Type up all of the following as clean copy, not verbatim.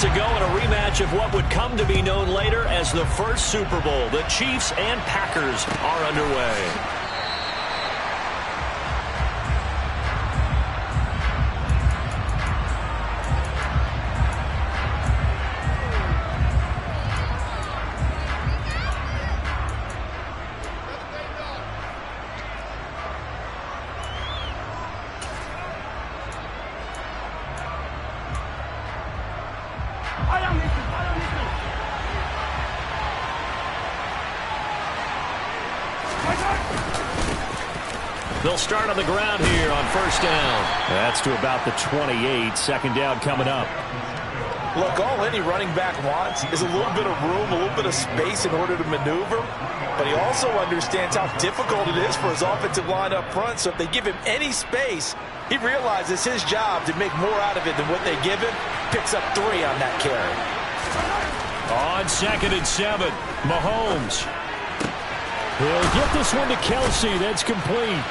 to go in a rematch of what would come to be known later as the first Super Bowl. The Chiefs and Packers are underway. They'll start on the ground here on first down. That's to about the 28. Second down coming up. Look, all any running back wants is a little bit of room, a little bit of space in order to maneuver. But he also understands how difficult it is for his offensive line up front. So if they give him any space, he realizes his job to make more out of it than what they give him. Picks up 3 on that carry. On 2nd and 7, Mahomes. He'll get this one to Kelsey. That's complete.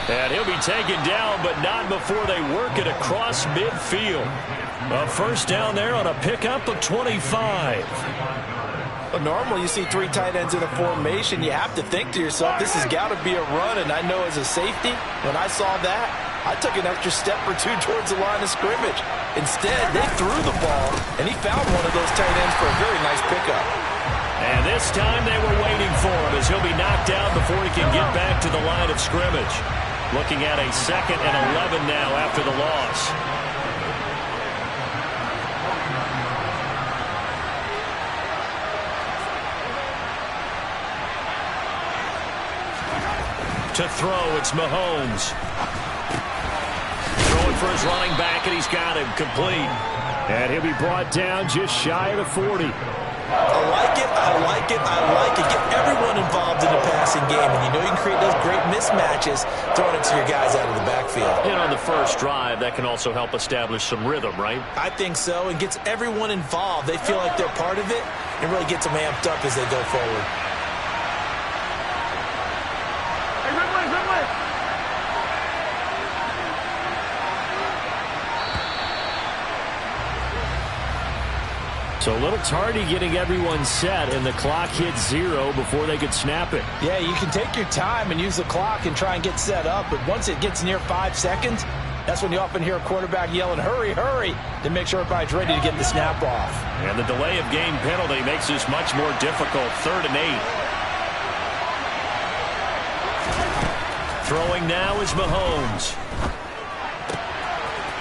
And he'll be taken down, but not before they work it across midfield. A first down there on a pickup of 25. Well, normally you see 3 tight ends in a formation. You have to think to yourself, this has got to be a run. And I know as a safety, when I saw that, I took an extra step or 2 towards the line of scrimmage. Instead, they threw the ball, and he found one of those tight ends for a very nice pickup. And this time they were waiting for him as he'll be knocked down before he can get back to the line of scrimmage. Looking at a 2nd and 11 now after the loss. To throw, it's Mahomes. Throwing for his running back, and he's got him complete. And he'll be brought down just shy of the 40. I like it, I like it, I like it. Get everyone involved in the passing game, and you know you can create those great mismatches throwing it to your guys out of the backfield. And on the first drive, that can also help establish some rhythm, right? I think so, and gets everyone involved. They feel like they're part of it, and really gets them amped up as they go forward. So a little tardy getting everyone set, and the clock hits 0 before they could snap it. Yeah, you can take your time and use the clock and try and get set up, but once it gets near 5 seconds, that's when you often hear a quarterback yelling, hurry, hurry, to make sure everybody's ready to get the snap off. And the delay of game penalty makes this much more difficult. 3rd and 8. Throwing now is Mahomes.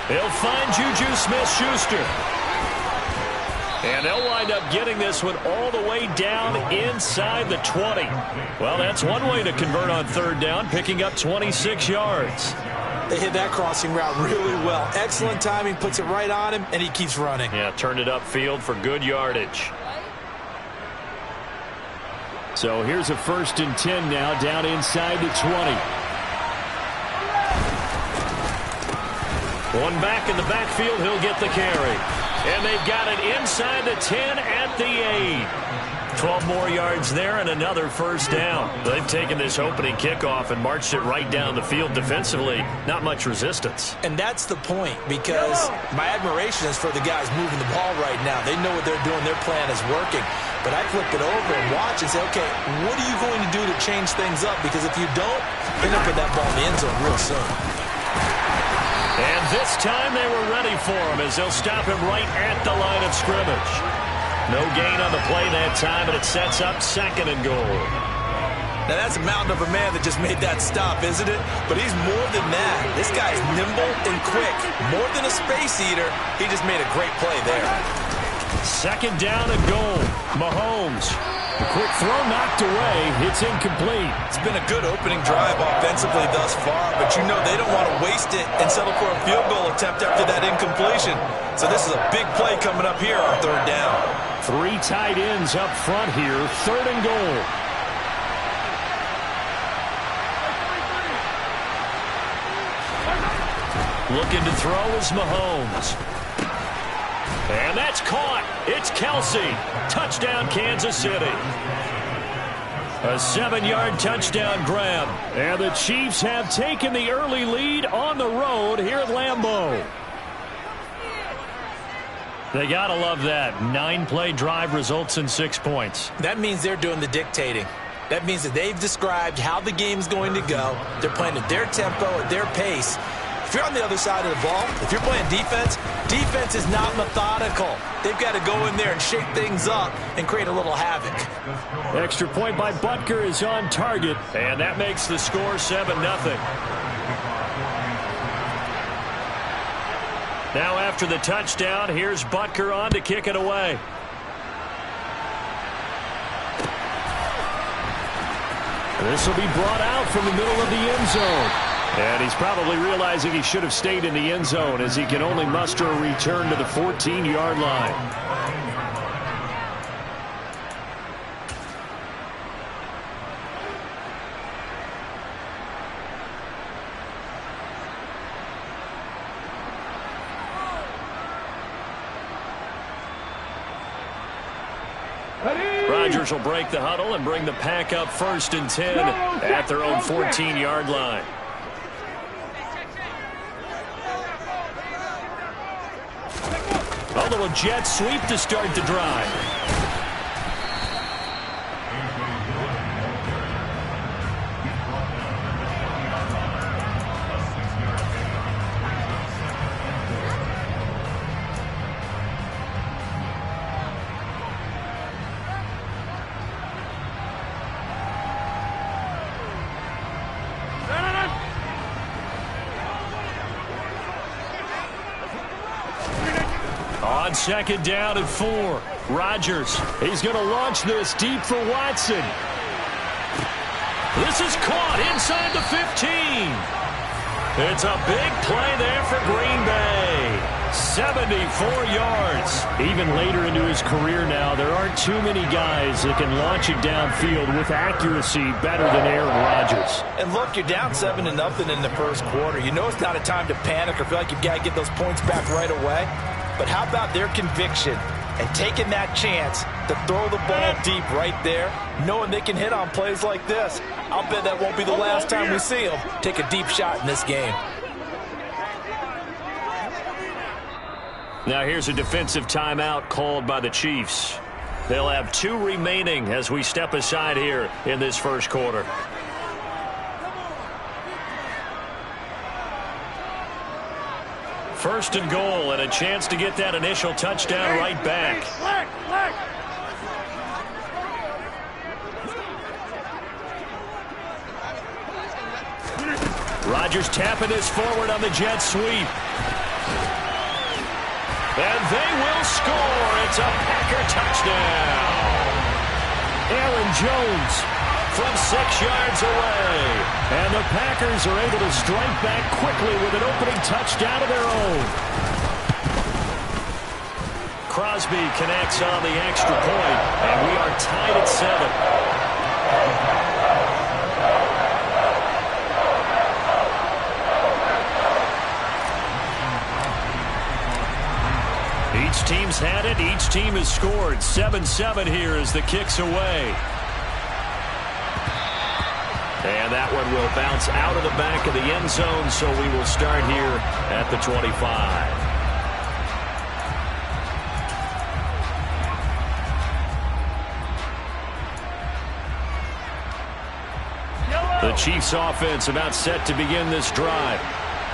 He'll find Juju Smith-Schuster. And they'll wind up getting this one all the way down inside the 20. Well, that's one way to convert on 3rd down, picking up 26 yards. They hit that crossing route really well. Excellent timing, puts it right on him, and he keeps running. Yeah, turned it upfield for good yardage. So here's a 1st and 10 now, down inside the 20. One back in the backfield, he'll get the carry. And they've got it inside the 10 at the 8. 12 more yards there and another first down. They've taken this opening kickoff and marched it right down the field defensively. Not much resistance. And that's the point, because my admiration is for the guys moving the ball right now. They know what they're doing. Their plan is working. But I flip it over and watch and say, okay, what are you going to do to change things up? Because if you don't, you're going to put that ball in the end zone real soon. And this time they were ready for him as they'll stop him right at the line of scrimmage. No gain on the play that time, and it sets up 2nd and goal. Now that's a mountain of a man that just made that stop, isn't it? But he's more than that. This guy's nimble and quick. More than a space eater, he just made a great play there. 2nd down and goal. Mahomes. The quick throw knocked away. It's incomplete. It's been a good opening drive offensively thus far, but you know they don't want to waste it and settle for a field goal attempt after that incompletion. So this is a big play coming up here on 3rd down. 3 tight ends up front here. 3rd and goal. Looking to throw is Mahomes. And that's caught. It's Kelsey. Touchdown, Kansas City. A 7-yard touchdown grab. And the Chiefs have taken the early lead on the road here at Lambeau. They got to love that. 9-play drive results in 6 points. That means they're doing the dictating. That means that they've described how the game's going to go. They're playing at their tempo, at their pace. If you're on the other side of the ball, if you're playing defense, defense is not methodical. They've got to go in there and shake things up and create a little havoc. Extra point by Butker is on target, and that makes the score 7-0. Now after the touchdown, here's Butker on to kick it away. This will be brought out from the middle of the end zone. And he's probably realizing he should have stayed in the end zone as he can only muster a return to the 14-yard line. Rodgers will break the huddle and bring the pack up 1st and 10 at their own 14-yard line. A little jet sweep to start the drive. On 2nd down and 4. Rodgers, he's going to launch this deep for Watson. This is caught inside the 15. It's a big play there for Green Bay. 74 yards. Even later into his career now, there aren't too many guys that can launch it downfield with accuracy better than Aaron Rodgers. And look, you're down 7-0 in the first quarter. You know it's not a time to panic or feel like you've got to get those points back right away. But how about their conviction and taking that chance to throw the ball deep right there, knowing they can hit on plays like this? I'll bet that won't be the last time we see them take a deep shot in this game. Now here's a defensive timeout called by the Chiefs. They'll have 2 remaining as we step aside here in this first quarter. First and goal, and a chance to get that initial touchdown right back. Rodgers tapping this forward on the jet sweep. And they will score. It's a Packer touchdown. Aaron Jones from 6 yards away. And the Packers are able to strike back quickly with an opening touchdown of their own. Crosby connects on the extra point, and we are tied at 7. Each team's had it. Each team has scored. 7-7 here as the kick's away. And that one will bounce out of the back of the end zone, so we will start here at the 25. The Chiefs offense about set to begin this drive.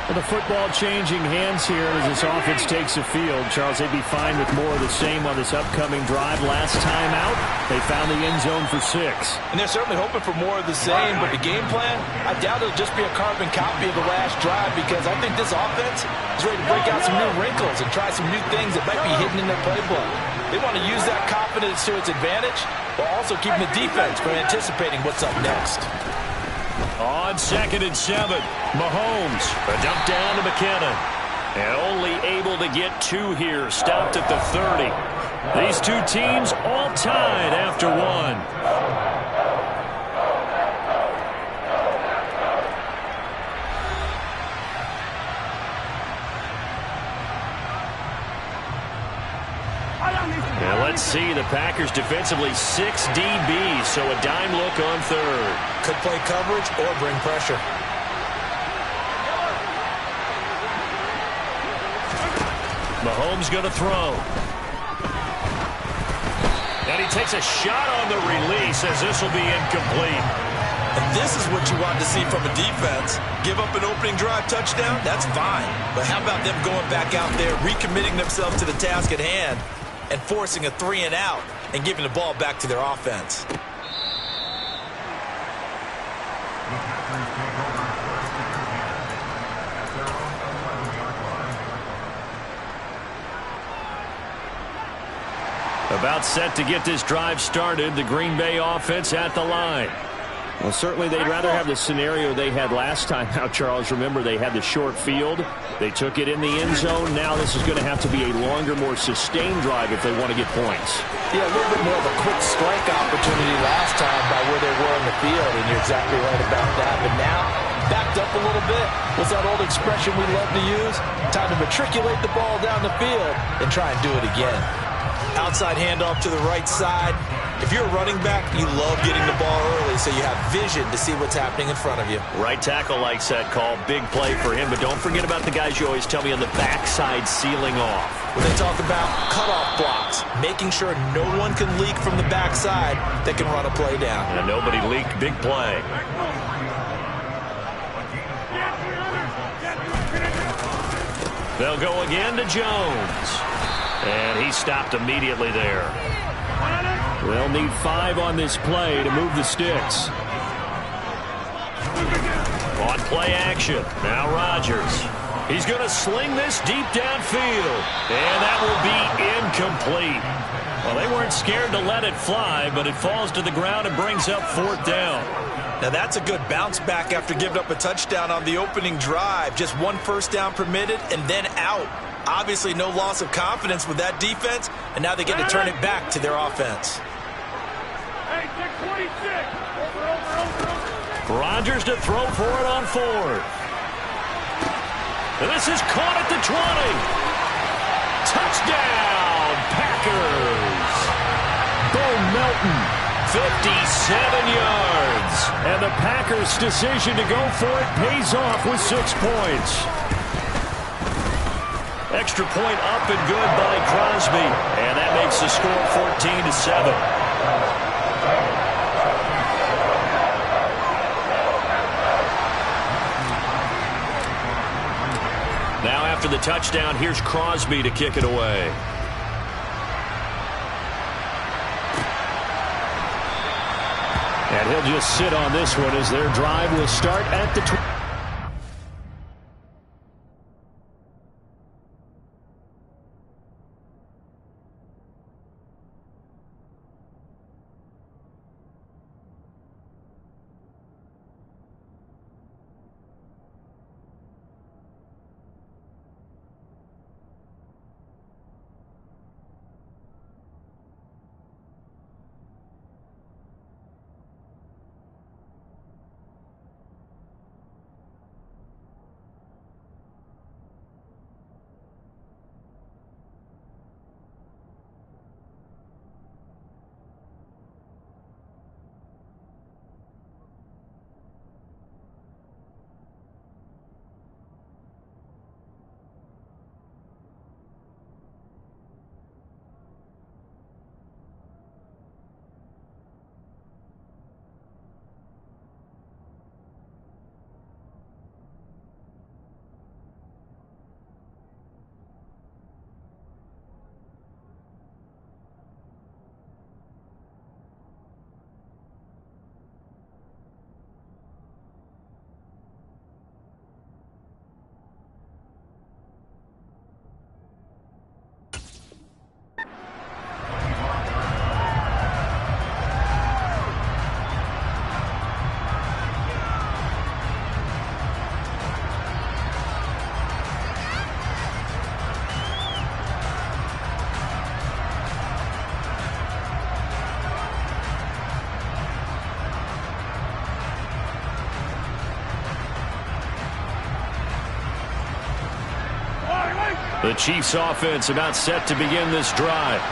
Well, the football changing hands here as this offense takes the field. Charles, they'd be fine with more of the same on this upcoming drive. Last time out, they found the end zone for 6. And they're certainly hoping for more of the same, but the game plan, I doubt it'll just be a carbon copy of the last drive, because I think this offense is ready to break out some new wrinkles and try some new things that might be hidden in their playbook. They want to use that confidence to its advantage, while also keeping the defense from anticipating what's up next. On 2nd and 7, Mahomes, a dump down to McKinnon. And only able to get 2 here, stopped at the 30. These 2 teams all tied after 1. Now let's see, the Packers defensively 6 DBs, so a dime look on 3rd. Could play coverage or bring pressure. Mahomes going to throw. And he takes a shot on the release as this will be incomplete. And this is what you want to see from a defense. Give up an opening drive touchdown, that's fine. But how about them going back out there, recommitting themselves to the task at hand, and forcing a 3-and-out and giving the ball back to their offense. About set to get this drive started, the Green Bay offense at the line. Well, certainly they'd rather have the scenario they had last time out, Charles. Remember, they had the short field. They took it in the end zone. Now this is going to have to be a longer, more sustained drive if they want to get points. Yeah, a little bit more of a quick strike opportunity last time by where they were in the field, and you're exactly right about that. But now, backed up a little bit. What's that old expression we love to use? Time to matriculate the ball down the field and try and do it again. Outside handoff to the right side. If you're a running back, you love getting the ball early so you have vision to see what's happening in front of you. Right tackle likes that call. Big play for him, but don't forget about the guys you always tell me on the backside sealing off. When they talk about cutoff blocks, making sure no one can leak from the backside that can run a play down. And nobody leaked. Big play. They'll go again to Jones. And he stopped immediately there. They'll need 5 on this play to move the sticks. On play action. Now Rodgers. He's going to sling this deep downfield. And that will be incomplete. Well, they weren't scared to let it fly, but it falls to the ground and brings up 4th down. Now that's a good bounce back after giving up a touchdown on the opening drive. Just 1 first down permitted and then out. Obviously no loss of confidence with that defense, and now they get to turn it back to their offense. Rodgers to throw for it on 4th. And this is caught at the 20. Touchdown, Packers. Bo Melton. 57 yards. And the Packers' decision to go for it pays off with 6 points. Extra point up and good by Crosby. And that makes the score 14-7. Now after the touchdown, here's Crosby to kick it away. And he'll just sit on this one as their drive will start at the 20. The Chiefs offense about set to begin this drive.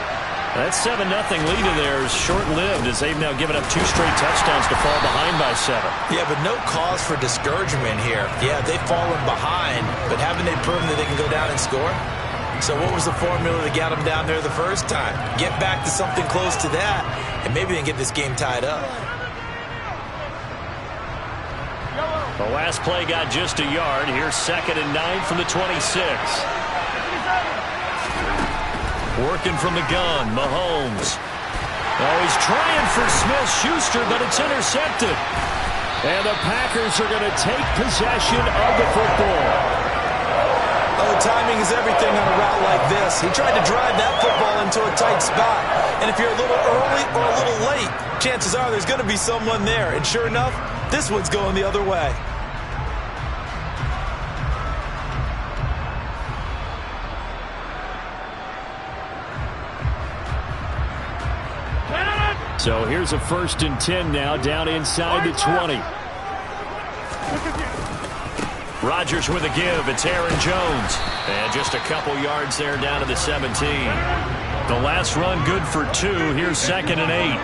That 7-0 lead of theirs short-lived as they've now given up 2 straight touchdowns to fall behind by 7. Yeah, but no cause for discouragement here. Yeah, they've fallen behind, but haven't they proven that they can go down and score? So what was the formula that got him down there the first time? Get back to something close to that, and maybe then get this game tied up. The last play got just a yard. Here's 2nd and 9 from the 26. Working from the gun, Mahomes. Oh, he's trying for Smith-Schuster, but it's intercepted. And the Packers are going to take possession of the football. Oh, timing is everything on a route like this. He tried to drive that football into a tight spot. And if you're a little early or a little late, chances are there's going to be someone there. And sure enough, this one's going the other way. So here's a 1st and 10 now, down inside the 20. Rodgers with a give. It's Aaron Jones. And just a couple yards there down to the 17. The last run good for 2. Here's 2nd and 8.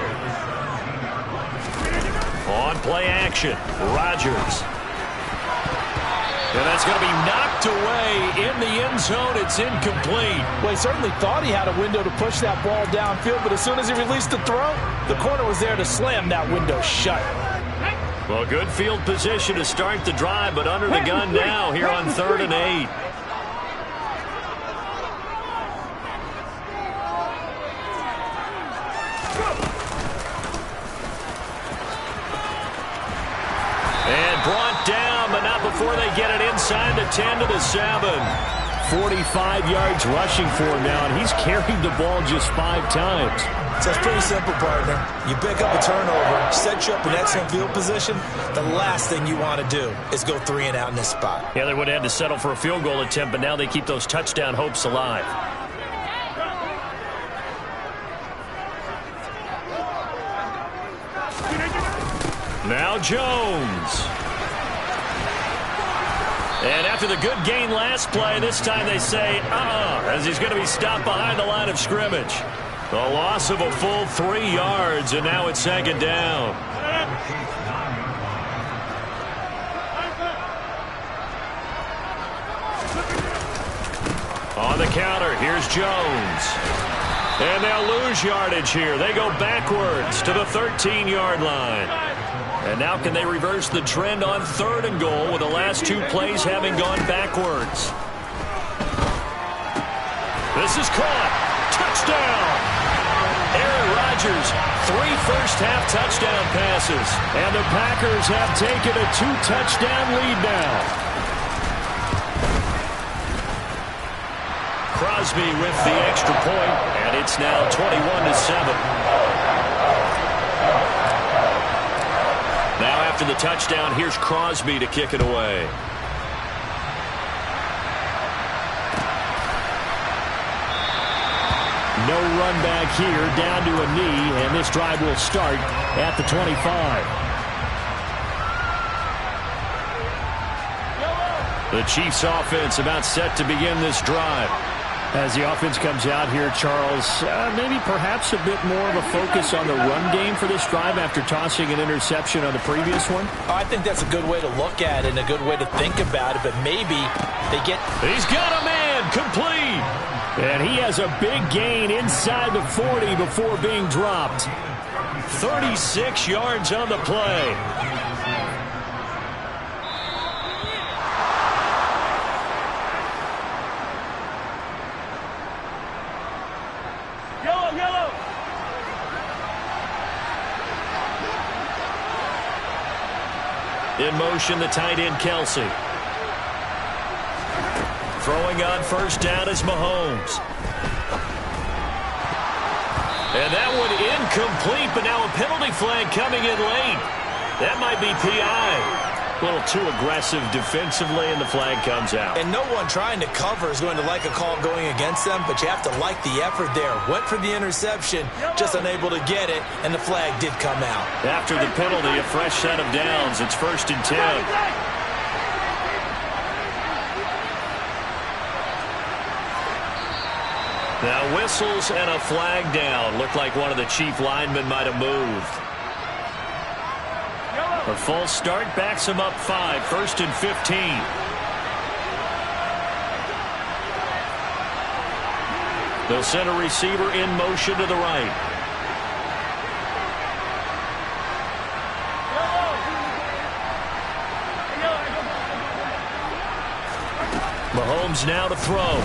On play action, Rodgers. And that's going to be knocked away in the end zone. It's incomplete. Well, he certainly thought he had a window to push that ball downfield, but as soon as he released the throw, the corner was there to slam that window shut. Well, good field position to start the drive, but under the gun now here on 3rd and 8. And brought down, but not before they get it inside the 10 to the 7. 45 yards rushing for him now, and he's carried the ball just 5 times. So it's pretty simple, partner. You pick up a turnover, set you up in excellent field position. The last thing you want to do is go 3 and out in this spot. Yeah, they would have had to settle for a field goal attempt, but now they keep those touchdown hopes alive. Now Jones. And after the good gain last play, this time they say, as he's going to be stopped behind the line of scrimmage. The loss of a full 3 yards, and now it's 2nd down. On the counter, here's Jones. And they'll lose yardage here. They go backwards to the 13-yard line. And now can they reverse the trend on 3rd and goal with the last 2 plays having gone backwards? This is caught. Touchdown! Aaron Rodgers, 3 first-half touchdown passes. And the Packers have taken a 2-touchdown lead now. Crosby with the extra point, and it's now 21-7. Now after the touchdown, here's Crosby to kick it away. No run back here, down to a knee, and this drive will start at the 25. The Chiefs offense about set to begin this drive. As the offense comes out here, Charles, maybe perhaps a bit more of a focus on the run game for this drive after tossing an interception on the previous one? I think that's a good way to look at it and a good way to think about it, but maybe they get... He's got a man, complete! And he has a big gain inside the 40 before being dropped. 36 yards on the play. In motion, the tight end, Kelsey. Throwing on 1st down is Mahomes. And that one incomplete, but now a penalty flag coming in late. That might be PI. A little too aggressive defensively, and the flag comes out. And no one trying to cover is going to like a call going against them, but you have to like the effort there. Went for the interception, just unable to get it, and the flag did come out. After the penalty, a fresh set of downs. It's 1st and 10. Now whistles and a flag down. Looked like one of the Chief linemen might have moved. A false start backs him up 5. 1st and 15. They'll send a receiver in motion to the right. Mahomes now to throw.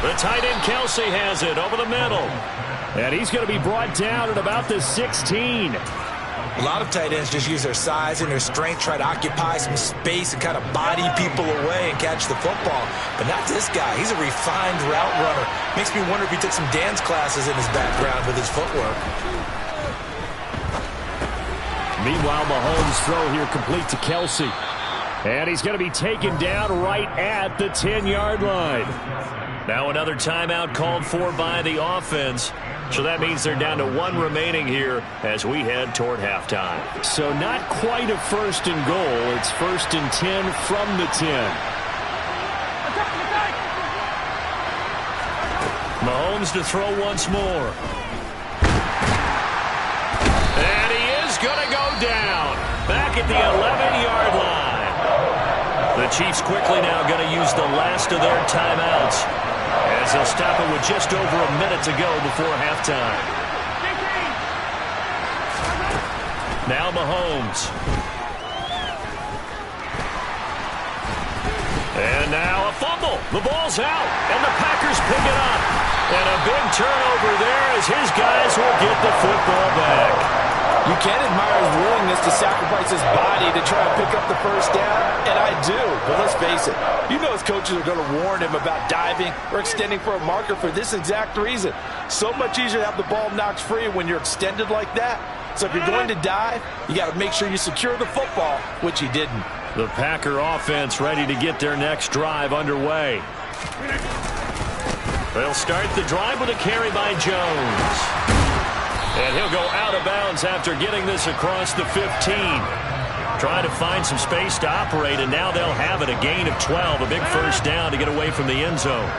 The tight end Kelsey has it over the middle. And he's going to be brought down at about the 16. A lot of tight ends just use their size and their strength, try to occupy some space and kind of body people away and catch the football. But not this guy. He's a refined route runner. Makes me wonder if he took some dance classes in his background with his footwork. Meanwhile, Mahomes' throw here complete to Kelsey. And he's going to be taken down right at the 10-yard line. Now another timeout called for by the offense. So that means they're down to one remaining here as we head toward halftime. So not quite a first and goal. It's first and 10 from the 10. Mahomes to throw once more. And he is going to go down. Back at the 11-yard line. The Chiefs quickly now going to use the last of their timeouts as they'll stop it with just over a minute to go before halftime. Now Mahomes. And now a fumble. The ball's out, and the Packers pick it up. And a big turnover there as his guys will get the football back. You can admire his willingness to sacrifice his body to try and pick up the first down, and I do. But let's face it, you know his coaches are going to warn him about diving or extending for a marker for this exact reason. So much easier to have the ball knocked free when you're extended like that. So if you're going to dive, you got to make sure you secure the football, which he didn't. The Packer offense ready to get their next drive underway. They'll start the drive with a carry by Jones. And he'll go out of bounds after getting this across the 15. Trying to find some space to operate, and now they'll have it. A gain of 12, a big first down to get away from the end zone.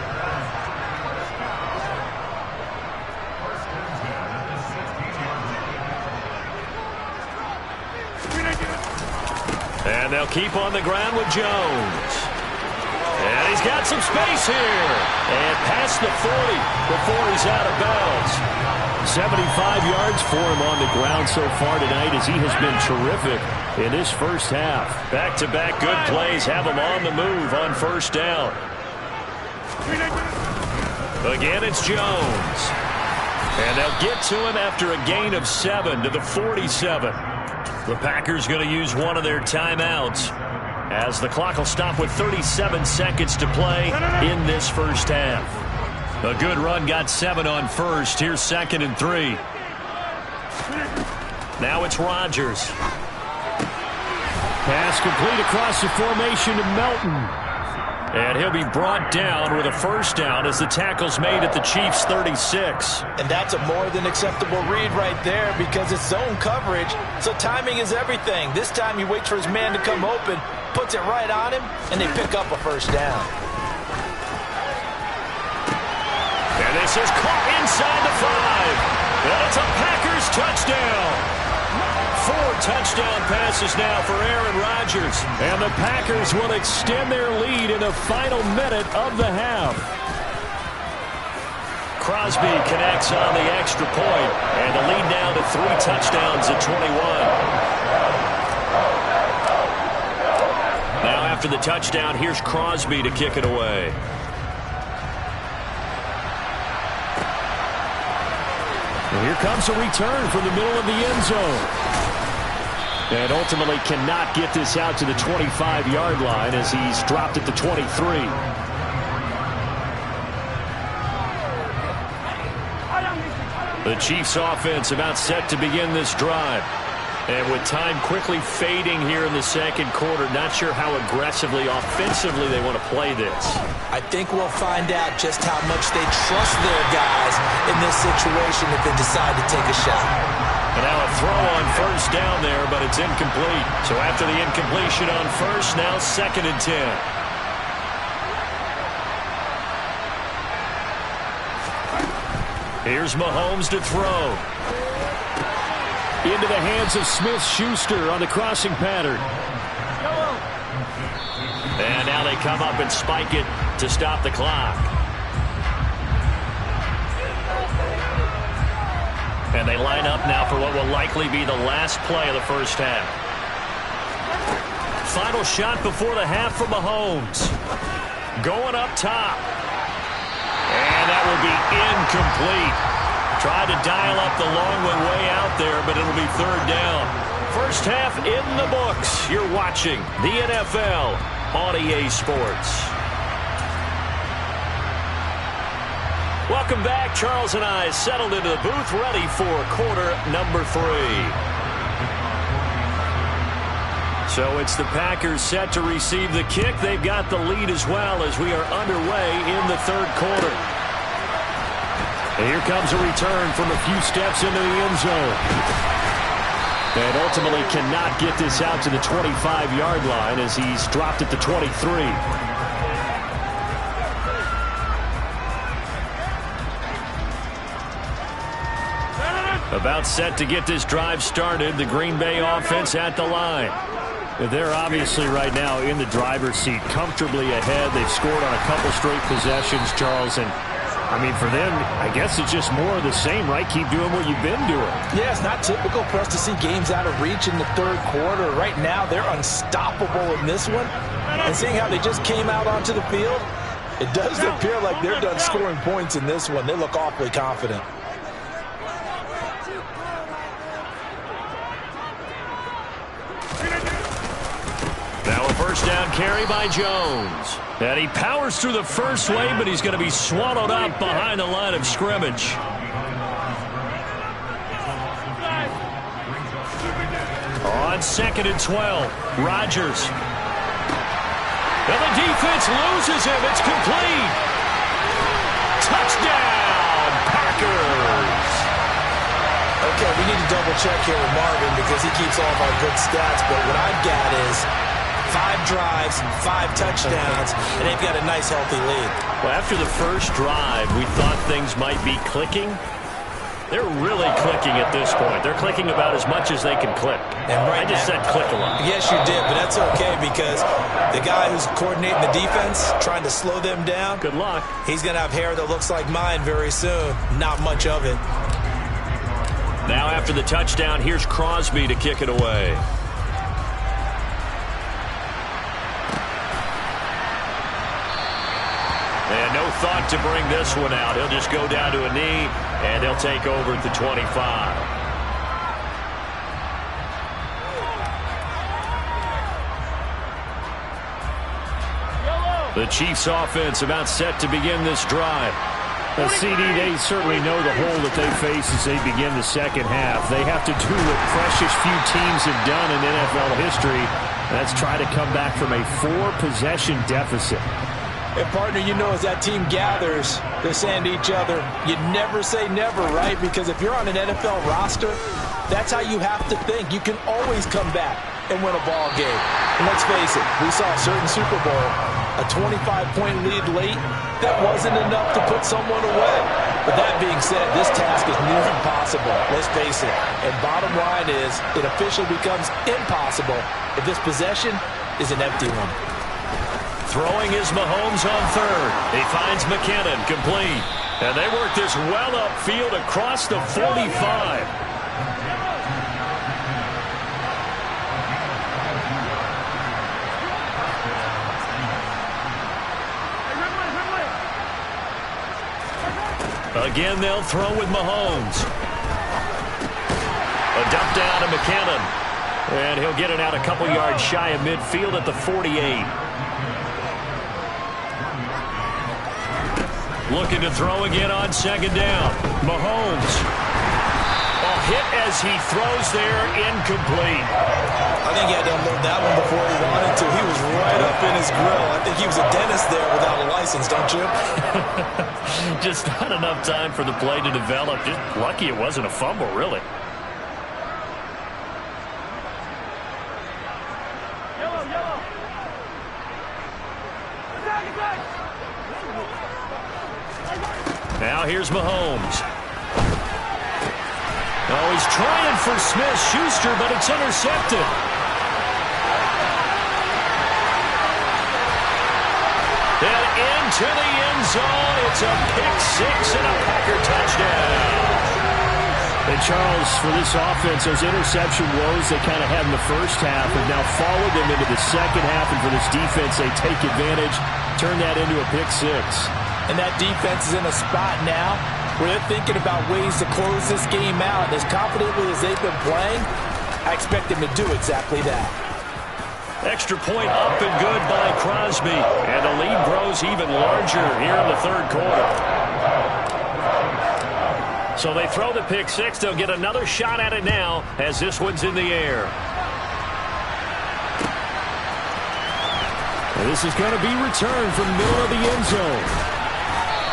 And they'll keep on the ground with Jones. And he's got some space here. And past the 40 before he's out of bounds. 75 yards for him on the ground so far tonight as he has been terrific in this first half. Back-to-back good plays have him on the move on first down. Again, it's Jones. And they'll get to him after a gain of 7 to the 47. The Packers going to use one of their timeouts as the clock will stop with 37 seconds to play in this first half. A good run got 7 on first. Here's 2nd and 3. Now it's Rodgers. Pass complete across the formation to Melton. And he'll be brought down with a first down as the tackle's made at the Chiefs' 36. And that's a more than acceptable read right there because it's zone coverage, so timing is everything. This time he waits for his man to come open, puts it right on him, and they pick up a first down. And this is caught inside the 5. And it's a Packers touchdown. 4 touchdown passes now for Aaron Rodgers. And the Packers will extend their lead in the final minute of the half. Crosby connects on the extra point, and the lead now to 3 touchdowns at 21. Now after the touchdown, here's Crosby to kick it away. And here comes a return from the middle of the end zone. And ultimately cannot get this out to the 25-yard line as he's dropped at the 23. The Chiefs offense about set to begin this drive. And with time quickly fading here in the second quarter, not sure how aggressively, offensively they want to play this. I think we'll find out just how much they trust their guys in this situation if they decide to take a shot. And now a throw on first down there, but it's incomplete. So after the incompletion on first, now 2nd and 10. Here's Mahomes to throw. Into the hands of Smith-Schuster on the crossing pattern. And now they come up and spike it to stop the clock. And they line up now for what will likely be the last play of the first half. Final shot before the half from Mahomes. Going up top. And that will be incomplete. Tried to dial up the long one way out there, but it'll be third down. First half in the books. You're watching the NFL on EA Sports. Welcome back. Charles and I settled into the booth, ready for quarter number 3. So it's the Packers set to receive the kick. They've got the lead as well as we are underway in the third quarter. And here comes a return from a few steps into the end zone. And ultimately cannot get this out to the 25-yard line as he's dropped at the 23. About set to get this drive started. The Green Bay offense at the line. They're obviously right now in the driver's seat, comfortably ahead. They've scored on a couple straight possessions, Charles. And, I mean, for them, I guess it's just more of the same, right? Keep doing what you've been doing. Yeah, it's not typical for us to see games out of reach in the third quarter. Right now, they're unstoppable in this one. And seeing how they just came out onto the field, it does appear like they're done scoring points in this one. They look awfully confident. Now a first down carry by Jones. And he powers through the first wave, but he's going to be swallowed up behind the line of scrimmage. On 2nd and 12, Rodgers. And the defense loses him. It's complete. Touchdown, Packers. Okay, we need to double check here with Marvin because he keeps all of our good stats, but what I've got is 5 drives, 5 touchdowns, and they've got a nice, healthy lead. Well, after the first drive, we thought things might be clicking. They're really clicking at this point. They're clicking about as much as they can click. And right I just said click a lot. Yes, you did, but that's okay because the guy who's coordinating the defense, trying to slow them down, good luck. He's going to have hair that looks like mine very soon. Not much of it. Now after the touchdown, here's Crosby to kick it away. And no thought to bring this one out. He'll just go down to a knee, and they'll take over at the 25. The Chiefs offense about set to begin this drive. Well, CD, they certainly know the hole that they face as they begin the second half. They have to do what precious few teams have done in NFL history. That's try to come back from a 4-possession deficit. And, partner, you know, as that team gathers, they're saying to each other, you never say never, right? Because if you're on an NFL roster, that's how you have to think. You can always come back and win a ball game. And let's face it, we saw a certain Super Bowl, a 25-point lead late. That wasn't enough to put someone away. But that being said, this task is near impossible. Let's face it. And bottom line is, it officially becomes impossible if this possession is an empty one. Throwing is Mahomes on third. He finds McKinnon, complete. And they work this well upfield across the 45. Again, they'll throw with Mahomes. A dump down to McKinnon. And he'll get it out a couple yards shy of midfield at the 48. Looking to throw again on 2nd down. Mahomes. A hit as he throws there, incomplete. I think he had to unload that one before he wanted to. He was right up in his grill. I think he was a dentist there without a license, don't you? Just not enough time for the play to develop. Just lucky it wasn't a fumble, really. Now here's Mahomes. Oh, he's trying for Smith-Schuster, but it's intercepted. And into the end zone. It's a pick 6 and a Packer touchdown. And Charles, for this offense, those interception woes they kind of had in the first half have now followed them into the second half. And for this defense, they take advantage, turn that into a pick six. And that defense is in a spot now where they're thinking about ways to close this game out. As confidently as they've been playing, I expect them to do exactly that. Extra point up and good by Crosby. And the lead grows even larger here in the third quarter. So they throw the pick six. They'll get another shot at it now as this one's in the air. And this is going to be returned from the middle of the end zone.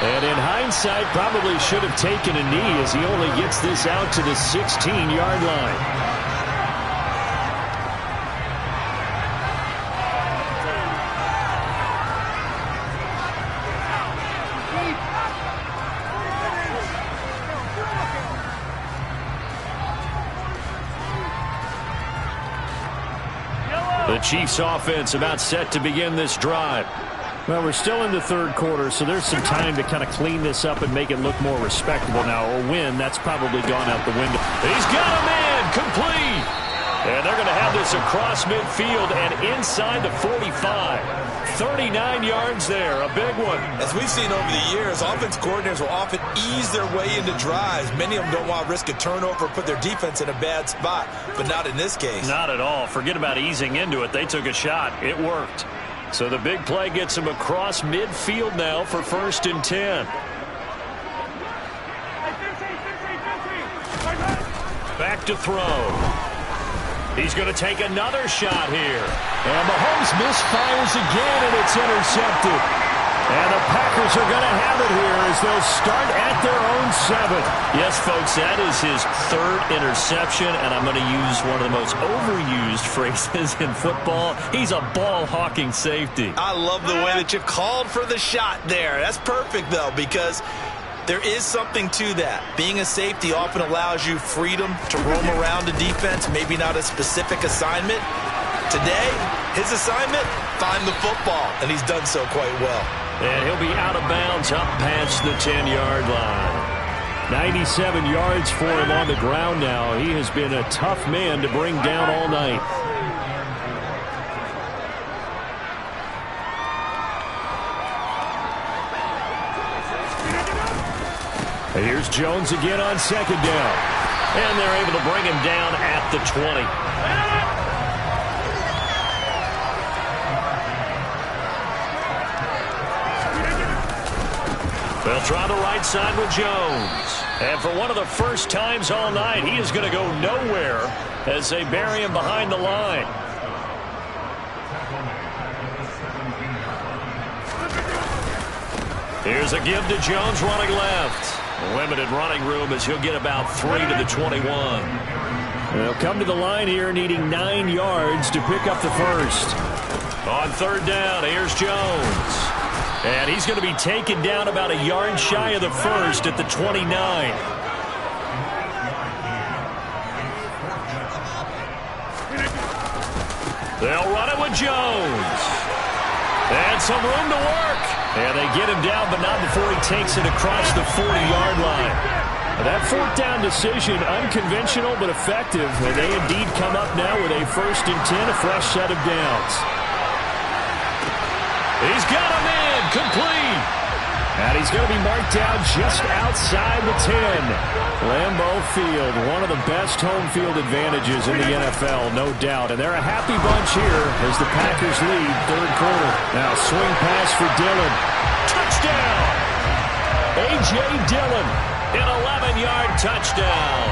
And in hindsight, probably should have taken a knee as he only gets this out to the 16-yard line. The Chiefs offense about set to begin this drive. Well, we're still in the third quarter, so there's some time to kind of clean this up and make it look more respectable now. Or win, that's probably gone out the window. He's got a man, complete. And they're going to have this across midfield and inside the 45. 39 yards there, a big one. As we've seen over the years, offense coordinators will often ease their way into drives. Many of them don't want to risk a turnover or put their defense in a bad spot, but not in this case. Not at all. Forget about easing into it. They took a shot. It worked. So the big play gets him across midfield now for 1st and 10. Back to throw. He's going to take another shot here. And Mahomes misfires again, and it's intercepted. And the Packers are going to have it here as they'll start at their own 7. Yes, folks, that is his 3rd interception, and I'm going to use one of the most overused phrases in football. He's a ball-hawking safety. I love the way that you called for the shot there. That's perfect, though, because there is something to that. Being a safety often allows you freedom to roam around the defense, maybe not a specific assignment. Today, his assignment, find the football, and he's done so quite well. And he'll be out of bounds up past the 10-yard line. 97 yards for him on the ground now. He has been a tough man to bring down all night. And here's Jones again on 2nd down. And they're able to bring him down at the 20. They'll try the right side with Jones. And for one of the first times all night, he is going to go nowhere as they bury him behind the line. Here's a give to Jones running left. Limited running room as he'll get about 3 to the 21. They'll come to the line here needing 9 yards to pick up the first. On 3rd down, here's Jones. And he's going to be taken down about a yard shy of the first at the 29. They'll run it with Jones. And some room to work. And they get him down, but not before he takes it across the 40-yard line. That 4th down decision, unconventional but effective. And they indeed come up now with a 1st and 10, a fresh set of downs. He's got a man, complete. And he's going to be marked down just outside the 10. Lambeau Field, one of the best home field advantages in the NFL, no doubt. And they're a happy bunch here as the Packers lead 3rd quarter. Now swing pass for Dillon. Touchdown! A.J. Dillon, an 11-yard touchdown.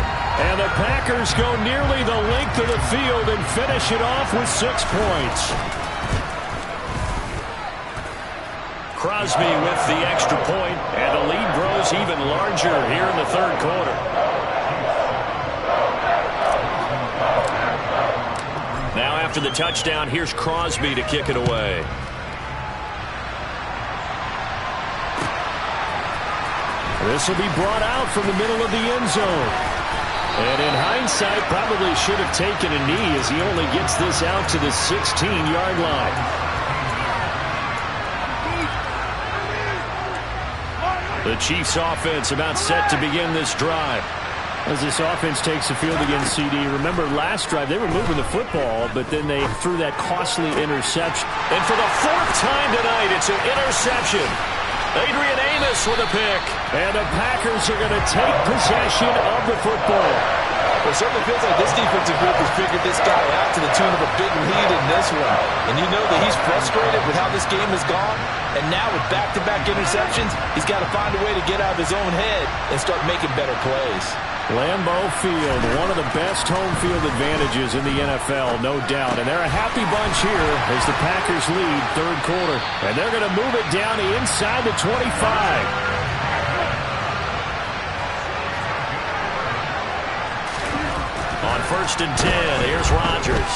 And the Packers go nearly the length of the field and finish it off with 6 points. Crosby with the extra point, and the lead grows even larger here in the 3rd quarter. Now after the touchdown, here's Crosby to kick it away. This will be brought out from the middle of the end zone. And in hindsight, probably should have taken a knee as he only gets this out to the 16-yard line. The Chiefs offense about set to begin this drive. As this offense takes the field against CD, remember last drive they were moving the football, but then they threw that costly interception. And for the fourth time tonight, it's an interception. Adrian Amos with a pick. And the Packers are going to take possession of the football. It certainly feels like this defensive group has figured this guy out to the tune of a big lead in this one. And you know that he's frustrated with how this game has gone. And now with back-to-back interceptions, he's got to find a way to get out of his own head and start making better plays. Lambeau Field, one of the best home field advantages in the NFL, no doubt. And they're a happy bunch here as the Packers lead third quarter. And they're going to move it down inside the 25. On 1st and 10, here's Rodgers.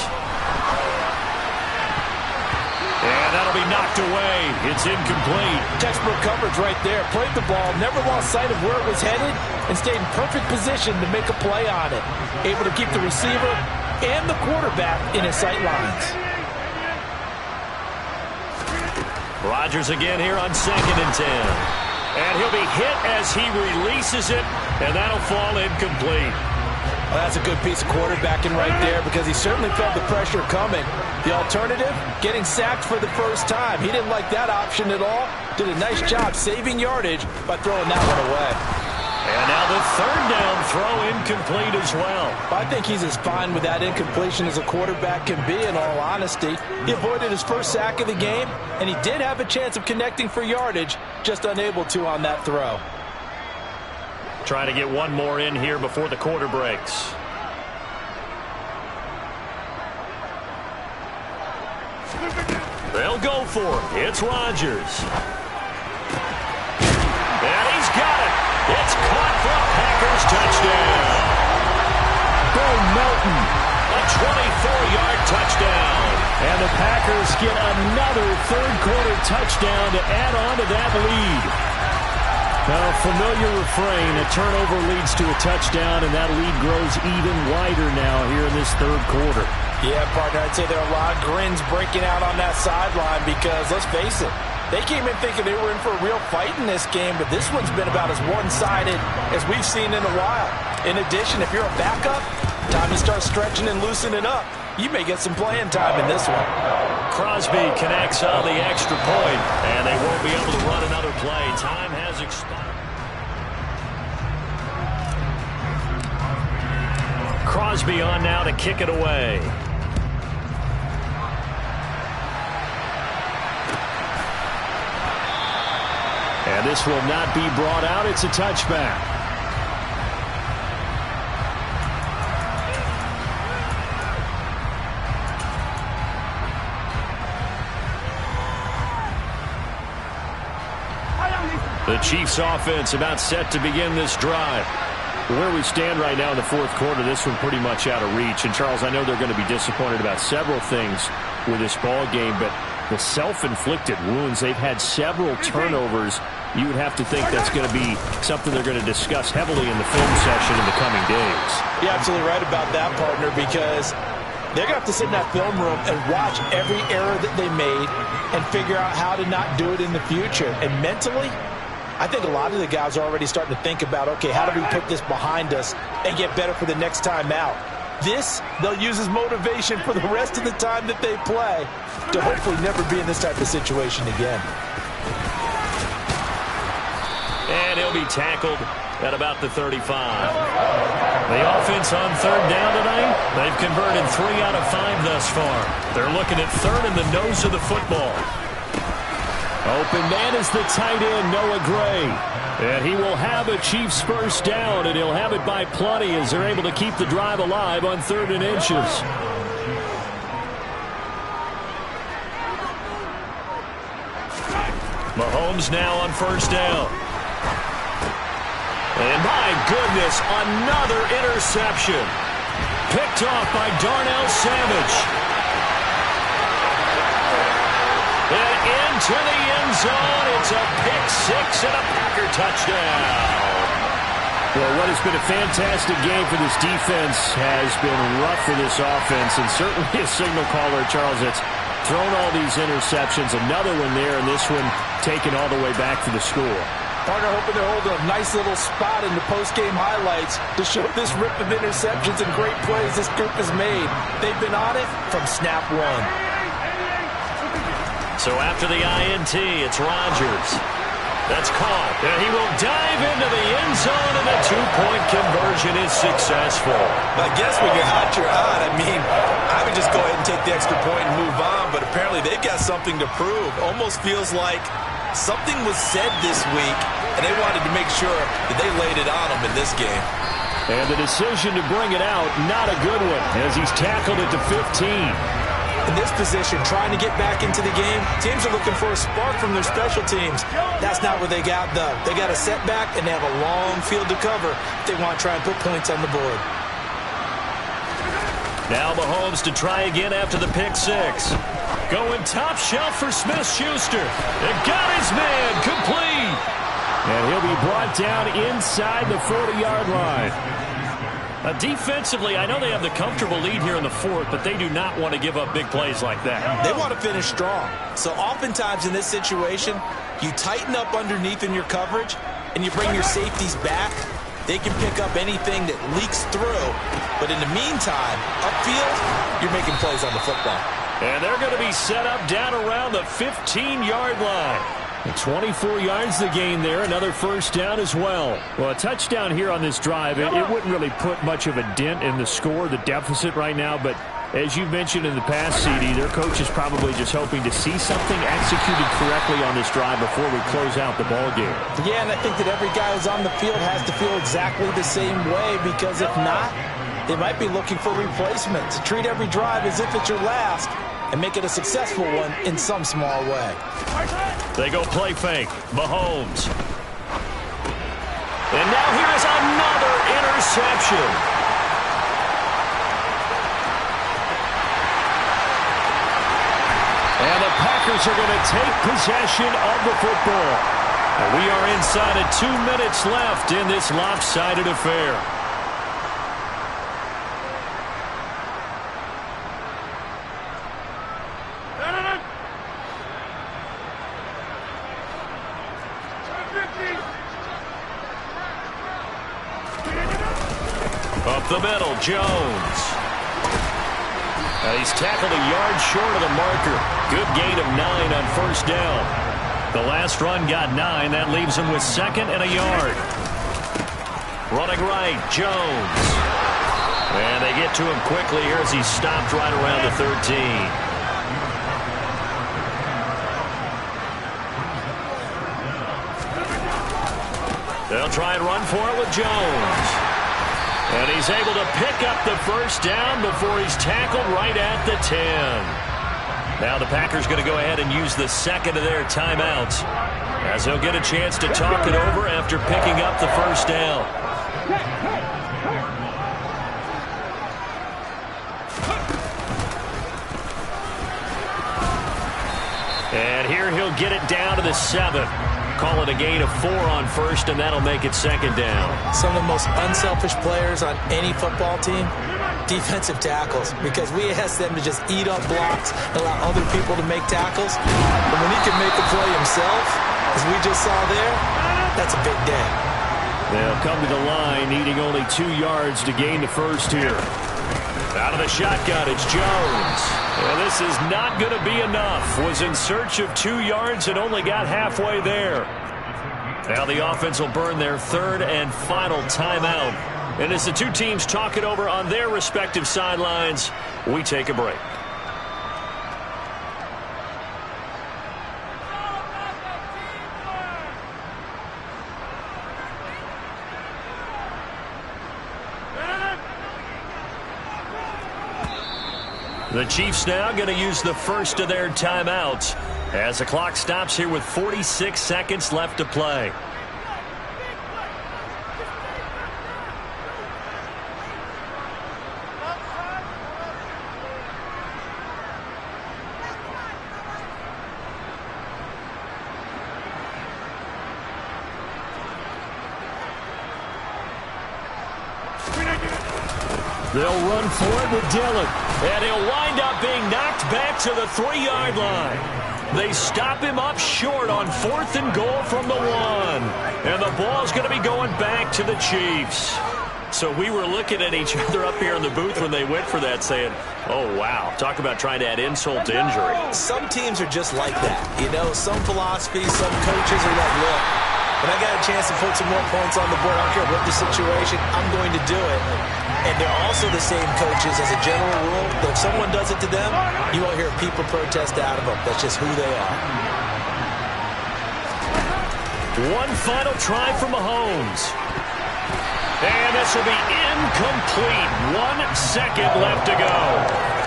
And that'll be knocked away. It's incomplete. Textbook coverage right there. Played the ball, never lost sight of where it was headed, and stayed in perfect position to make a play on it. Able to keep the receiver and the quarterback in his sight lines. Rodgers again here on 2nd and 10. And he'll be hit as he releases it, and that'll fall incomplete. Well, that's a good piece of quarterbacking right there because he certainly felt the pressure coming. The alternative, getting sacked for the first time. He didn't like that option at all. Did a nice job saving yardage by throwing that one away. And now the 3rd down throw incomplete as well. I think he's as fine with that incompletion as a quarterback can be, in all honesty. He avoided his first sack of the game, and he did have a chance of connecting for yardage, just unable to on that throw. Trying to get one more in here before the quarter breaks. They'll go for it. It's Rodgers. And he's got it. It's caught for a Packers touchdown. Bo Melton. A 24-yard touchdown. And the Packers get another third quarter touchdown to add on to that lead. Now, familiar refrain, a turnover leads to a touchdown, and that lead grows even wider now here in this third quarter. Yeah, partner, I'd say there are a lot of grins breaking out on that sideline because, let's face it, they came in thinking they were in for a real fight in this game, but this one's been about as one-sided as we've seen in a while. In addition, if you're a backup, time to start stretching and loosening up. You may get some playing time in this one. Crosby connects on the extra point, and they won't be able to run another play. Time has expired. Crosby on now to kick it away. And this will not be brought out. It's a touchback. The Chiefs offense about set to begin this drive. Where we stand right now in the fourth quarter, this one pretty much out of reach. And, Charles, I know they're going to be disappointed about several things with this ball game, but the self-inflicted wounds, they've had several turnovers. You would have to think that's going to be something they're going to discuss heavily in the film session in the coming days. You're absolutely right about that, partner, because they're going to have to sit in that film room and watch every error that they made and figure out how to not do it in the future. And mentally, I think a lot of the guys are already starting to think about, okay, how do we put this behind us and get better for the next time out? This, they'll use as motivation for the rest of the time that they play to hopefully never be in this type of situation again. And he'll be tackled at about the 35. The offense on third down tonight, they've converted 3 out of 5 thus far. They're looking at third in the nose of the football. Open man is the tight end, Noah Gray. And he will have a Chiefs first down, and he'll have it by plenty as they're able to keep the drive alive on 3rd and inches. Mahomes now on first down. And my goodness, another interception. Picked off by Darnell Savage. And into the end zone, it's a pick-6 and a Packer touchdown. Well, what has been a fantastic game for this defense has been rough for this offense, and certainly a signal caller, Charles, that's thrown all these interceptions. Another one there, and this one taken all the way back for the score. Partner hoping they're holding a nice little spot in the post-game highlights to show this rip of interceptions and great plays this group has made. They've been on it from snap one. So after the INT, it's Rodgers. That's caught, and he will dive into the end zone, and the two-point conversion is successful. I guess when you're hot, you're hot. I mean, I would just go ahead and take the extra point and move on, but apparently they've got something to prove. Almost feels like something was said this week, and they wanted to make sure that they laid it on them in this game. And the decision to bring it out, not a good one, as he's tackled it to 15. In this position, trying to get back into the game, teams are looking for a spark from their special teams. That's not what they got, though. They got a setback, and they have a long field to cover if they want to try and put points on the board. Now Mahomes to try again after the pick six. Going top shelf for Smith-Schuster. And got his man complete. And he'll be brought down inside the 40-yard line. Defensively, I know they have the comfortable lead here in the fourth, but they do not want to give up big plays like that. They want to finish strong. So oftentimes in this situation, you tighten up underneath in your coverage, and you bring your safeties back. They can pick up anything that leaks through. But in the meantime, upfield, you're making plays on the football. And they're going to be set up down around the 15-yard line. And 24 yards the gain there, another first down as well. Well, a touchdown here on this drive, it wouldn't really put much of a dent in the score, the deficit right now, but as you mentioned in the past, CD, their coach is probably just hoping to see something executed correctly on this drive before we close out the ball game. Yeah, and I think that every guy who's on the field has to feel exactly the same way, because if not, they might be looking for replacements. Treat every drive as if it's your last and make it a successful one in some small way. They go play fake. Mahomes. And now here's another interception. And the Packers are going to take possession of the football. And we are inside of 2 minutes left in this lopsided affair. Up the middle, Jones. He's tackled a yard short of the marker. Good gain of 9 on first down. The last run got 9. That leaves him with second and a yard. Running right, Jones. And they get to him quickly here as he's stopped right around the 13. They'll try and run for it with Jones. And he's able to pick up the first down before he's tackled right at the 10. Now the Packers going to go ahead and use the second of their timeouts, as he'll get a chance to talk it over after picking up the first down. And here he'll get it down to the 7. Call it a gain of 4 on first, and that'll make it second down. Some of the most unselfish players on any football team, defensive tackles, because we ask them to just eat up blocks, allow other people to make tackles. But when he can make a play himself, as we just saw there, that's a big day. They'll come to the line, needing only 2 yards to gain the first here. Out of the shotgun, it's Jones. And this is not going to be enough. Was in search of 2 yards and only got halfway there. Now the offense will burn their third and final timeout. And as the two teams talk it over on their respective sidelines, we take a break. The Chiefs now going to use the first of their timeouts as the clock stops here with 46 seconds left to play. They'll run for it with Dillon. And he'll wind up being knocked back to the 3-yard line. They stop him up short on 4th and goal from the 1. And the ball's going to be going back to the Chiefs. So we were looking at each other up here in the booth when they went for that saying, oh, wow, talk about trying to add insult to injury. Some teams are just like that. You know, some philosophies, some coaches are like, look, when I got a chance to put some more points on the board, I don't care what the situation, I'm going to do it. And they're also the same coaches as a general rule. If someone does it to them, you won't hear people protest out of them. That's just who they are. One final try from Mahomes. And this will be incomplete. 1 second left to go.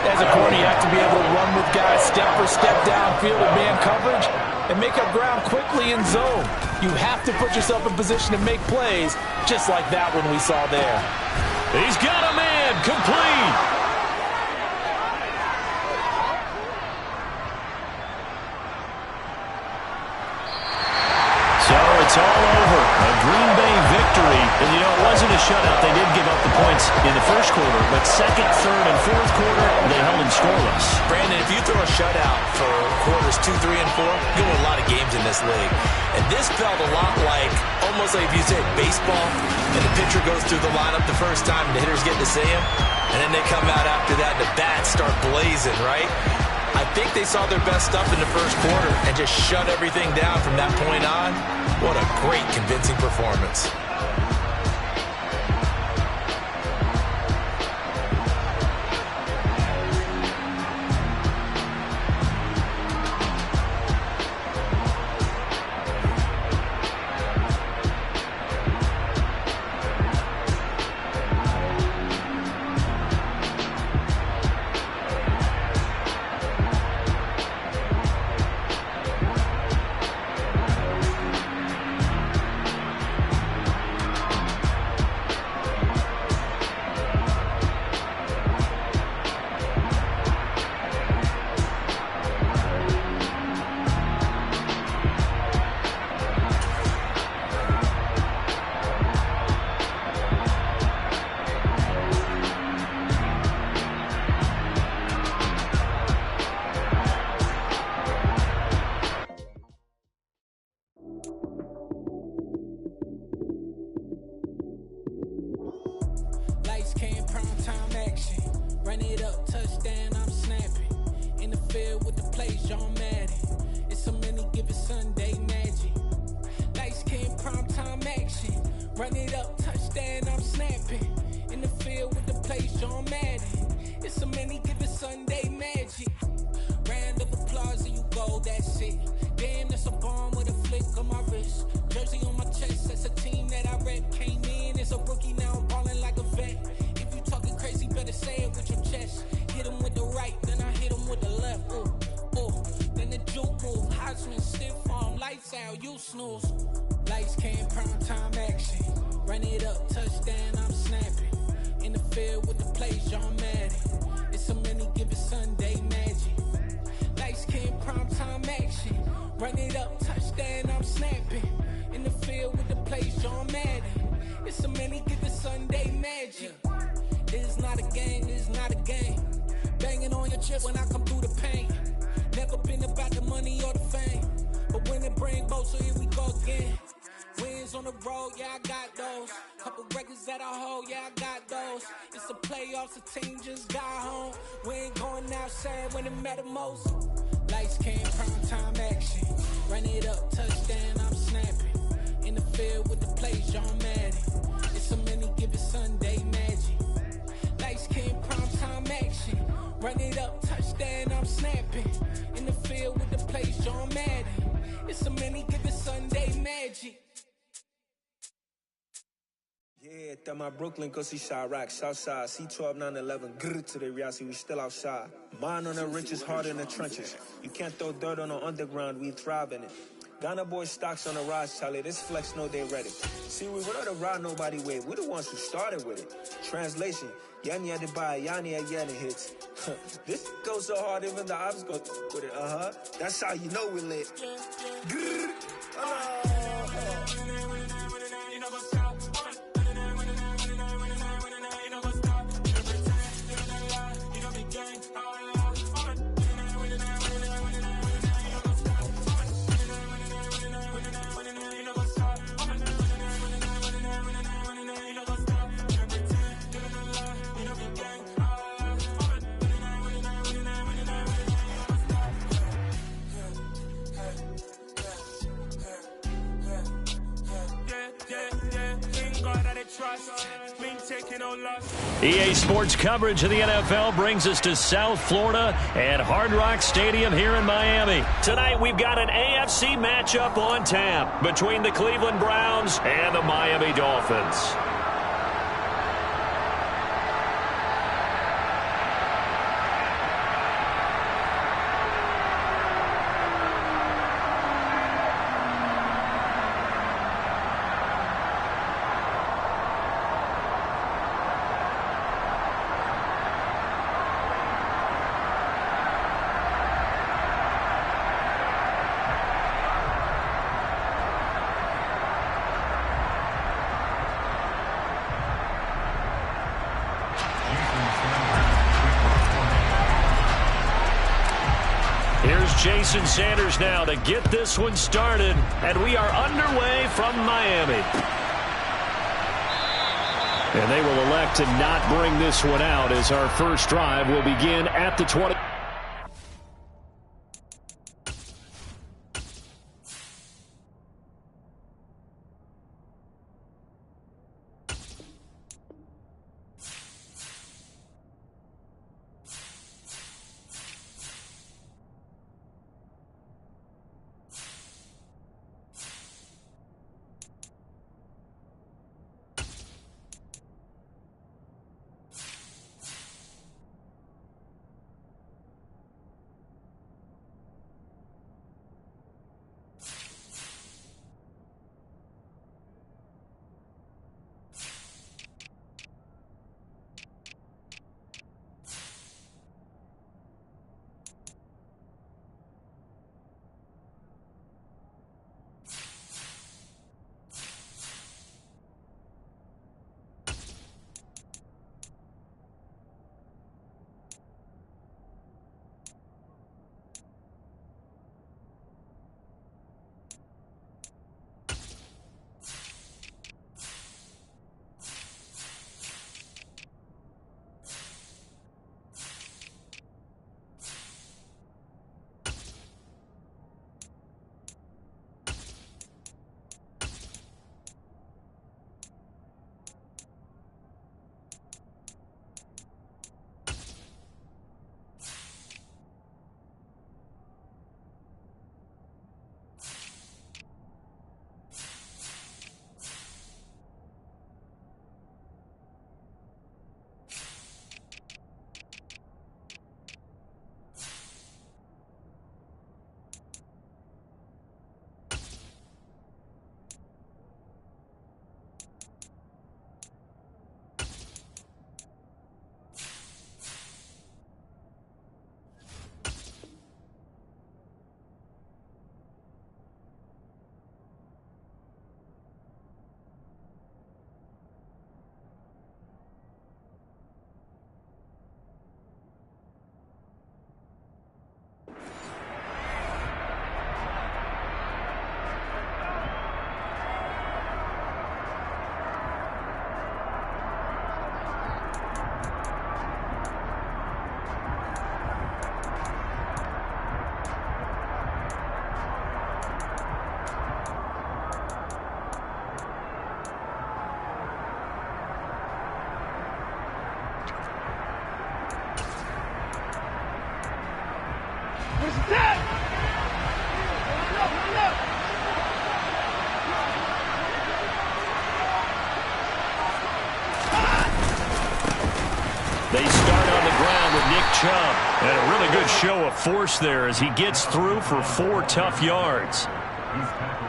As a corner, you have to be able to run with guys step for step downfield in man coverage and make up ground quickly in zone. You have to put yourself in position to make plays, just like that one we saw there. He's got a man, complete. So it's all over. A Green Bay victory. And, you know, it wasn't a shutout. They did give up the points in the first quarter, but second, third, and fourth quarter, they held them scoreless. Brandon, if you throw a shutout for quarters 2, 3, and 4, you win a lot of games in this league. And this felt a lot like, almost like if you said baseball, and the pitcher goes through the lineup the first time, and the hitters get to see him, and then they come out after that, and the bats start blazing, right? I think they saw their best stuff in the first quarter and just shut everything down from that point on. What a great, convincing performance. My Brooklyn, go see Chirac, Southside, C12, 911, grrr to the reality, we still outside. Mine on the richest, heart in the trenches. You can't throw dirt on the underground, we thrive in it. Ghana boy stocks on the rise, Charlie, this flex know they ready. See, we were not ride nobody wave, we the ones who started with it. Translation, Yani had to buy, Yani had Yanni hits. This goes so hard, even the ops go with it, That's how you know we lit. Grrr, EA Sports coverage of the NFL brings us to South Florida and Hard Rock Stadium here in Miami. Tonight we've got an AFC matchup on tap between the Cleveland Browns and the Miami Dolphins. Here's Jason Sanders now to get this one started, and we are underway from Miami. And they will elect to not bring this one out as our first drive will begin at the 20. They start on the ground with Nick Chubb. And a really good show of force there as he gets through for 4 tough yards.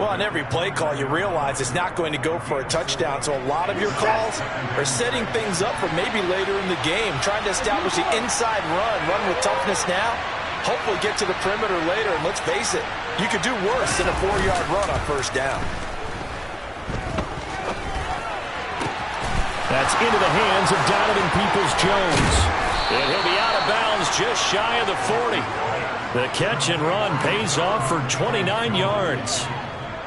Well, on every play call, you realize it's not going to go for a touchdown. So a lot of your calls are setting things up for maybe later in the game, trying to establish the inside run with toughness now, hopefully get to the perimeter later. And let's face it, you could do worse than a 4-yard run on first down. That's into the hands of Donovan Peoples-Jones. And he'll be out of bounds just shy of the 40. The catch and run pays off for 29 yards.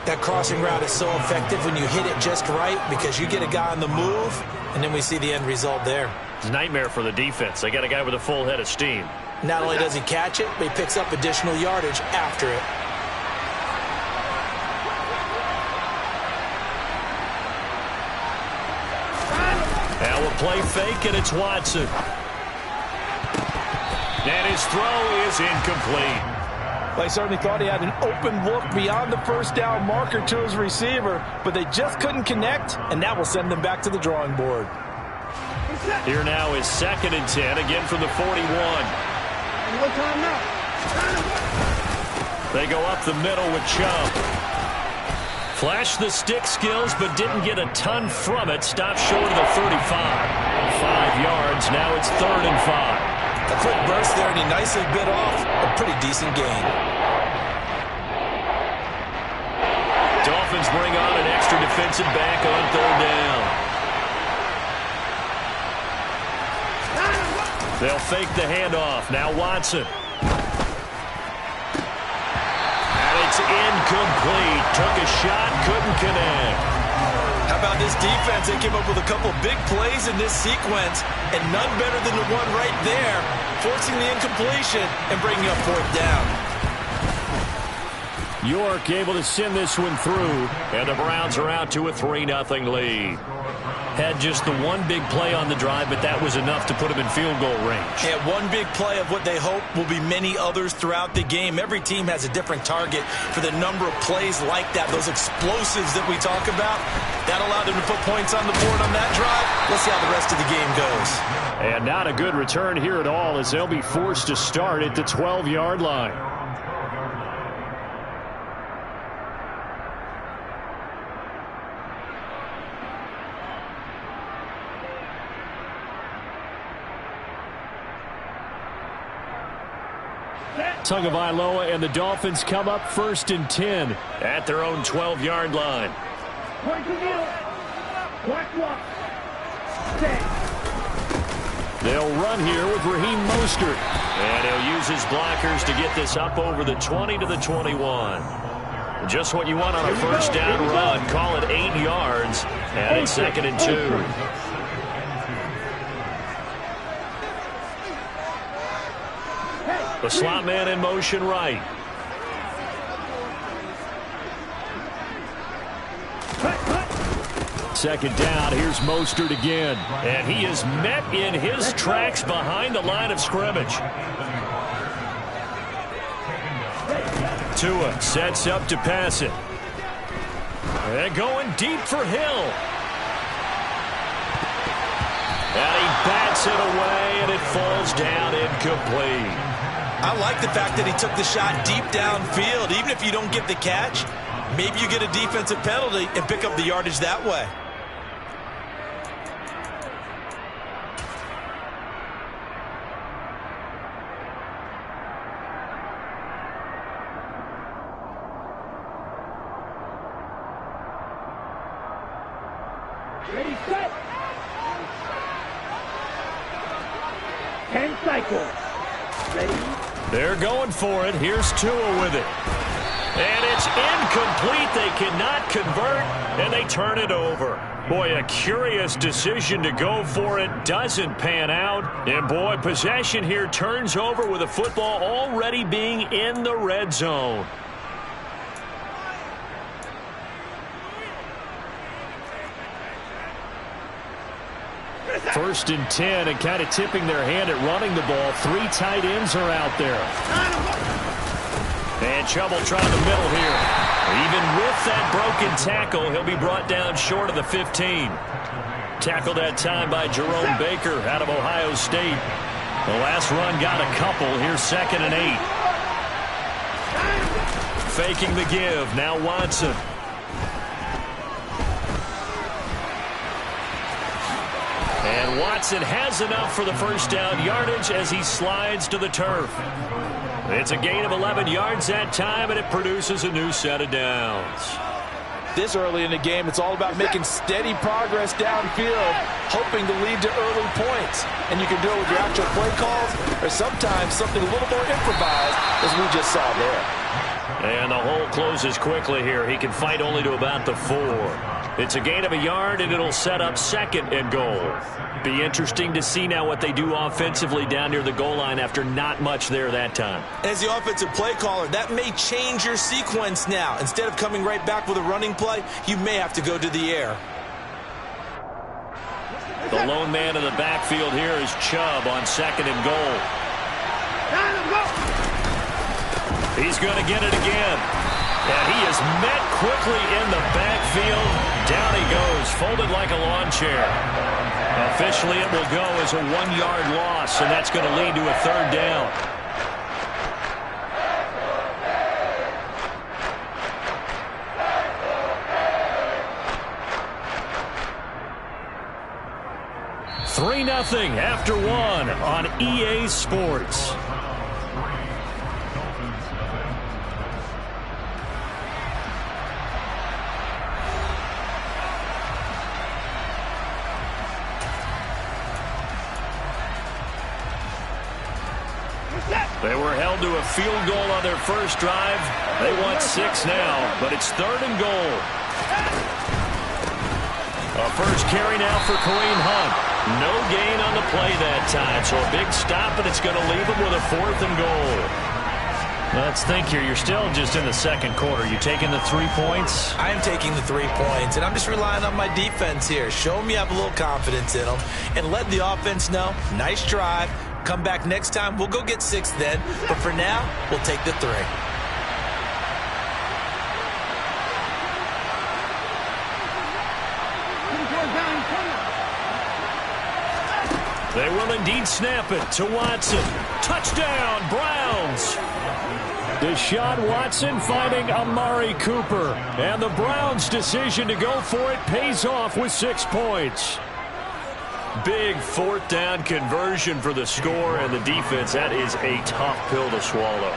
That crossing route is so effective when you hit it just right because you get a guy on the move, and then we see the end result there. It's a nightmare for the defense. They got a guy with a full head of steam. Not only does he catch it, but he picks up additional yardage after it. Now we'll play fake, and it's Watson. And his throw is incomplete. They certainly thought he had an open look beyond the first down marker to his receiver, but they just couldn't connect, and that will send them back to the drawing board. Here now is 2nd and 10, again from the 41. They go up the middle with Chubb. Flashed the stick skills, but didn't get a ton from it. Stopped short of the 35. 5 yards, now it's 3rd and 5. A quick burst there, and he nicely bit off a pretty decent gain. Dolphins bring on an extra defensive back on 3rd down. They'll fake the handoff. Now Watson. And it's incomplete. Took a shot, couldn't connect. How about this defense? They came up with a couple big plays in this sequence, and none better than the one right there, forcing the incompletion and bringing up 4th down. York able to send this one through, and the Browns are out to a 3-0 lead. Had just the one big play on the drive, but that was enough to put them in field goal range. Yeah, one big play of what they hope will be many others throughout the game. Every team has a different target for the number of plays like that, those explosives that we talk about. That allowed them to put points on the board on that drive. Let's see how the rest of the game goes. And not a good return here at all, as they'll be forced to start at the 12-yard line. Tagovailoa and the Dolphins come up 1st and 10 at their own 12-yard line. They'll run here with Raheem Mostert. And he'll use his blockers to get this up over the 20 to the 21. Just what you want on a 1st down run. Call it 8 yards. And it's 2nd and 2. The slot man in motion right. Second down, here's Mostert again. And he is met in his tracks behind the line of scrimmage. Tua sets up to pass it. And going deep for Hill. And he bats it away, and it falls down incomplete. I like the fact that he took the shot deep downfield. Even if you don't get the catch, maybe you get a defensive penalty and pick up the yardage that way. Ready, set. 10 cycles. Ready. They're going for it. Here's Tua with it. And it's incomplete. They cannot convert, and they turn it over. Boy, a curious decision to go for it. Doesn't pan out. And, boy, possession here turns over with the football already being in the red zone. First and 10, and kind of tipping their hand at running the ball. 3 tight ends are out there. And Chubb will try the middle here. Even with that broken tackle, he'll be brought down short of the 15. Tackled that time by Jerome Baker out of Ohio State. The last run got a couple. Here's 2nd and 8. Faking the give. Now Watson. And Watson has enough for the first down yardage as he slides to the turf. It's a gain of 11 yards that time, and it produces a new set of downs. This early in the game, it's all about making steady progress downfield, hoping to lead to early points. And you can do it with your actual play calls or sometimes something a little more improvised, as we just saw there. And the hole closes quickly here. He can fight only to about the 4. It's a gain of a yard, and it'll set up 2nd and goal. Be interesting to see now what they do offensively down near the goal line after not much there that time. As the offensive play caller, that may change your sequence now. Instead of coming right back with a running play, you may have to go to the air. The lone man in the backfield here is Chubb on 2nd and goal. He's going to get it again. And he is met quickly in the backfield. Down he goes, folded like a lawn chair. Officially, it will go as a 1-yard loss, and that's going to lead to a 3rd down. Three 3-0 after 1 on EA Sports. They were held to a field goal on their first drive. They want 6 now, but it's 3rd and goal. A first carry now for Kareem Hunt. No gain on the play that time, so a big stop, and it's going to leave them with a 4th and goal. Let's think here. You're still just in the 2nd quarter. You taking the 3 points? I am taking the 3 points, and I'm just relying on my defense here. Show them you have a little confidence in them, and let the offense know, nice drive. Come back next time. We'll go get 6 then, but for now, we'll take the 3. They will indeed snap it to Watson. Touchdown, Browns. Deshaun Watson finding Amari Cooper. And the Browns' decision to go for it pays off with 6 points. Big 4th down conversion for the score, and the defense, that is a tough pill to swallow.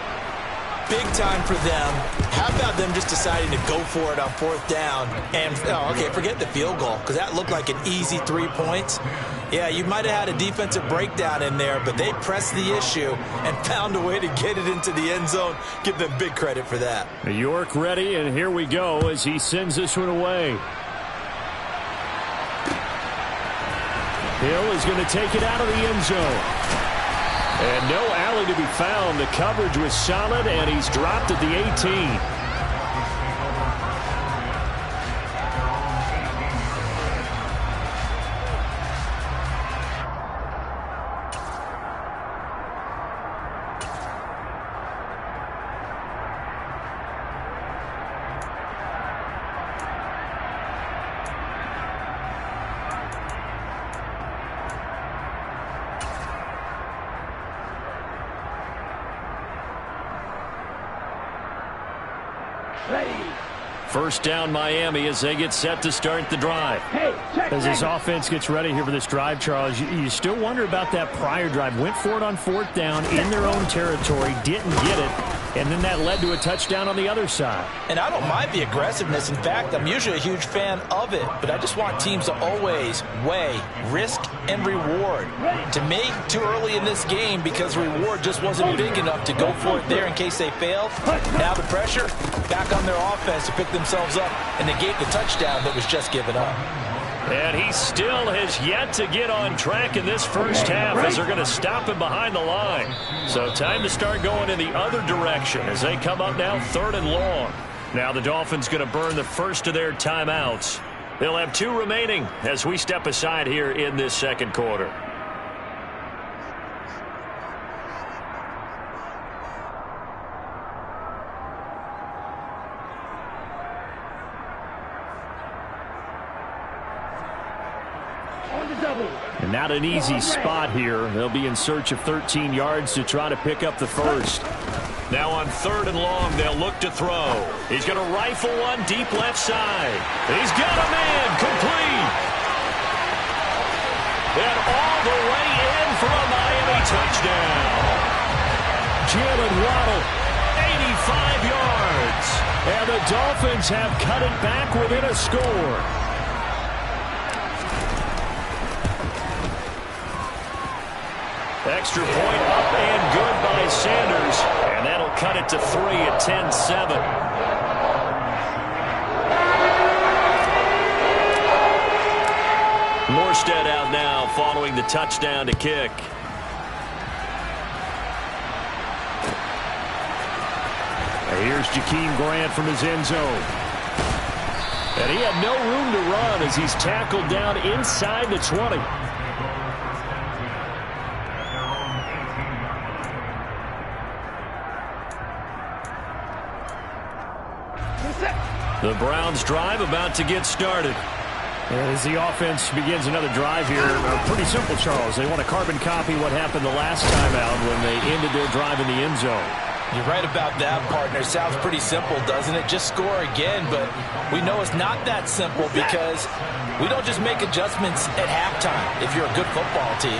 Big time for them. How about them just deciding to go for it on 4th down? And, okay, forget the field goal, because that looked like an easy 3 points. Yeah, you might have had a defensive breakdown in there, but they pressed the issue and found a way to get it into the end zone. Give them big credit for that. York ready, and here we go as he sends this one away. Hill is going to take it out of the end zone. And no alley to be found. The coverage was solid, and he's dropped at the 18. First down, Miami, as they get set to start the drive. As this offense gets ready here for this drive, Charles, you still wonder about that prior drive. Went for it on 4th down in their own territory, didn't get it, and then that led to a touchdown on the other side. And I don't mind the aggressiveness. In fact, I'm usually a huge fan of it, but I just want teams to always weigh risk and reward. To me, too early in this game because reward just wasn't big enough to go for it there in case they failed. Now the pressure back on their offense to pick themselves up and negate the touchdown that was just given up. And he still has yet to get on track in this first half as they're going to stop him behind the line. So time to start going in the other direction as they come up now 3rd and long. Now the Dolphins going to burn the first of their timeouts. They'll have 2 remaining as we step aside here in this 2nd quarter. And not an easy spot here. They'll be in search of 13 yards to try to pick up the first. Now on 3rd and long, they'll look to throw. He's going to rifle one deep left side. He's got a man complete. And all the way in for a Miami touchdown. Jalen Waddle, 85 yards. And the Dolphins have cut it back within a score. Extra point up and good by Sanders. And that'll cut it to 3 at 10-7. Morstead out now following the touchdown to kick. Here's Jakeem Grant from his end zone. And he had no room to run as he's tackled down inside the 20. The Browns drive about to get started. As the offense begins another drive here, pretty simple, Charles. They want to carbon copy what happened the last time out when they ended their drive in the end zone. You're right about that, partner. Sounds pretty simple, doesn't it? Just score again, but we know it's not that simple because we don't just make adjustments at halftime if you're a good football team.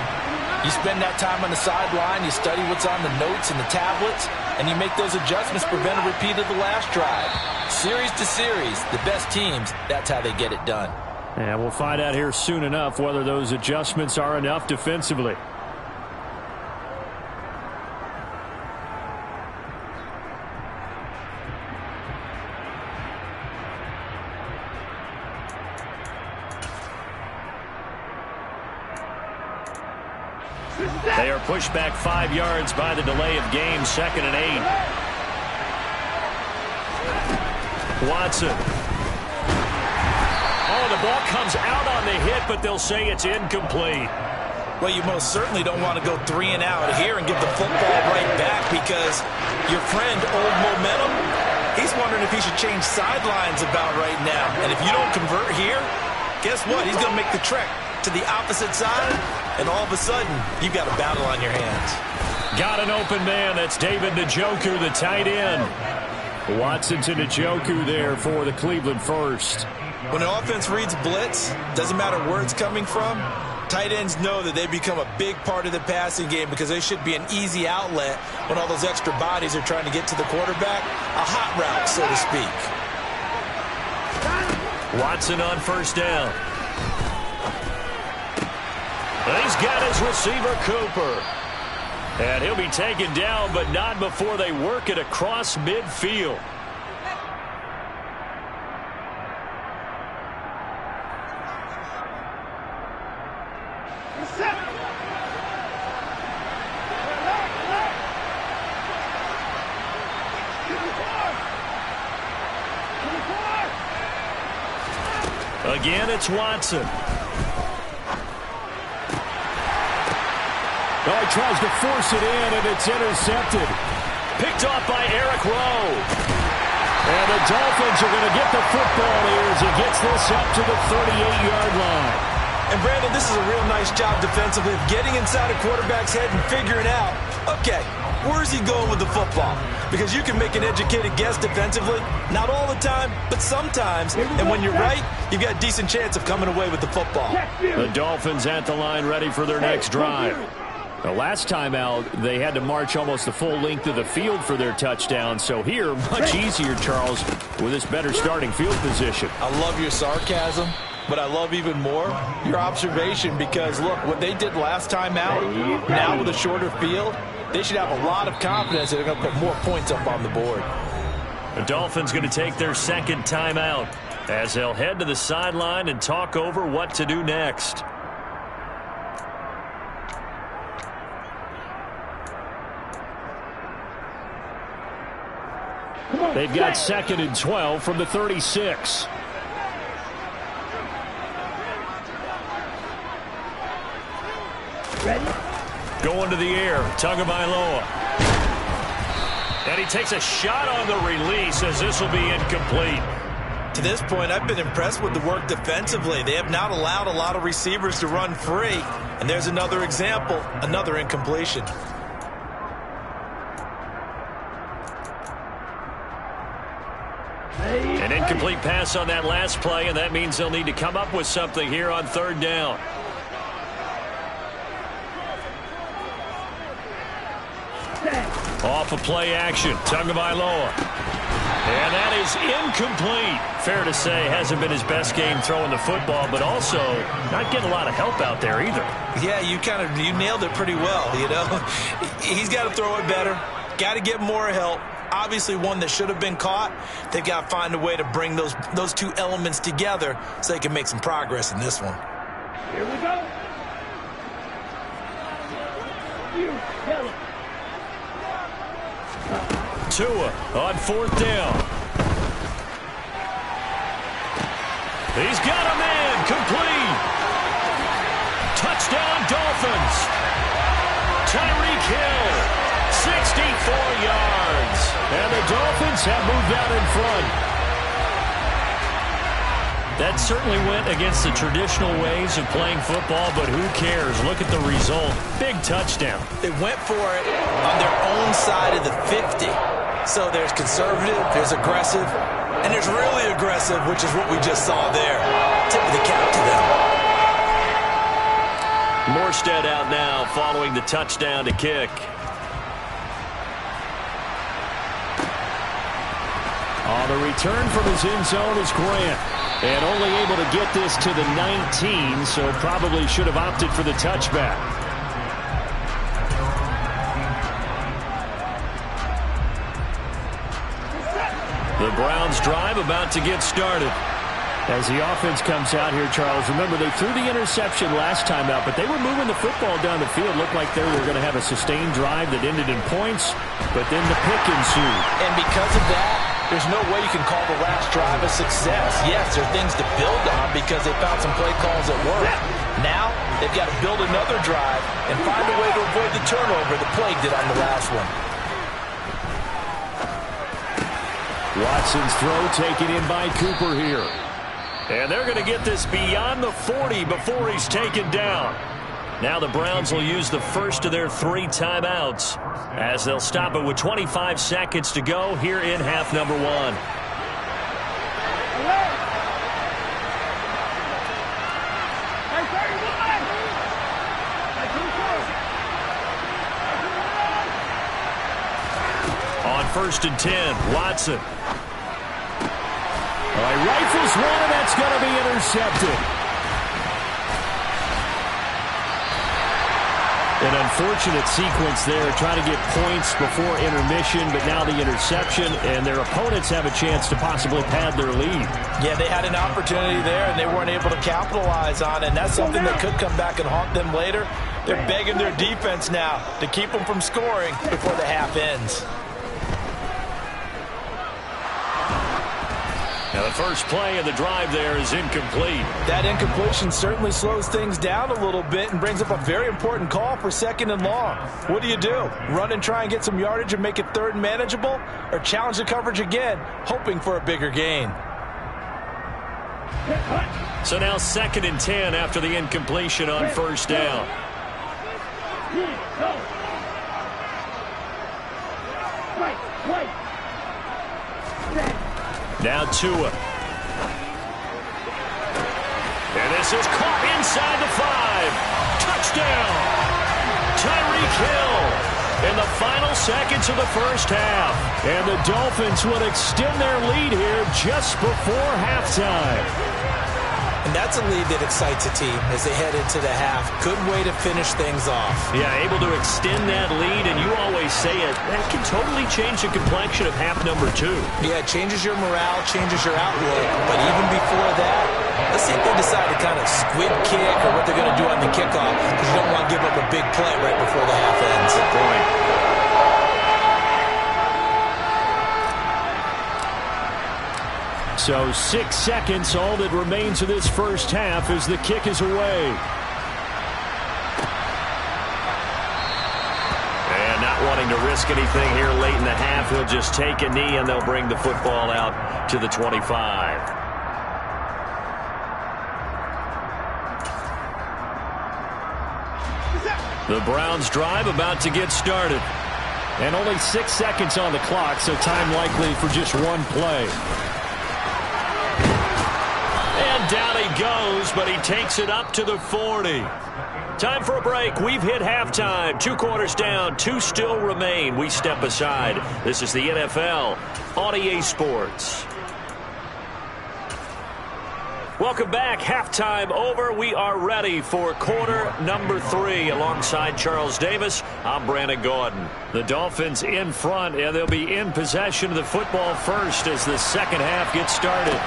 You spend that time on the sideline, you study what's on the notes and the tablets, and you make those adjustments, prevent a repeat of the last drive. Series to series, the best teams, that's how they get it done. And we'll find out here soon enough whether those adjustments are enough defensively. They are pushed back 5 yards by the delay of game, 2nd and 8. Watson. Oh, the ball comes out on the hit, but they'll say it's incomplete. Well, you most certainly don't want to go 3 and out here and give the football right back because your friend, Old Momentum, he's wondering if he should change sidelines about right now. And if you don't convert here, guess what? He's going to make the trek to the opposite side, and all of a sudden, you've got a battle on your hands. Got an open man. That's David Njoku, the tight end. Watson to Njoku there for the Cleveland first. When an offense reads blitz, doesn't matter where it's coming from, tight ends know that they become a big part of the passing game because they should be an easy outlet when all those extra bodies are trying to get to the quarterback. A hot route, so to speak. Watson on first down. He's got his receiver, Cooper. And he'll be taken down, but not before they work it across midfield. Again, it's Watson. Oh, he tries to force it in, and it's intercepted. Picked off by Eric Rowe. And the Dolphins are going to get the football here as he gets this up to the 38-yard line. And, Brandon, this is a real nice job defensively of getting inside a quarterback's head and figuring out, okay, where's he going with the football? Because you can make an educated guess defensively, not all the time, but sometimes. And when you're right, you've got a decent chance of coming away with the football. The Dolphins at the line ready for their next drive. The last time out, they had to march almost the full length of the field for their touchdown. So here, much easier, Charles, with this better starting field position. I love your sarcasm, but I love even more your observation because, look, what they did last time out, now with a shorter field, they should have a lot of confidence that they're going to put more points up on the board. The Dolphins going to take their second timeout as they'll head to the sideline and talk over what to do next. They've got 2nd and 12 from the 36. Ready? Going to the air, Tagovailoa. And he takes a shot on the release as this will be incomplete. To this point, I've been impressed with the work defensively. They have not allowed a lot of receivers to run free. And there's another example, another incompletion. An incomplete pass on that last play, and that means they'll need to come up with something here on 3rd down. Off of play action, Tagovailoa. And that is incomplete. Fair to say, hasn't been his best game throwing the football, but also not getting a lot of help out there either. Yeah, you nailed it pretty well, you know. He's got to throw it better, got to get more help. Obviously one that should have been caught. They've got to find a way to bring those two elements together so they can make some progress in this one. Here we go. You tell him. Tua on 4th down. He's got a man. Complete. Touchdown, Dolphins. Tyreek Hill, 64 yards. And the Dolphins have moved out in front. That certainly went against the traditional ways of playing football, but who cares? Look at the result. Big touchdown. They went for it on their own side of the 50. So there's conservative, there's aggressive, and there's really aggressive, which is what we just saw there. Tip of the cap to them. Morstead out now following the touchdown to kick. On the return from his end zone is Grant. And only able to get this to the 19, so probably should have opted for the touchback. The Browns drive about to get started. As the offense comes out here, Charles, remember they threw the interception last time out, but they were moving the football down the field. Looked like they were going to have a sustained drive that ended in points, but then the pick ensued. And because of that, there's no way you can call the last drive a success. Yes, there are things to build on because they found some play calls that work. Now, they've got to build another drive and find a way to avoid the turnover the Plague did on the last one. Watson's throw taken in by Cooper here. And they're going to get this beyond the 40 before he's taken down. Now the Browns will use the first of their 3 timeouts as they'll stop it with 25 seconds to go here in half number 1. On 1st and 10, Watson. All right, rifles one, and that's going to be intercepted. An unfortunate sequence there, trying to get points before intermission, but now the interception, and their opponents have a chance to possibly pad their lead. Yeah, they had an opportunity there, and they weren't able to capitalize on it, and that's something that could come back and haunt them later. They're begging their defense now to keep them from scoring before the half ends. Now the first play of the drive there is incomplete. That incompletion certainly slows things down a little bit and brings up a very important call for 2nd and long. What do? Run and try and get some yardage and make it 3rd and manageable? Or challenge the coverage again, hoping for a bigger gain? So now 2nd and 10 after the incompletion on 1st down. Now Tua. And this is caught inside the 5. Touchdown. Tyreek Hill in the final seconds of the first half. And the Dolphins will extend their lead here just before halftime. And that's a lead that excites a team as they head into the half. Good way to finish things off. Yeah, able to extend that lead, and you always say it, that can totally change the complexion of half number 2. Yeah, it changes your morale, changes your outlook. But even before that, let's see if they decide to kind of squib kick or what they're going to do on the kickoff, because you don't want to give up a big play right before the half ends. Good point. So 6 seconds, all that remains of this first half as the kick is away. And not wanting to risk anything here late in the half, he'll just take a knee and they'll bring the football out to the 25. The Browns drive about to get started. And only 6 seconds on the clock, so time likely for just one play. And down he goes, but he takes it up to the 40. Time for a break. We've hit halftime. 2 quarters down, 2 still remain. We step aside. This is the NFL on EA Sports. Welcome back. Halftime over. We are ready for quarter number 3. Alongside Charles Davis, I'm Brandon Gordon. The Dolphins in front, and they'll be in possession of the football first as the second half gets started.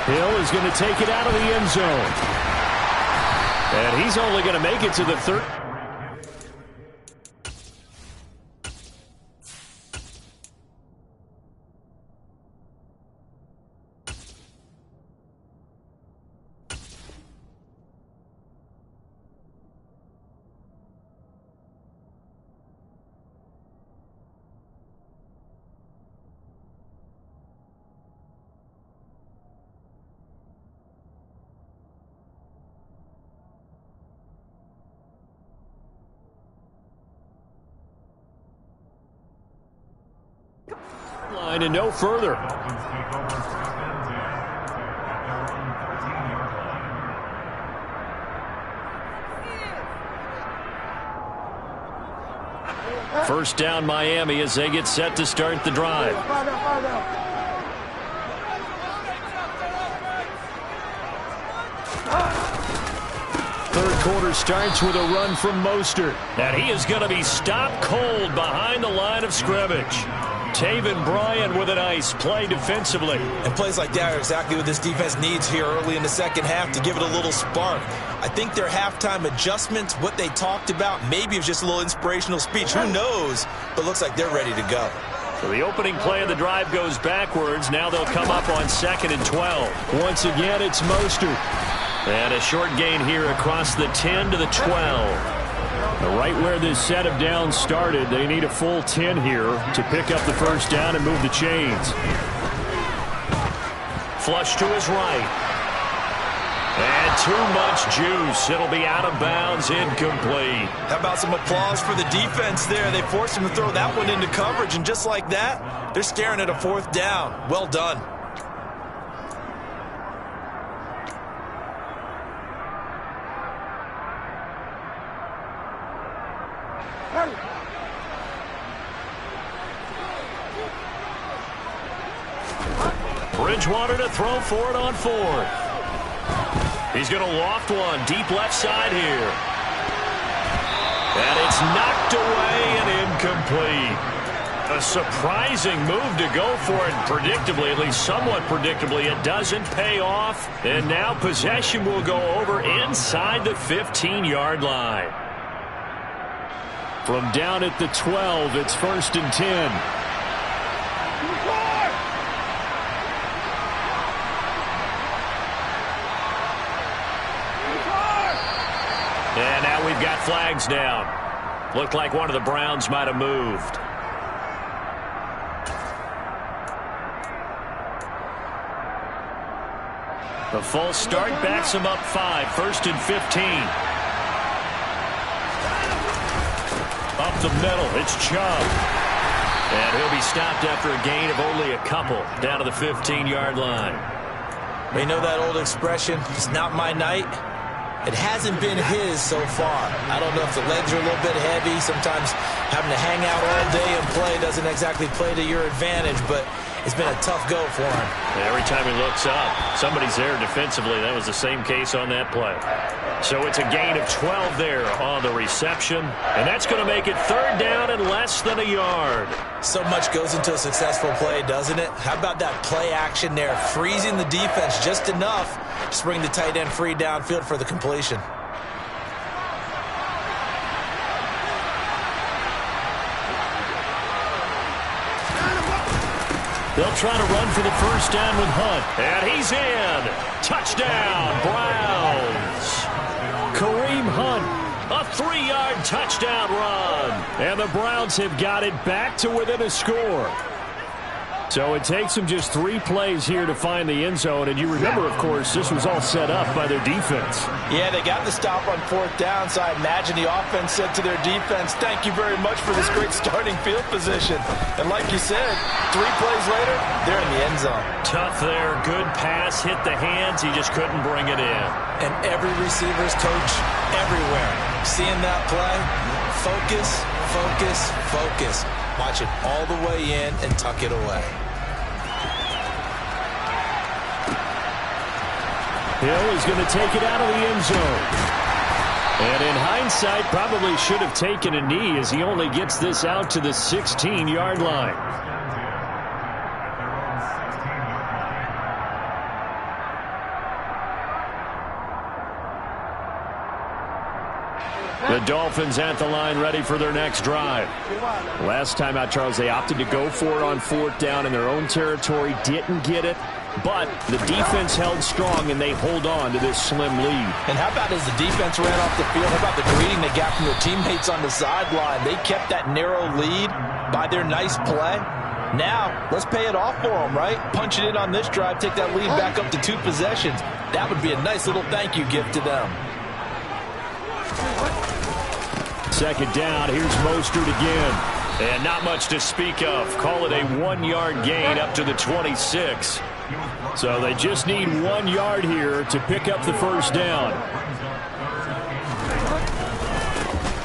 Hill is going to take it out of the end zone. And he's only going to make it to the third. line and no further. First down Miami as they get set to start the drive. Third quarter starts with a run from Mostert. And he is going to be stopped cold behind the line of scrimmage. Taven Bryan with a nice play defensively. And plays like that are exactly what this defense needs here early in the second half to give it a little spark. I think their halftime adjustments, what they talked about, maybe it was just a little inspirational speech. Who knows? But looks like they're ready to go. So the opening play of the drive goes backwards. Now they'll come up on 2nd and 12. Once again, it's Mostert. And a short gain here across the 10 to the 12. Right where this set of downs started, they need a full 10 here to pick up the first down and move the chains. Flush to his right. And too much juice. It'll be out of bounds, incomplete. How about some applause for the defense there? They forced him to throw that one into coverage, and just like that, they're staring at a 4th down. Well done. Bridgewater to throw for it on 4th. He's going to loft one deep left side here. And it's knocked away and incomplete. A surprising move to go for it. Predictably, at least somewhat predictably, it doesn't pay off. And now possession will go over inside the 15-yard line. From down at the 12, it's 1st and 10. And now we've got flags down. Looked like one of the Browns might have moved. The false start backs him up 5. 1st and 15. Up the middle, it's Chubb. And he'll be stopped after a gain of only a couple down to the 15-yard line. They know that old expression, it's not my night. It hasn't been his so far. I don't know if the legs are a little bit heavy. Sometimes having to hang out all day and play doesn't exactly play to your advantage, but it's been a tough go for him. Every time he looks up, somebody's there defensively. That was the same case on that play. So it's a gain of 12 there on the reception, and that's going to make it 3rd down and less than a yard. So much goes into a successful play, doesn't it? How about that play action there, freezing the defense just enough to bring the tight end free downfield for the completion. They'll try to run for the first down with Hunt. And he's in. Touchdown, Browns. Kareem Hunt, a 3-yard touchdown run. And the Browns have got it back to within a score. So it takes them just 3 plays here to find the end zone. And you remember, of course, this was all set up by their defense. Yeah, they got the stop on 4th down, so I imagine the offense said to their defense, thank you very much for this great starting field position. And like you said, 3 plays later, they're in the end zone. Tough there, good pass, hit the hands, he just couldn't bring it in. And every receiver's coach everywhere, seeing that play, focus, focus, focus. Watch it all the way in and tuck it away. Hill is going to take it out of the end zone. And in hindsight, probably should have taken a knee as he only gets this out to the 16-yard line. The Dolphins at the line ready for their next drive. Last time out, Charles, they opted to go for it on 4th down in their own territory. Didn't get it, but the defense held strong, and they hold on to this slim lead. And how about as the defense ran off the field, how about the greeting they got from their teammates on the sideline? They kept that narrow lead by their nice play. Now, let's pay it off for them, right? Punch it in on this drive, take that lead back up to 2 possessions. That would be a nice little thank you gift to them. 2nd down, here's Mostert again. And not much to speak of. Call it a 1-yard gain up to the 26. So they just need 1 yard here to pick up the first down.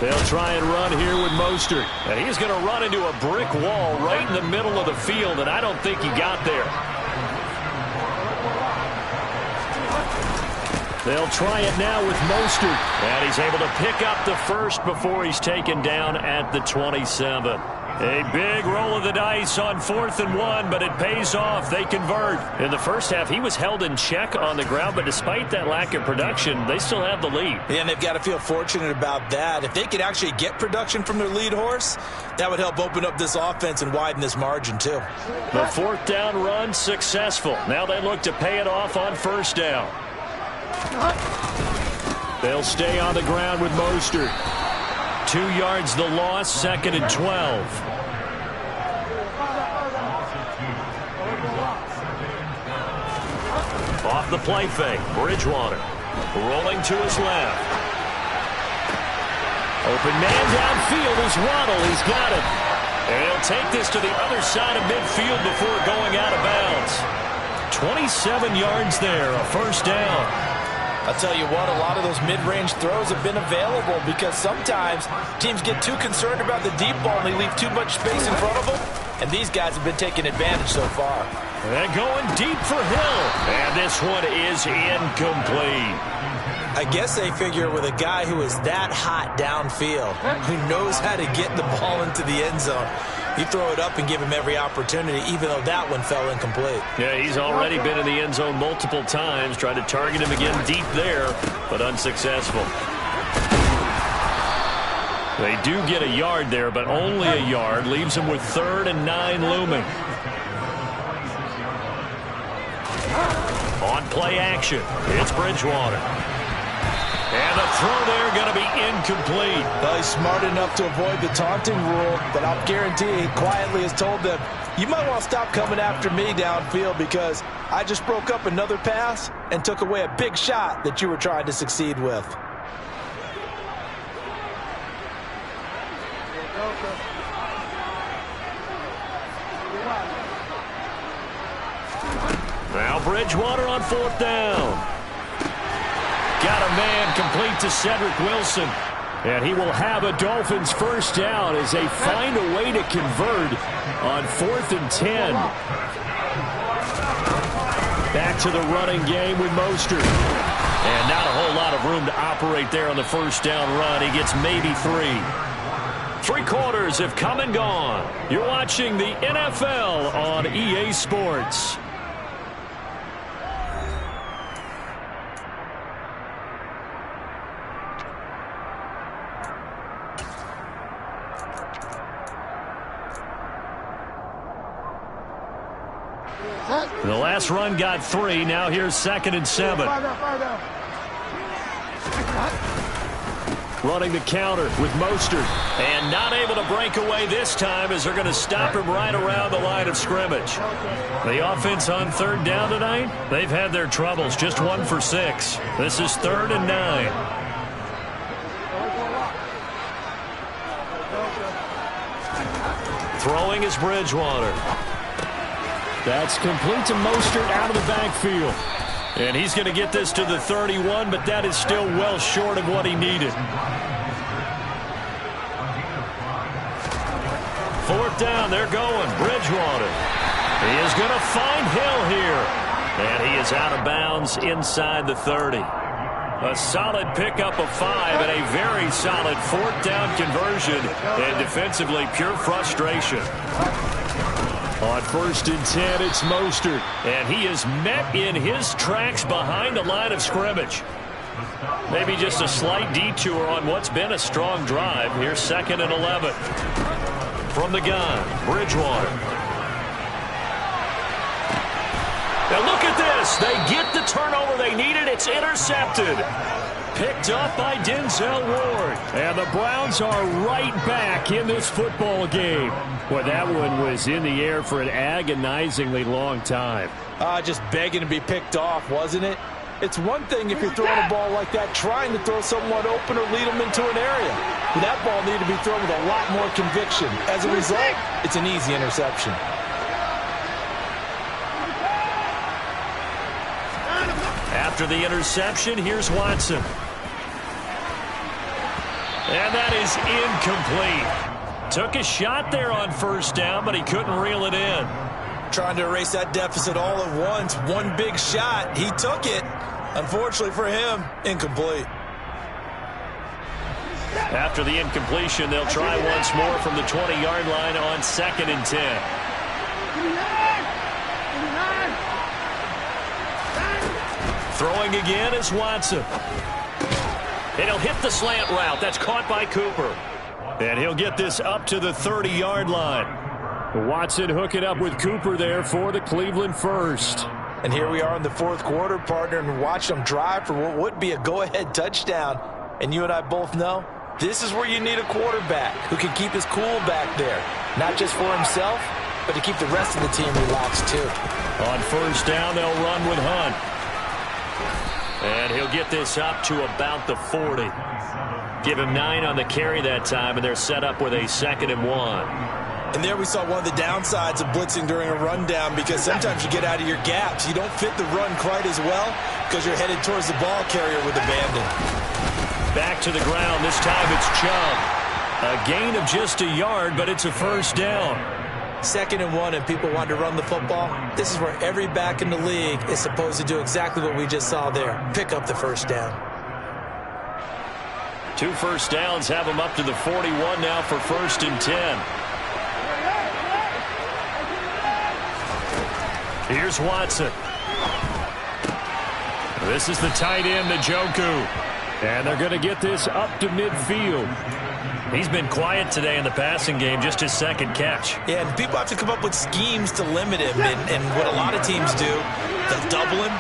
They'll try and run here with Mostert. And he's going to run into a brick wall right in the middle of the field, and I don't think he got there. They'll try it now with Mostert. And he's able to pick up the first before he's taken down at the 27. A big roll of the dice on 4th and 1, but it pays off. They convert. In the first half, he was held in check on the ground, but despite that lack of production, they still have the lead. Yeah, and they've got to feel fortunate about that. If they could actually get production from their lead horse, that would help open up this offense and widen this margin, too. The 4th down run successful. Now they look to pay it off on 1st down. They'll stay on the ground with Mostert. 2 yards the loss, 2nd and 12. Off the play fake, Bridgewater rolling to his left. Open man downfield is Waddle. He's got it. And he'll take this to the other side of midfield before going out of bounds. 27 yards there, a 1st down. I'll tell you what, a lot of those mid-range throws have been available because sometimes teams get too concerned about the deep ball and they leave too much space in front of them. And these guys have been taking advantage so far. And going deep for Hill. And this one is incomplete. I guess they figure with a guy who is that hot downfield, who knows how to get the ball into the end zone, you throw it up and give him every opportunity, even though that one fell incomplete. Yeah, he's already been in the end zone multiple times, tried to target him again deep there, but unsuccessful. They do get a yard there, but only a yard. Leaves him with 3rd and 9 looming. On play action, it's Bridgewater. And the throw there going to be incomplete. Well, he's smart enough to avoid the taunting rule, but I'll guarantee he quietly has told them, you might want to stop coming after me downfield because I just broke up another pass and took away a big shot that you were trying to succeed with. Now Bridgewater on 4th down. Got a man complete to Cedric Wilson. And he will have a Dolphins 1st down as they find a way to convert on 4th and 10. Back to the running game with Mostert. And not a whole lot of room to operate there on the 1st down run. He gets maybe 3. 3 quarters have come and gone. You're watching the NFL on EA Sports. The last run got 3. Now here's 2nd and 7. Running the counter with Mostert. And not able to break away this time as they're going to stop him right around the line of scrimmage. The offense on 3rd down tonight, they've had their troubles. Just 1 for 6. This is 3rd and 9. Throwing is Bridgewater. That's complete to Mostert out of the backfield. And he's going to get this to the 31, but that is still well short of what he needed. 4th down, they're going. Bridgewater. He is going to find Hill here. And he is out of bounds inside the 30. A solid pickup of 5 and a very solid 4th down conversion. And defensively, pure frustration. On 1st and 10, it's Mostert. And he is met in his tracks behind the line of scrimmage. Maybe just a slight detour on what's been a strong drive. Here's 2nd and 11. From the gun, Bridgewater. Now look at this. They get the turnover they needed. It's intercepted. Picked up by Denzel Ward. And the Browns are right back in this football game. Boy, that one was in the air for an agonizingly long time. Just begging to be picked off, wasn't it? It's one thing if you're throwing a ball like that, trying to throw someone open or lead them into an area. That ball needed to be thrown with a lot more conviction. As a result, it's an easy interception. After the interception, here's Watson. And that is incomplete. Took a shot there on first down, but he couldn't reel it in. Trying to erase that deficit all at once. One big shot. He took it. Unfortunately for him, incomplete. After the incompletion, they'll try once more from the 20-yard line on 2nd and 10. Throwing again is Watson. And he'll hit the slant route. That's caught by Cooper. And he'll get this up to the 30-yard line. Watson hooking up with Cooper there for the Cleveland first. And here we are in the fourth quarter, partner, and watch them drive for what would be a go-ahead touchdown. And you and I both know this is where you need a quarterback who can keep his cool back there. Not just for himself, but to keep the rest of the team relaxed too. On first down, they'll run with Hunt. And he'll get this up to about the 40. Give him 9 on the carry that time, and they're set up with a 2nd and 1. And there we saw one of the downsides of blitzing during a rundown, because sometimes you get out of your gaps. You don't fit the run quite as well because you're headed towards the ball carrier with abandon. Back to the ground. This time it's Chubb. A gain of just a yard, but it's a first down. 2nd and 1, and people want to run the football. This is where every back in the league is supposed to do exactly what we just saw there. Pick up the first down. 2 first downs have them up to the 41 now for 1st and 10. Here's Watson. This is the tight end, Njoku. And they're going to get this up to midfield. He's been quiet today in the passing game, just his 2nd catch. Yeah, and people have to come up with schemes to limit him. And what a lot of teams do, they'll double him,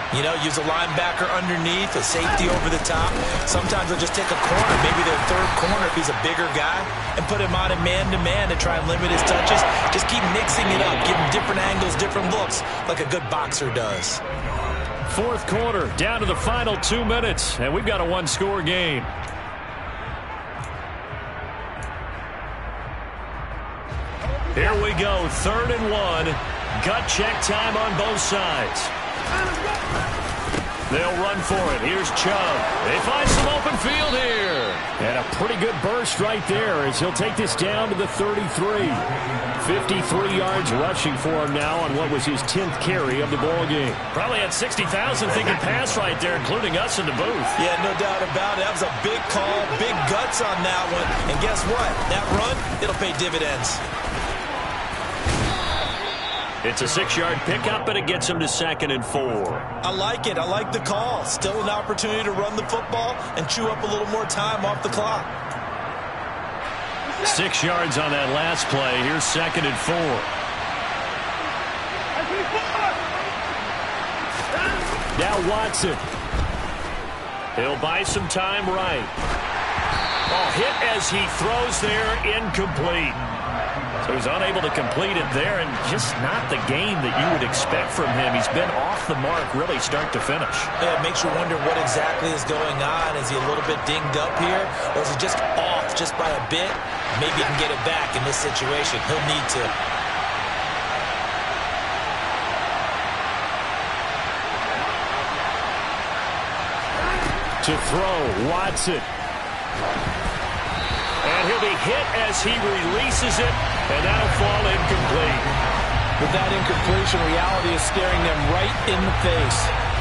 use a linebacker underneath, a safety over the top. Sometimes they'll just take a corner, maybe their 3rd corner if he's a bigger guy, and put him on a man-to-man to try and limit his touches. Just keep mixing it up, give him different angles, different looks, like a good boxer does. 4th quarter, down to the final 2 minutes, and we've got a 1-score game. Here we go, 3rd and 1. Gut check time on both sides. They'll run for it. Here's Chubb. They find some open field here. And a pretty good burst right there as he'll take this down to the 33. 53 yards rushing for him now on what was his 10th carry of the ball game. Probably had 60,000 thinking pass right there, including us in the booth. Yeah, no doubt about it. That was a big call, big guts on that one. And guess what? That run, it'll pay dividends. It's a 6-yard pickup, but it gets him to 2nd and 4. I like it. I like the call. Still an opportunity to run the football and chew up a little more time off the clock. 6 yards on that last play. Here's 2nd and 4. Now Watson. He'll buy some time right. Oh, hit as he throws there, incomplete. So he's unable to complete it there, and just not the game that you would expect from him. He's been off the mark really start to finish. Yeah, it makes you wonder what exactly is going on. Is he a little bit dinged up here, or is he just off just by a bit? Maybe he can get it back in this situation. He'll need to. To throw, Watson. And he'll be hit as he releases it, and that'll fall incomplete. With that incompletion, reality is staring them right in the face.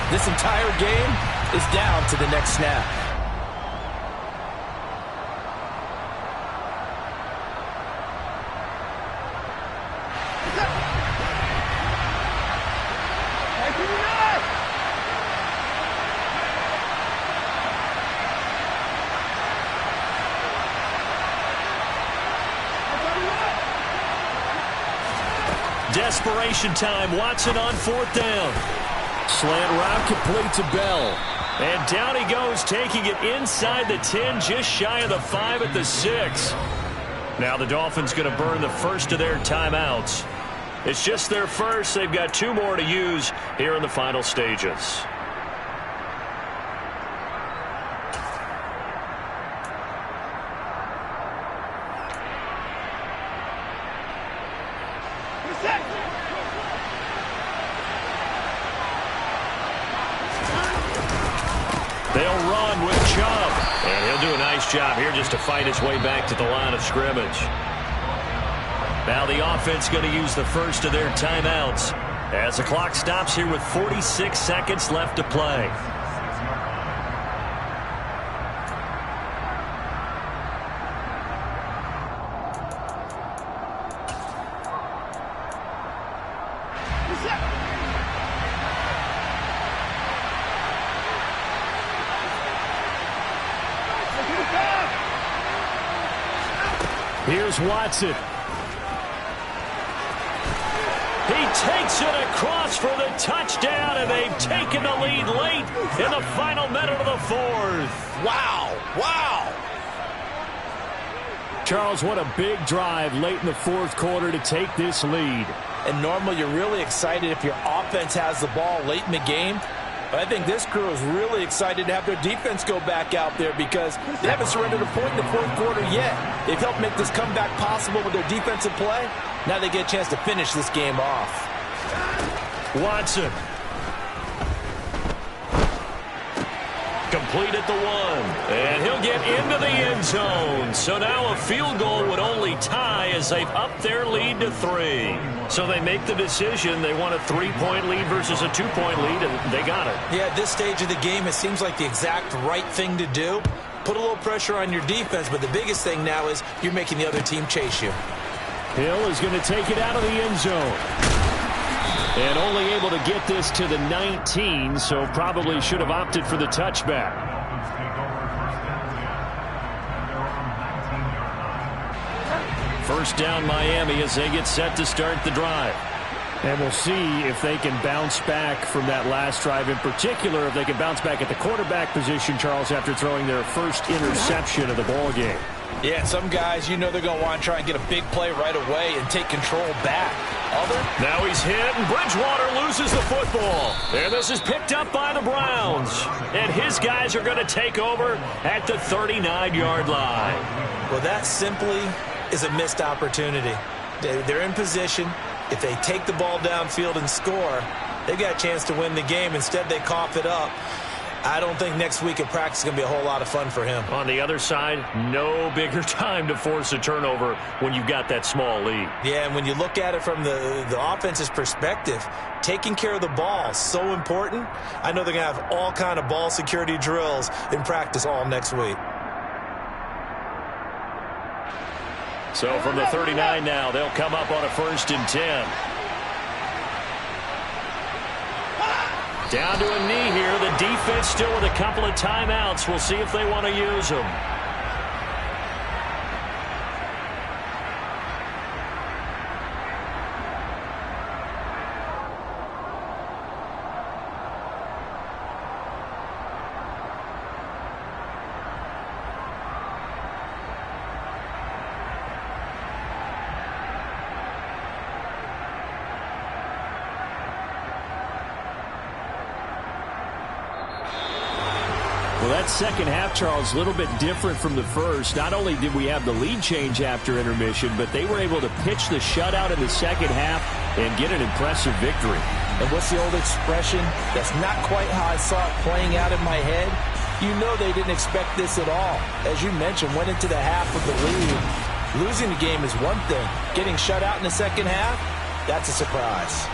This entire game is down to the next snap. Desperation time. Watson on 4th down. Slant route complete to Bell. And down he goes, taking it inside the 10, just shy of the 5 at the 6. Now the Dolphins going to burn the first of their timeouts. It's just their first. They've got 2 more to use here in the final stages. job here just to fight his way back to the line of scrimmage. Now the offense going to use the first of their timeouts as the clock stops here with 46 seconds left to play. Here's Watson. He takes it across for the touchdown, and they've taken the lead late in the final minute of the fourth. Wow. Wow. Charles, what a big drive late in the fourth quarter to take this lead. And normally you're really excited if your offense has the ball late in the game. But I think this crew is really excited to have their defense go back out there because they haven't surrendered a point in the fourth quarter yet. They've helped make this comeback possible with their defensive play. Now they get a chance to finish this game off. Watson. Complete at the 1. And he'll get into the end zone. So now a field goal would only tie as they've upped their lead to 3. So they make the decision. They want a 3-point lead versus a 2-point lead, and they got it. Yeah, at this stage of the game, it seems like the exact right thing to do. Put a little pressure on your defense, but the biggest thing now is you're making the other team chase you. Hill is going to take it out of the end zone. And only able to get this to the 19, so probably should have opted for the touchback. First down Miami as they get set to start the drive. And we'll see if they can bounce back from that last drive. In particular, if they can bounce back at the quarterback position, Charles, after throwing their first interception of the ball game. Yeah, some guys, you know they're going to want to try and get a big play right away and take control back. Now he's hit, and Bridgewater loses the football. And this is picked up by the Browns. And his guys are going to take over at the 39-yard line. Well, that simply is a missed opportunity. They're in position. If they take the ball downfield and score, they've got a chance to win the game. Instead, they cough it up. I don't think next week at practice is going to be a whole lot of fun for him. On the other side, no bigger time to force a turnover when you've got that small lead. Yeah, and when you look at it from the offense's perspective, taking care of the ball is so important. I know they're going to have all kind of ball security drills in practice all next week. So from the 39 now, they'll come up on a 1st and 10. Down to a knee here. The defense still with a couple of timeouts. We'll see if they want to use them. Well, that second half, Charles, a little bit different from the first. Not only did we have the lead change after intermission, but they were able to pitch the shutout in the second half and get an impressive victory. And what's the old expression? That's not quite how I saw it playing out in my head. You know they didn't expect this at all. As you mentioned, went into the half with the lead. Losing the game is one thing. Getting shut out in the second half, that's a surprise.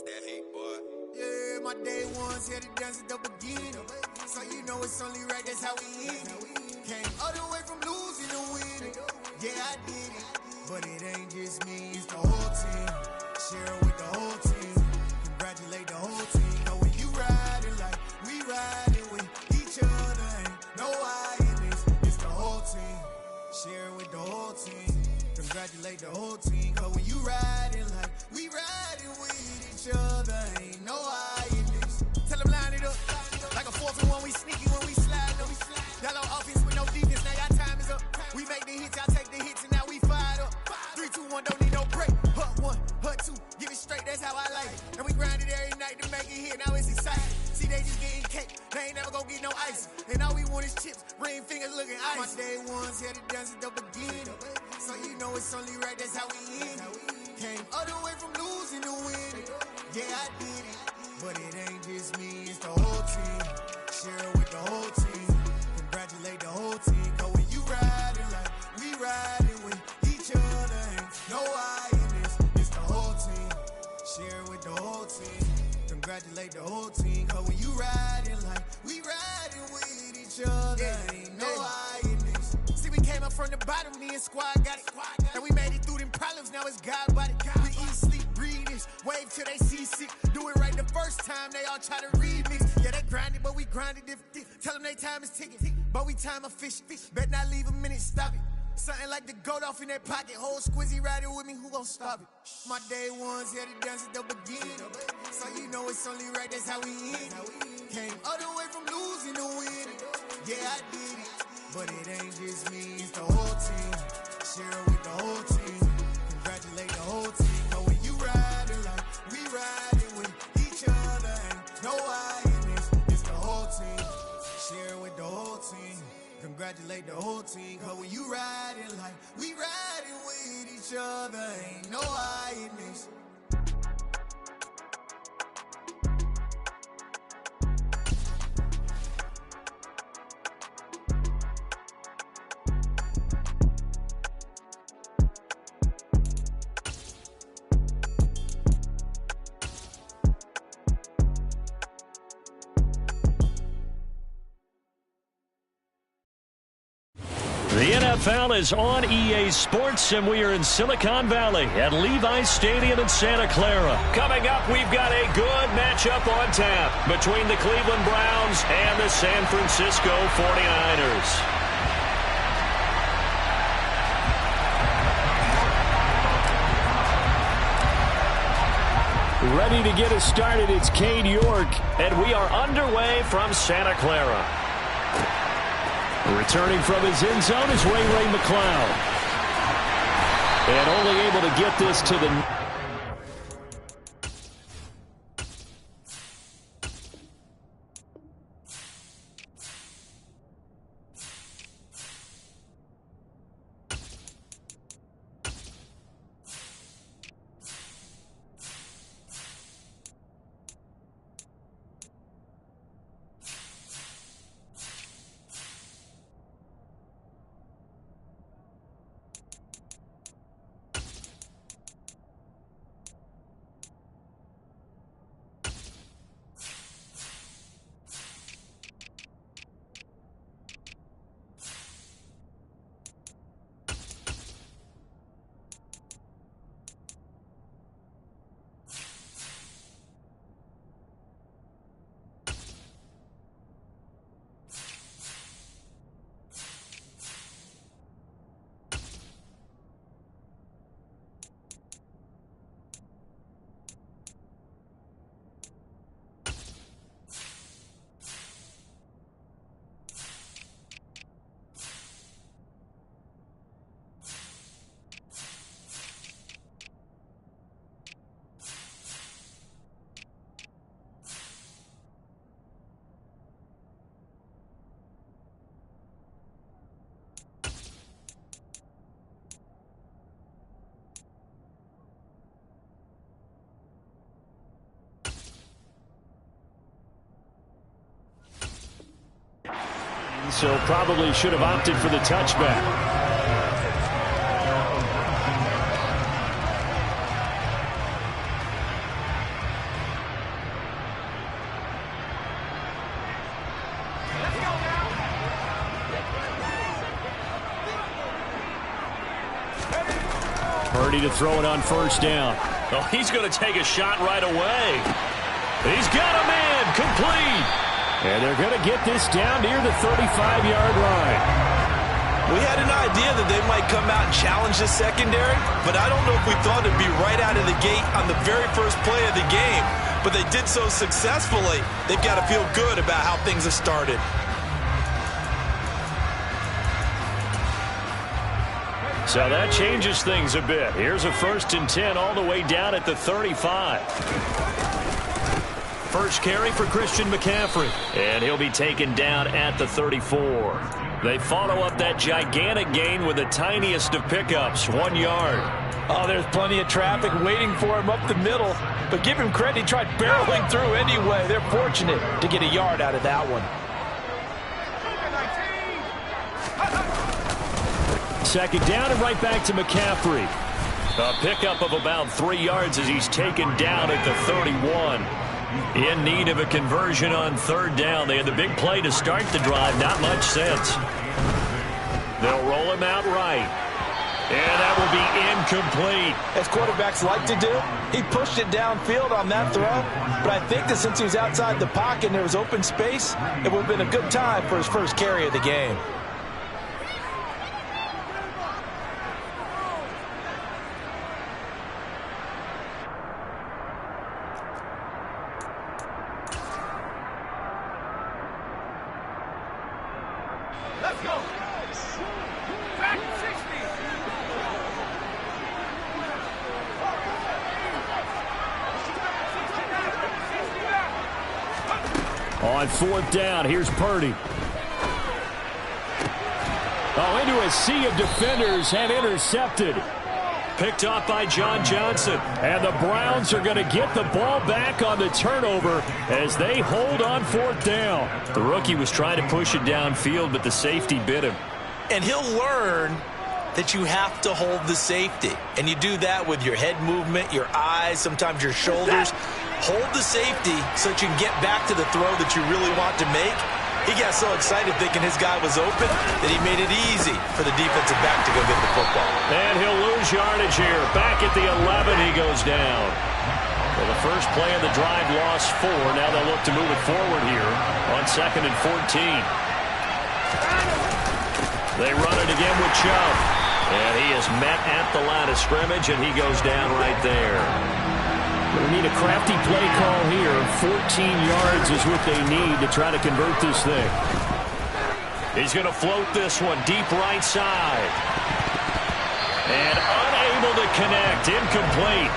that heat, boy. Yeah, my day ones here to dance at the beginning. So you know it's only right, that's how we end it. Came all the way from losing to winning. Yeah, I did it. But it ain't just me, it's the whole team. Share it with the whole team. Congratulate the whole team. Know when you riding like we riding with each other. Ain't no I in this, it's the whole team. Share it with the whole team. Congratulate the whole team. Cause when you riding like we riding with each other. Ain't no I in this. Tell them line it up. Like a 4-1, we sneaky when we slide up. Y'all on offense with no defense, now y'all time is up. We make the hits, y'all take the hits, and now we fired up. 3, 2, 1, don't need no break. Hut 1, hut 2, give it straight, that's how I like it. And we grind it every night to make it hit, now it's exciting. See, they just getting cake, they ain't never gonna get no ice. And all we want is chips, ring fingers looking ice. My day ones here to dance at the beginning. So you know it's only right, that's how we end it. Came all the way from losing to winning. Yeah, I did it. But it ain't just me, it's the whole team. Share it with the whole team. Congratulate the whole team. Cause when you riding like we riding with each other. Ain't no I in this, it's the whole team. Share it with the whole team. Congratulate the whole team. Cause when you riding like we riding with each other. Ain't no I in this. See, we came up from the bottom, me and squad got it. And we made it through them problems, now it's God body. We eat, sleep, breathe this, wave till they see sick. Do it right the first time, they all try to remix. Yeah, they grinded, but we grinded different. Tell them they time is ticking, but we time efficient. Bet not leave a minute, stop it. Something like the goat off in their pocket. Whole squizzy riding with me, who gon' stop it? My day ones here to dance at the beginning. So you know it's only right, that's how we end it. Came all the way from losing to winning. Yeah, I did it. But it ain't just me, it's the whole team. Share it with the whole team. Congratulate the whole team. Know when you riding like we riding with each other. Ain't no I in this, it's the whole team. Share it with the whole team. Congratulate the whole team. Cause when you riding like we riding with each other. Ain't no I in this. The NFL is on EA Sports, and we are in Silicon Valley at Levi's Stadium in Santa Clara. Coming up, we've got a good matchup on tap between the Cleveland Browns and the San Francisco 49ers. Ready to get us started, it's Cade York, and we are underway from Santa Clara. Returning from his end zone is Ray McCloud. And only able to get this to the... So probably should have opted for the touchback. Purdy to throw it on first down. Oh, he's going to take a shot right away. He's got a man, complete. And they're going to get this down near the 35-yard line. We had an idea that they might come out and challenge the secondary, but I don't know if we thought it'd be right out of the gate on the very first play of the game. But they did so successfully, they've got to feel good about how things have started. So that changes things a bit. Here's a 1st and 10 all the way down at the 35. First carry for Christian McCaffrey. And he'll be taken down at the 34. They follow up that gigantic gain with the tiniest of pickups, 1 yard. Oh, there's plenty of traffic waiting for him up the middle. But give him credit, he tried barreling through anyway. They're fortunate to get a yard out of that one. Second down and right back to McCaffrey. A pickup of about 3 yards as he's taken down at the 31. In need of a conversion on 3rd down. They had the big play to start the drive. Not much sense. They'll roll him out right. And that will be incomplete. As quarterbacks like to do, he pushed it downfield on that throw. But I think that since he was outside the pocket and there was open space, it would have been a good time for his first carry of the game. On 4th down, here's Purdy. Oh, into a sea of defenders and intercepted. Picked off by John Johnson. And the Browns are going to get the ball back on the turnover as they hold on 4th down. The rookie was trying to push it downfield, but the safety bit him. And he'll learn that you have to hold the safety. And you do that with your head movement, your eyes, sometimes your shoulders. Hold the safety so that you can get back to the throw that you really want to make. He got so excited thinking his guy was open that he made it easy for the defensive back to go get the football. And he'll lose yardage here. Back at the 11, he goes down. Well, the first play of the drive lost 4. Now they'll look to move it forward here on 2nd and 14. They run it again with Chubb. And he is met at the line of scrimmage, and he goes down right there. They need a crafty play call here. 14 yards is what they need to try to convert this thing. He's going to float this one deep right side. And unable to connect. Incomplete.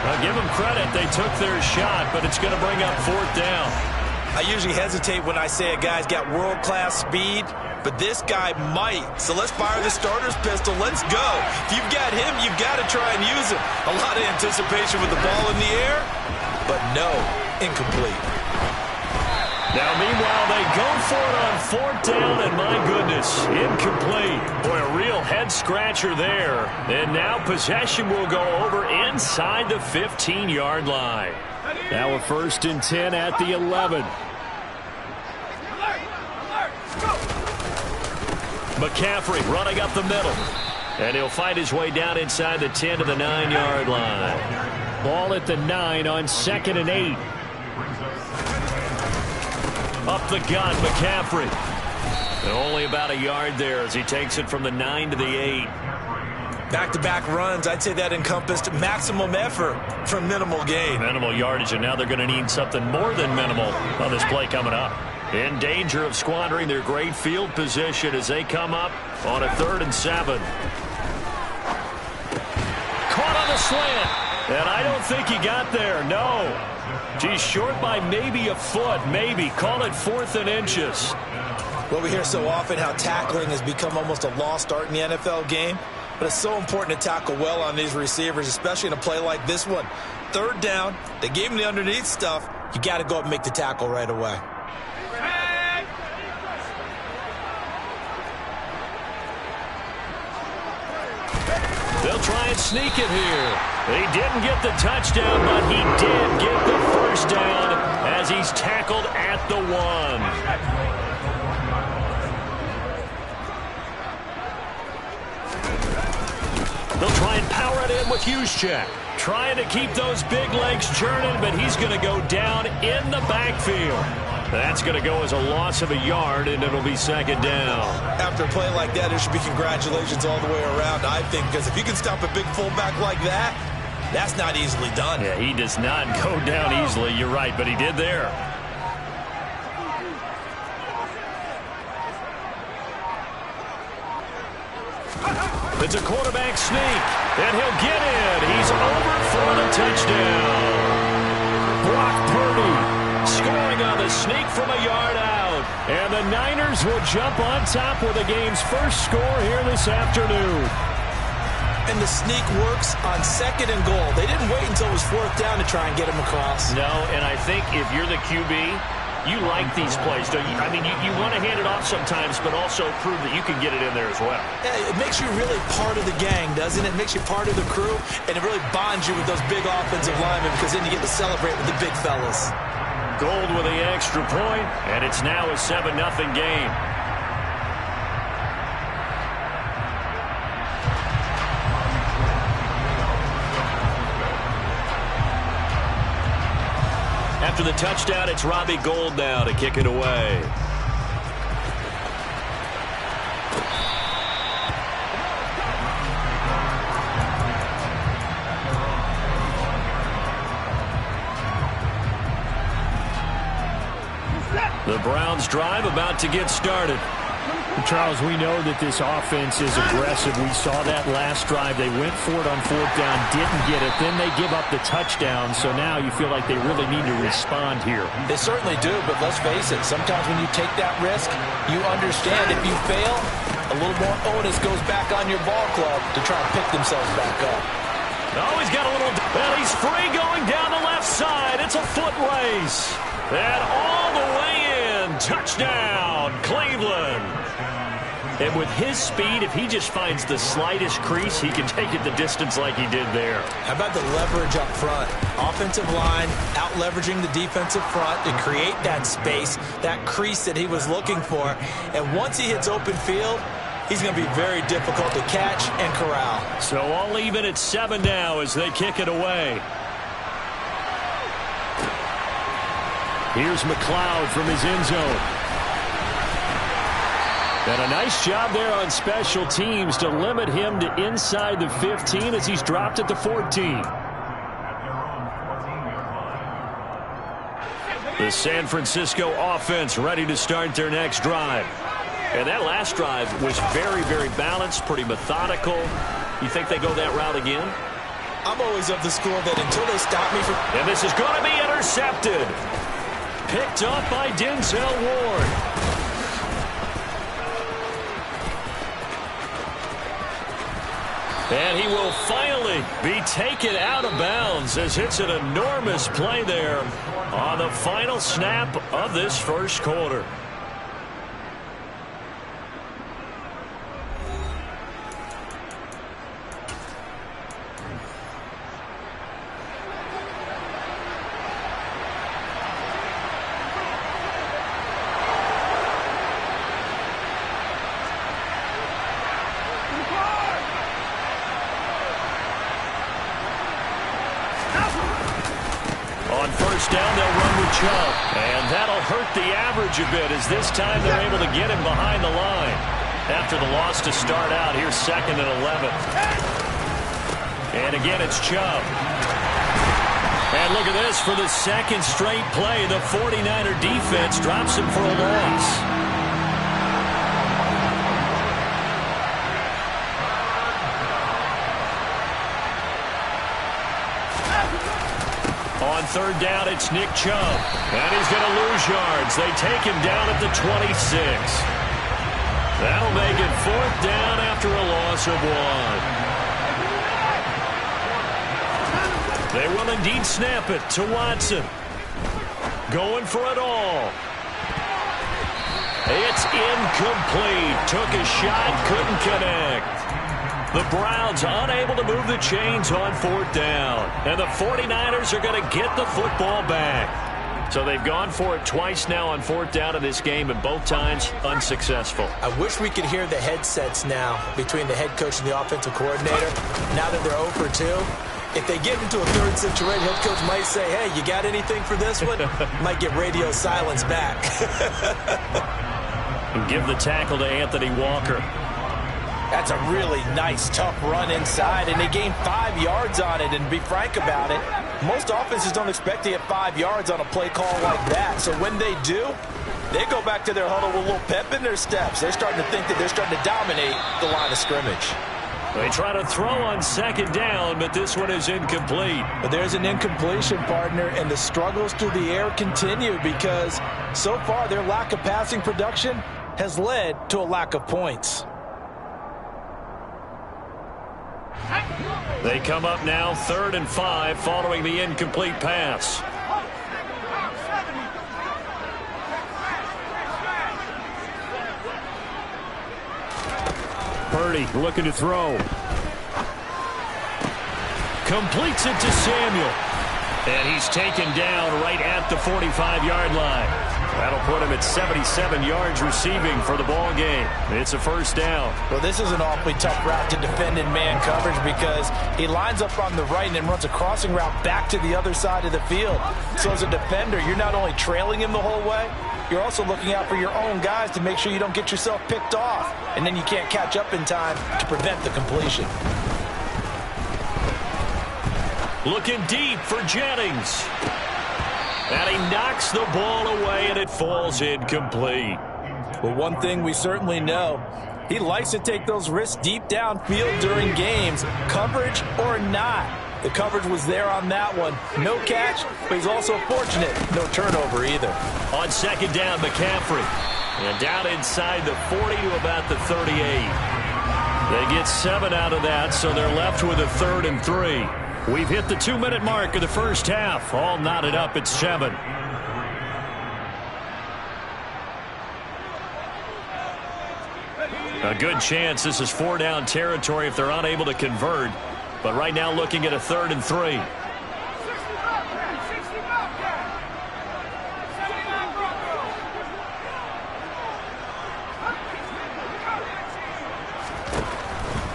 I'll give them credit. They took their shot, but it's going to bring up 4th down. I usually hesitate when I say a guy's got world-class speed, but this guy might. So let's fire the starter's pistol. Let's go. If you've got him, you've got to try and use him. A lot of anticipation with the ball in the air, but no, incomplete. Now, meanwhile, they go for it on 4th down, and my goodness, incomplete. Boy, a real head-scratcher there. And now possession will go over inside the 15-yard line. Now a 1st and 10 at the 11. McCaffrey running up the middle. And he'll fight his way down inside the 10 to the 9-yard line. Ball at the 9 on 2nd and 8. Up the gun, McCaffrey. And only about a yard there as he takes it from the 9 to the 8. Back-to-back runs, I'd say that encompassed maximum effort for minimal gain. Minimal yardage, and now they're going to need something more than minimal on this play coming up. In danger of squandering their great field position as they come up on a 3rd and 7. Caught on the slant, and I don't think he got there, no. He's short by maybe a foot, maybe. Call it 4th and inches. Well, we hear so often how tackling has become almost a lost art in the NFL game. But it's so important to tackle well on these receivers, especially in a play like this one. 3rd down, they gave him the underneath stuff. You got to go up and make the tackle right away. They'll try and sneak it here. He didn't get the touchdown, but he did get the first down as he's tackled at the 1. They'll try and power it in with with Juszczyk. Trying to keep those big legs churning, but he's going to go down in the backfield. That's going to go as a loss of a yard, and it'll be second down. After a play like that, there should be congratulations all the way around, I think, because if you can stop a big fullback like that, that's not easily done. Yeah, he does not go down easily. You're right, but he did there. It's a quarterback sneak, and he'll get in. He's over for the touchdown. Brock Purdy scoring on the sneak from a yard out. And the Niners will jump on top with the game's first score here this afternoon. And the sneak works on 2nd and goal. They didn't wait until it was 4th down to try and get him across. No, and I think if you're the QB, you like these plays, don't you? I mean, you want to hand it off sometimes, but also prove that you can get it in there as well. Yeah, it makes you really part of the gang, doesn't it? It makes you part of the crew, and it really bonds you with those big offensive linemen because then you get to celebrate with the big fellas. Gold with the extra point, and it's now a 7-0 game. After the touchdown, it's Robbie Gould now to kick it away. The Browns drive about to get started. Charles, we know that this offense is aggressive. We saw that last drive. They went for it on 4th down, didn't get it. Then they give up the touchdown. So now you feel like they really need to respond here. They certainly do, but let's face it. Sometimes when you take that risk, you understand if you fail, a little more onus goes back on your ball club to try and pick themselves back up. Oh, he's got a little... Well, he's free going down the left side. It's a foot race. And all the way in. Touchdown, Cleveland. And with his speed, if he just finds the slightest crease, he can take it the distance like he did there. How about the leverage up front? Offensive line out-leveraging the defensive front to create that space, that crease that he was looking for. And once he hits open field, he's going to be very difficult to catch and corral. So all even at 7 now as they kick it away. Here's McLeod from his end zone. And a nice job there on special teams to limit him to inside the 15 as he's dropped at the 14. The San Francisco offense ready to start their next drive. And that last drive was very, very balanced, pretty methodical. You think they go that route again? I'm always of the school that until they stop me from... And this is going to be intercepted. Picked up by Denzel Ward. And he will finally be taken out of bounds as it's an enormous play there on the final snap of this first quarter. Down, they'll run with Chubb, and that'll hurt the average a bit as this time they're able to get him behind the line. After the loss to start out, here's 2nd and 11. And again, it's Chubb. And look at this for the second straight play. The 49er defense drops him for a loss. On 3rd down, it's Nick Chubb. And he's going to lose yards. They take him down at the 26. That'll make it 4th down after a loss of 1. They will indeed snap it to Watson. Going for it all. It's incomplete. Took a shot, couldn't connect. The Browns unable to move the chains on 4th down. And the 49ers are going to get the football back. So they've gone for it twice now on 4th down in this game, and both times unsuccessful. I wish we could hear the headsets now between the head coach and the offensive coordinator. Now that they're 0 for 2, if they get into a third situation, head coach might say, hey, you got anything for this one? Might get radio silence back. And give the tackle to Anthony Walker. That's a really nice, tough run inside, and they gained 5 yards on it. And to be frank about it, most offenses don't expect to get 5 yards on a play call like that. So when they do, they go back to their huddle with a little pep in their steps. They're starting to think that they're starting to dominate the line of scrimmage. They try to throw on 2nd down, but this one is incomplete. But there's an incompletion, partner, and the struggles through the air continue because so far their lack of passing production has led to a lack of points. They come up now 3rd and 5 following the incomplete pass. Purdy looking to throw. Completes it to Samuel. And he's taken down right at the 45-yard line. That'll put him at 77 yards receiving for the ball game. It's a 1st down. Well, this is an awfully tough route to defend in man coverage because he lines up on the right and then runs a crossing route back to the other side of the field. So as a defender, you're not only trailing him the whole way, you're also looking out for your own guys to make sure you don't get yourself picked off. And then you can't catch up in time to prevent the completion. Looking deep for Jennings. And he knocks the ball away, and it falls incomplete. Well, one thing we certainly know, he likes to take those risks deep downfield during games, coverage or not. The coverage was there on that one. No catch, but he's also fortunate. No turnover either. On 2nd down, McCaffrey. And down inside the 40 to about the 38. They get 7 out of that, so they're left with a 3rd and 3. We've hit the 2-minute mark of the 1st half. All knotted up at 7. A good chance this is 4-down territory if they're unable to convert. But right now looking at a 3rd and 3.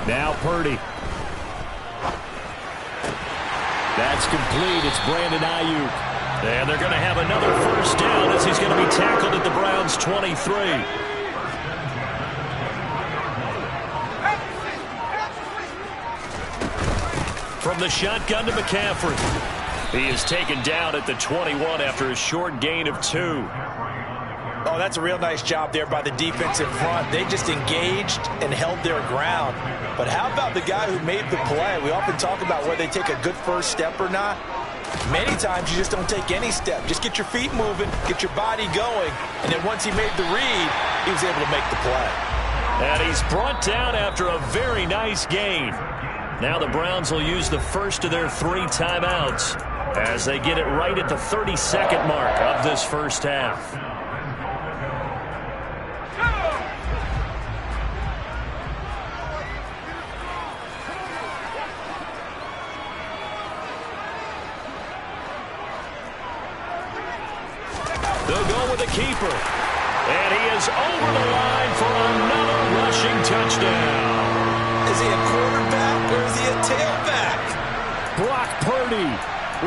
Now Purdy. That's complete. It's Brandon Ayuk. And they're going to have another 1st down as he's going to be tackled at the Browns' 23. From the shotgun to McCaffrey. He is taken down at the 21 after a short gain of 2. Oh, that's a real nice job there by the defensive front. They just engaged and held their ground. But how about the guy who made the play? We often talk about whether they take a good first step or not. Many times you just don't take any step. Just get your feet moving, get your body going, and then once he made the read, he was able to make the play. And he's brought down after a very nice gain. Now the Browns will use the first of their 3 timeouts as they get it right at the 32nd mark of this 1st half. They'll go with the keeper. And he is over the line for another rushing touchdown. Is he a quarterback or is he a tailback? Brock Purdy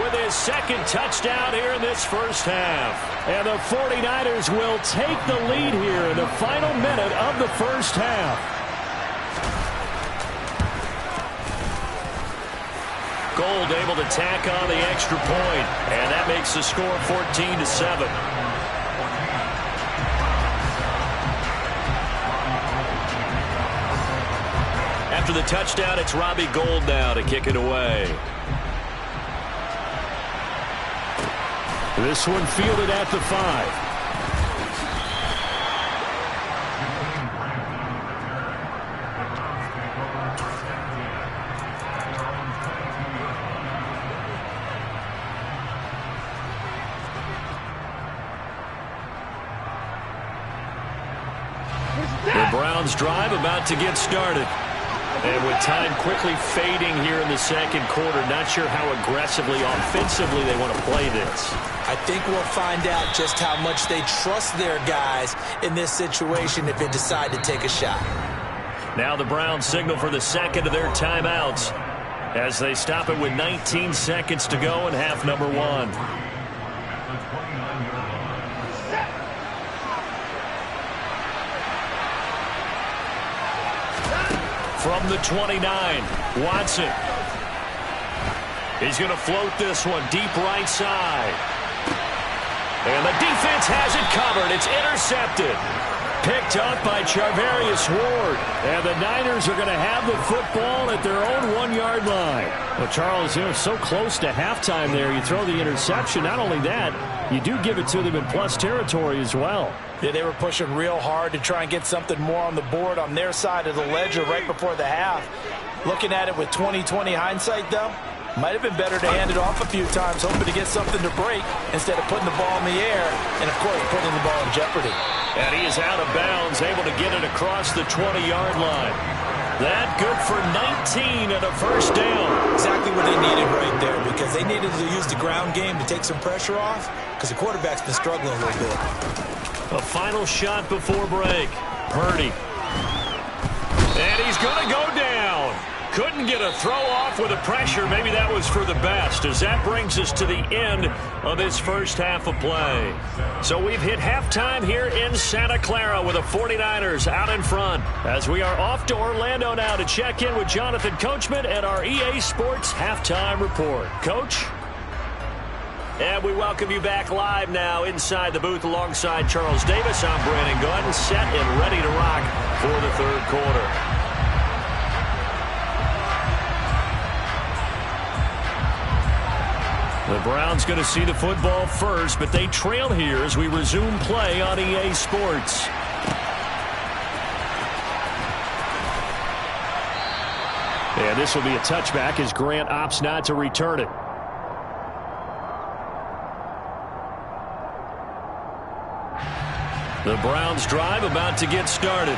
with his 2nd touchdown here in this 1st half. And the 49ers will take the lead here in the final minute of the 1st half. Gold able to tack on the extra point, and that makes the score 14-7. After the touchdown, it's Robbie Gould now to kick it away. This one fielded at the 5. The Browns drive about to get started. And with time quickly fading here in the second quarter, not sure how aggressively, offensively they want to play this. I think we'll find out just how much they trust their guys in this situation if they decide to take a shot. Now the Browns signal for the second of their timeouts as they stop it with 19 seconds to go in half number one. From the 29, Watson. He's going to float this one deep right side. And the defense has it covered. It's intercepted. Picked up by Charvarius Ward. And the Niners are going to have the football at their own 1-yard line. Well, Charles, so close to halftime there. You throw the interception. Not only that, you do give it to them in plus territory as well. Yeah, they were pushing real hard to try and get something more on the board on their side of the ledger right before the half. Looking at it with 20/20 hindsight, though, might have been better to hand it off a few times, hoping to get something to break instead of putting the ball in the air and, of course, putting the ball in jeopardy. And he is out of bounds, able to get it across the 20-yard line. That good for 19 and a first down. Exactly what they needed right there, because they needed to use the ground game to take some pressure off, because the quarterback's been struggling a little bit. A final shot before break. Purdy. And he's going to go down. Couldn't get a throw off with the pressure. Maybe that was for the best, as that brings us to the end of this first half of play. So we've hit halftime here in Santa Clara with the 49ers out in front, as we are off to Orlando now to check in with Jonathan Coachman and our EA Sports Halftime Report. Coach? And we welcome you back live now inside the booth alongside Charles Davis. I'm Brandon Gunn, set and ready to rock for the third quarter. The Browns going to see the football first, but they trail here as we resume play on EA Sports. And this will be a touchback as Grant opts not to return it. The Browns drive about to get started.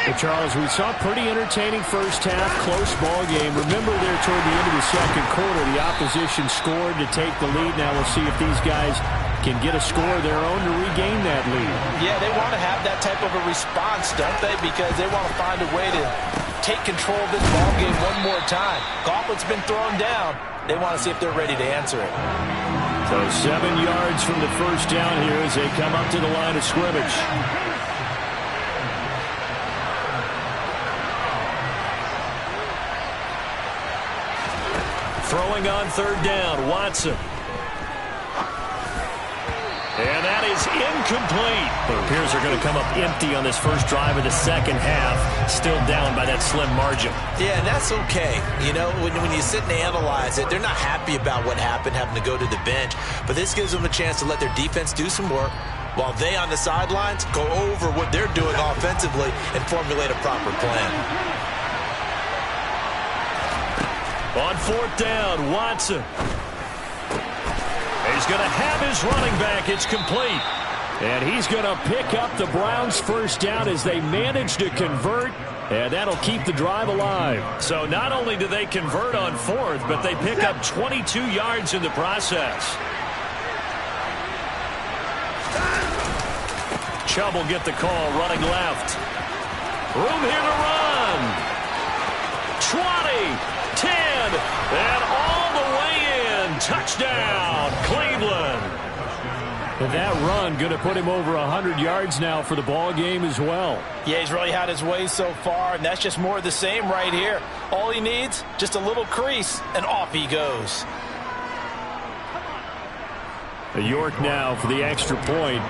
Well, Charles, we saw a pretty entertaining first half, close ball game. Remember there toward the end of the second quarter, the opposition scored to take the lead. Now we'll see if these guys can get a score of their own to regain that lead. Yeah, they want to have that type of a response, don't they? Because they want to find a way to take control of this ball game one more time. Gauntlet's been thrown down. They want to see if they're ready to answer it. So 7 yards from the first down here as they come up to the line of scrimmage. Throwing on third down, Watson. And that is incomplete. It appears they're going to come up empty on this first drive of the second half, still down by that slim margin. Yeah, and that's okay. You know, when you sit and analyze it, they're not happy about what happened, having to go to the bench. But this gives them a chance to let their defense do some work while they on the sidelines go over what they're doing offensively and formulate a proper plan. On fourth down, Watson. He's going to have his running back. It's complete. And he's going to pick up the Browns' first down as they manage to convert, and that'll keep the drive alive. So not only do they convert on fourth, but they pick up 22 yards in the process. Chubb will get the call, running left. Room here to run. 20, 10, and all the way in. Touchdown, Cleveland. And that run going to put him over 100 yards now for the ball game as well. Yeah, he's really had his way so far, and that's just more of the same right here. All he needs, just a little crease, and off he goes. York now for the extra point.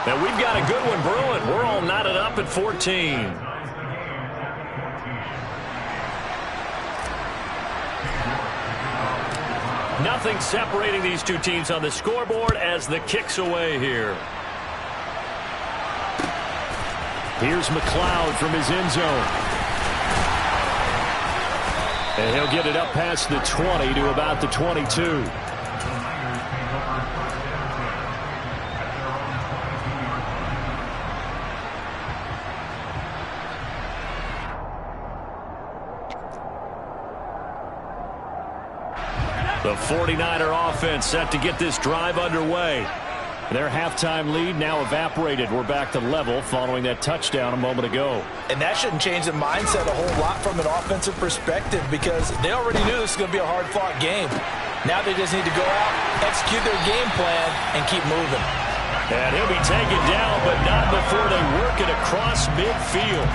And we've got a good one brewing. We're all knotted up at 14. Nothing separating these two teams on the scoreboard as the kick's away here. Here's McLeod from his end zone. And he'll get it up past the 20 to about the 22. The 49er offense set to get this drive underway. Their halftime lead now evaporated. We're back to level following that touchdown a moment ago. And that shouldn't change the mindset a whole lot from an offensive perspective because they already knew this was going to be a hard-fought game. Now they just need to go out, execute their game plan, and keep moving. And he'll be taken down, but not before they work it across midfield.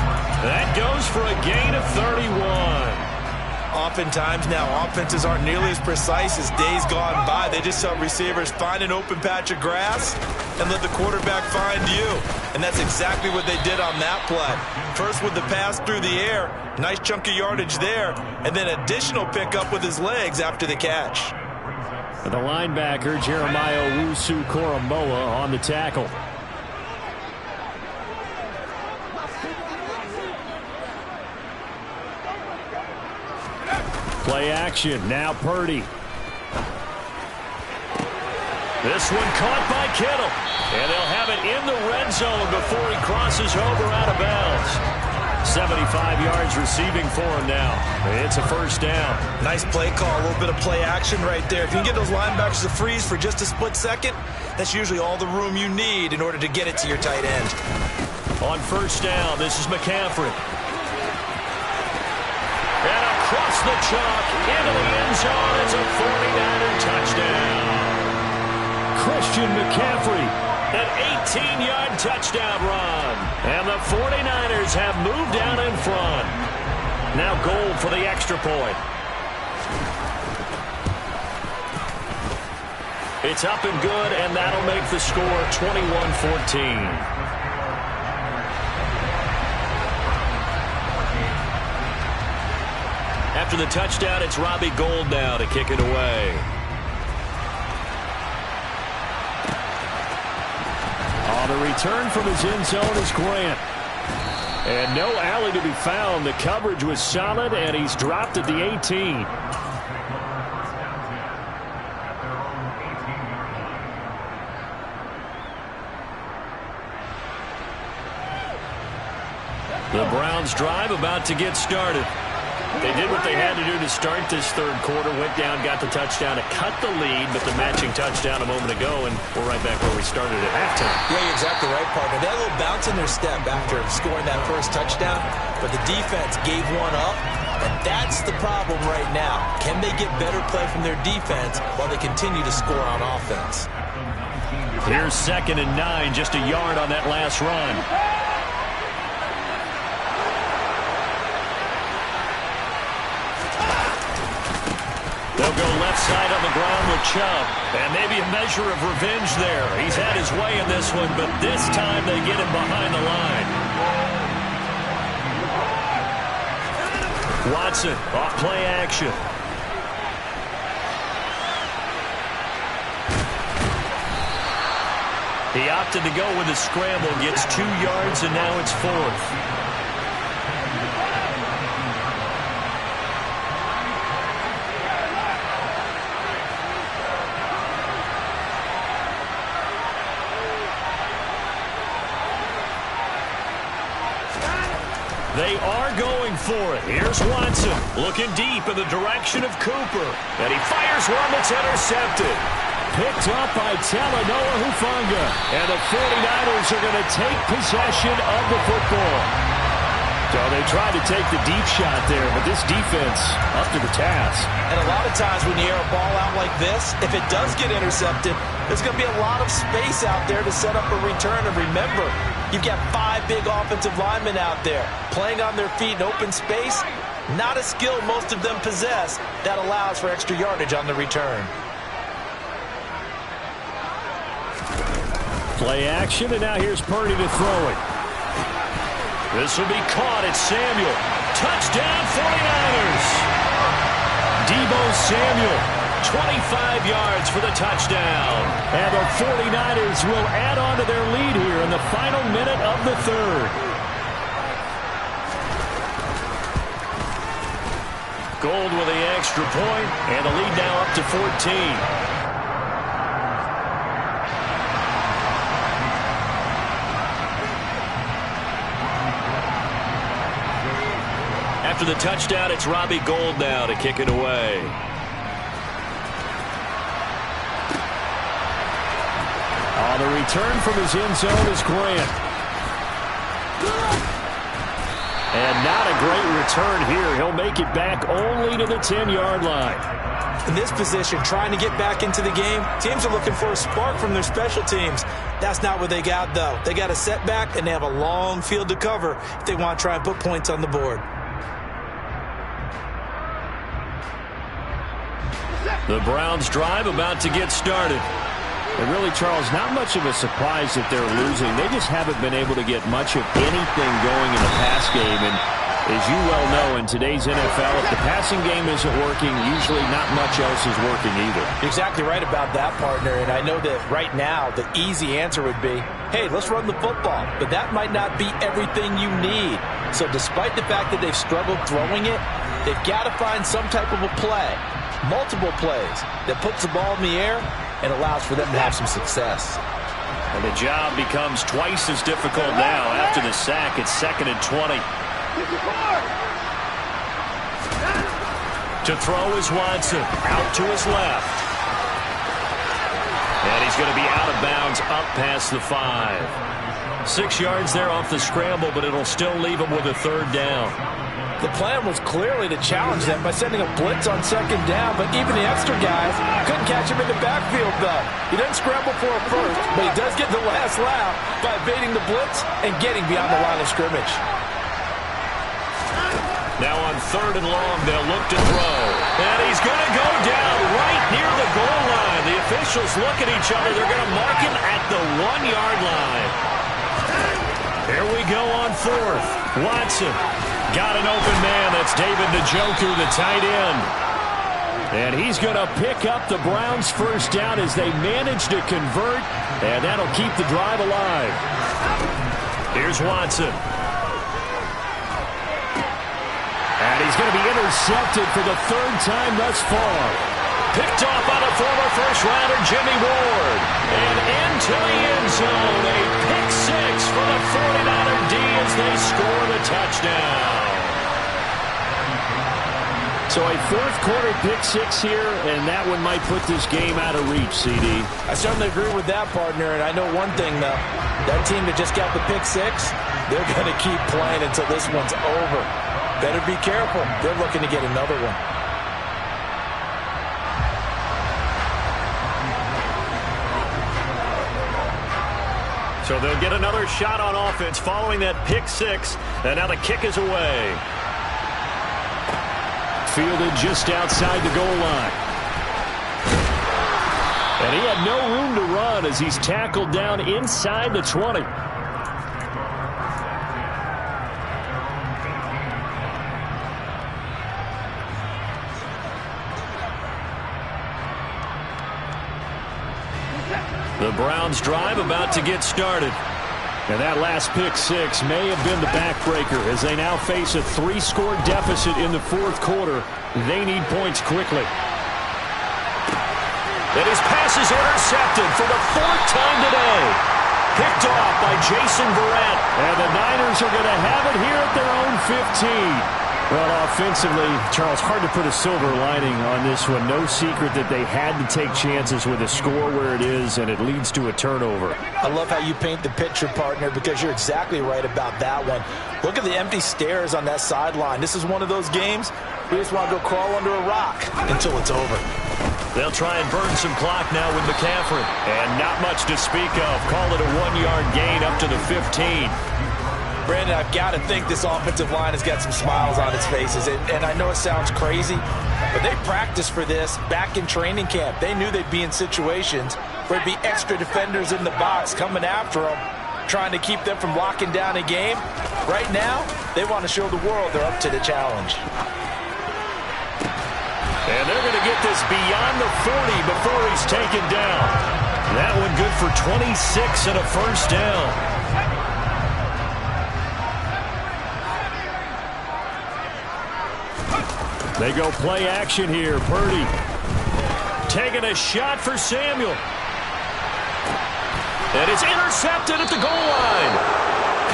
That goes for a gain of 31. Oftentimes now, offenses aren't nearly as precise as days gone by. They just help receivers find an open patch of grass and let the quarterback find you. And that's exactly what they did on that play. First with the pass through the air, nice chunk of yardage there, and then additional pickup with his legs after the catch. The linebacker, Jeremiah Owusu-Koramoah, on the tackle. Play action. Now Purdy. This one caught by Kittle. And they'll have it in the red zone before he crosses over out of bounds. 75 yards receiving for him now. It's a first down. Nice play call. A little bit of play action right there. If you can get those linebackers to freeze for just a split second, that's usually all the room you need in order to get it to your tight end. On first down, this is McCaffrey. And across the chalk into the end zone. It's a 49er touchdown. Christian McCaffrey, an 18-yard touchdown run. And the 49ers have moved down in front. Now goal for the extra point. It's up and good, and that'll make the score 21-14. After the touchdown, it's Robbie Gould now to kick it away. On the return from his end zone is Grant. And no alley to be found. The coverage was solid, and he's dropped at the 18. The Browns drive about to get started. They did what they had to do to start this third quarter, went down, got the touchdown to cut the lead, but the matching touchdown a moment ago, and we're right back where we started at halftime. Yeah, you're exactly right, partner. They had a little bounce in their step after scoring that first touchdown, but the defense gave one up, and that's the problem right now. Can they get better play from their defense while they continue to score on offense? Here's 2nd and 9, just a yard on that last run. They'll go left side on the ground with Chubb. And maybe a measure of revenge there. He's had his way in this one, but this time they get him behind the line. Watson off play action. He opted to go with a scramble, gets 2 yards, and now it's 4th. They are going for it. Here's Watson looking deep in the direction of Cooper. And he fires one that's intercepted. Picked up by Talanoa Hufanga. And the 49ers are going to take possession of the football. So they tried to take the deep shot there, but this defense up to the task. And a lot of times when you air a ball out like this, if it does get intercepted, there's going to be a lot of space out there to set up a return. And remember, you've got 5 big offensive linemen out there playing on their feet in open space. Not a skill most of them possess that allows for extra yardage on the return. Play action, and now here's Purdy to throw it. This will be caught. It's Samuel. Touchdown 49ers. Deebo Samuel, 25 yards for the touchdown. And the 49ers will add on to their lead here in the final minute of the third. Gould with the extra point, and the lead now up to 14. After the touchdown, it's Robbie Gould now to kick it away. The return from his end zone is Grant. And not a great return here. He'll make it back only to the 10-yard line. In this position, trying to get back into the game, teams are looking for a spark from their special teams. That's not what they got, though. They got a setback, and they have a long field to cover if they want to try and put points on the board. The Browns drive about to get started. And really, Charles, not much of a surprise that they're losing. They just haven't been able to get much of anything going in the pass game. And as you well know, in today's NFL, if the passing game isn't working, usually not much else is working either. You're exactly right about that, partner. And I know that right now the easy answer would be, hey, let's run the football. But that might not be everything you need. So despite the fact that they've struggled throwing it, they've got to find some type of a play, multiple plays, that puts the ball in the air and allows for them to have some success. And the job becomes twice as difficult now after the sack. It's 2nd and 20. To throw is Watson. Out to his left. And he's going to be out of bounds up past the 5. 6 yards there off the scramble, but it'll still leave him with a 3rd down. The plan was clearly to challenge them by sending a blitz on 2nd down, but even the extra guys couldn't catch him in the backfield, though. He doesn't scramble for a first, but he does get the last laugh by evading the blitz and getting beyond the line of scrimmage. Now on 3rd and long, they'll look to throw. And he's going to go down right near the goal line. The officials look at each other. They're going to mark him at the 1-yard line. Here we go on 4th. Watson got an open man. That's David Njoku, the tight end. And he's going to pick up the Browns' 1st down as they manage to convert. And that'll keep the drive alive. Here's Watson. And he's going to be intercepted for the 3rd time thus far. Picked off by the former first-rounder Jimmy Ward. And into the end zone. A pick 6 for the 49er D as they score the touchdown. So a 4th-quarter pick 6 here, and that one might put this game out of reach, CD. I certainly agree with that, partner. And I know one thing, though. That team that just got the pick 6, they're going to keep playing until this one's over. Better be careful. They're looking to get another one. So they'll get another shot on offense following that pick 6. And now the kick is away. Fielded just outside the goal line. And he had no room to run as he's tackled down inside the 20. The Browns drive about to get started. And that last pick 6 may have been the backbreaker as they now face a 3-score deficit in the 4th quarter. They need points quickly. And his pass is intercepted for the 4th time today. Picked off by Jason Verrett. And the Niners are going to have it here at their own 15. Well, offensively, Charles, hard to put a silver lining on this one. No secret that they had to take chances with a score where it is, and it leads to a turnover. I love how you paint the picture, partner, because you're exactly right about that one. Look at the empty stares on that sideline. This is one of those games we just want to go crawl under a rock until it's over. They'll try and burn some clock now with McCaffrey. And not much to speak of. Call it a 1-yard gain up to the 15. Brandon, I've got to think this offensive line has got some smiles on its faces. And I know it sounds crazy, but they practiced for this back in training camp. They knew they'd be in situations where there'd be extra defenders in the box coming after them, trying to keep them from locking down a game. Right now, they want to show the world they're up to the challenge. And they're going to get this beyond the 40 before he's taken down. That one good for 26 and a 1st down. They go play action here. Purdy taking a shot for Samuel. And it's intercepted at the goal line.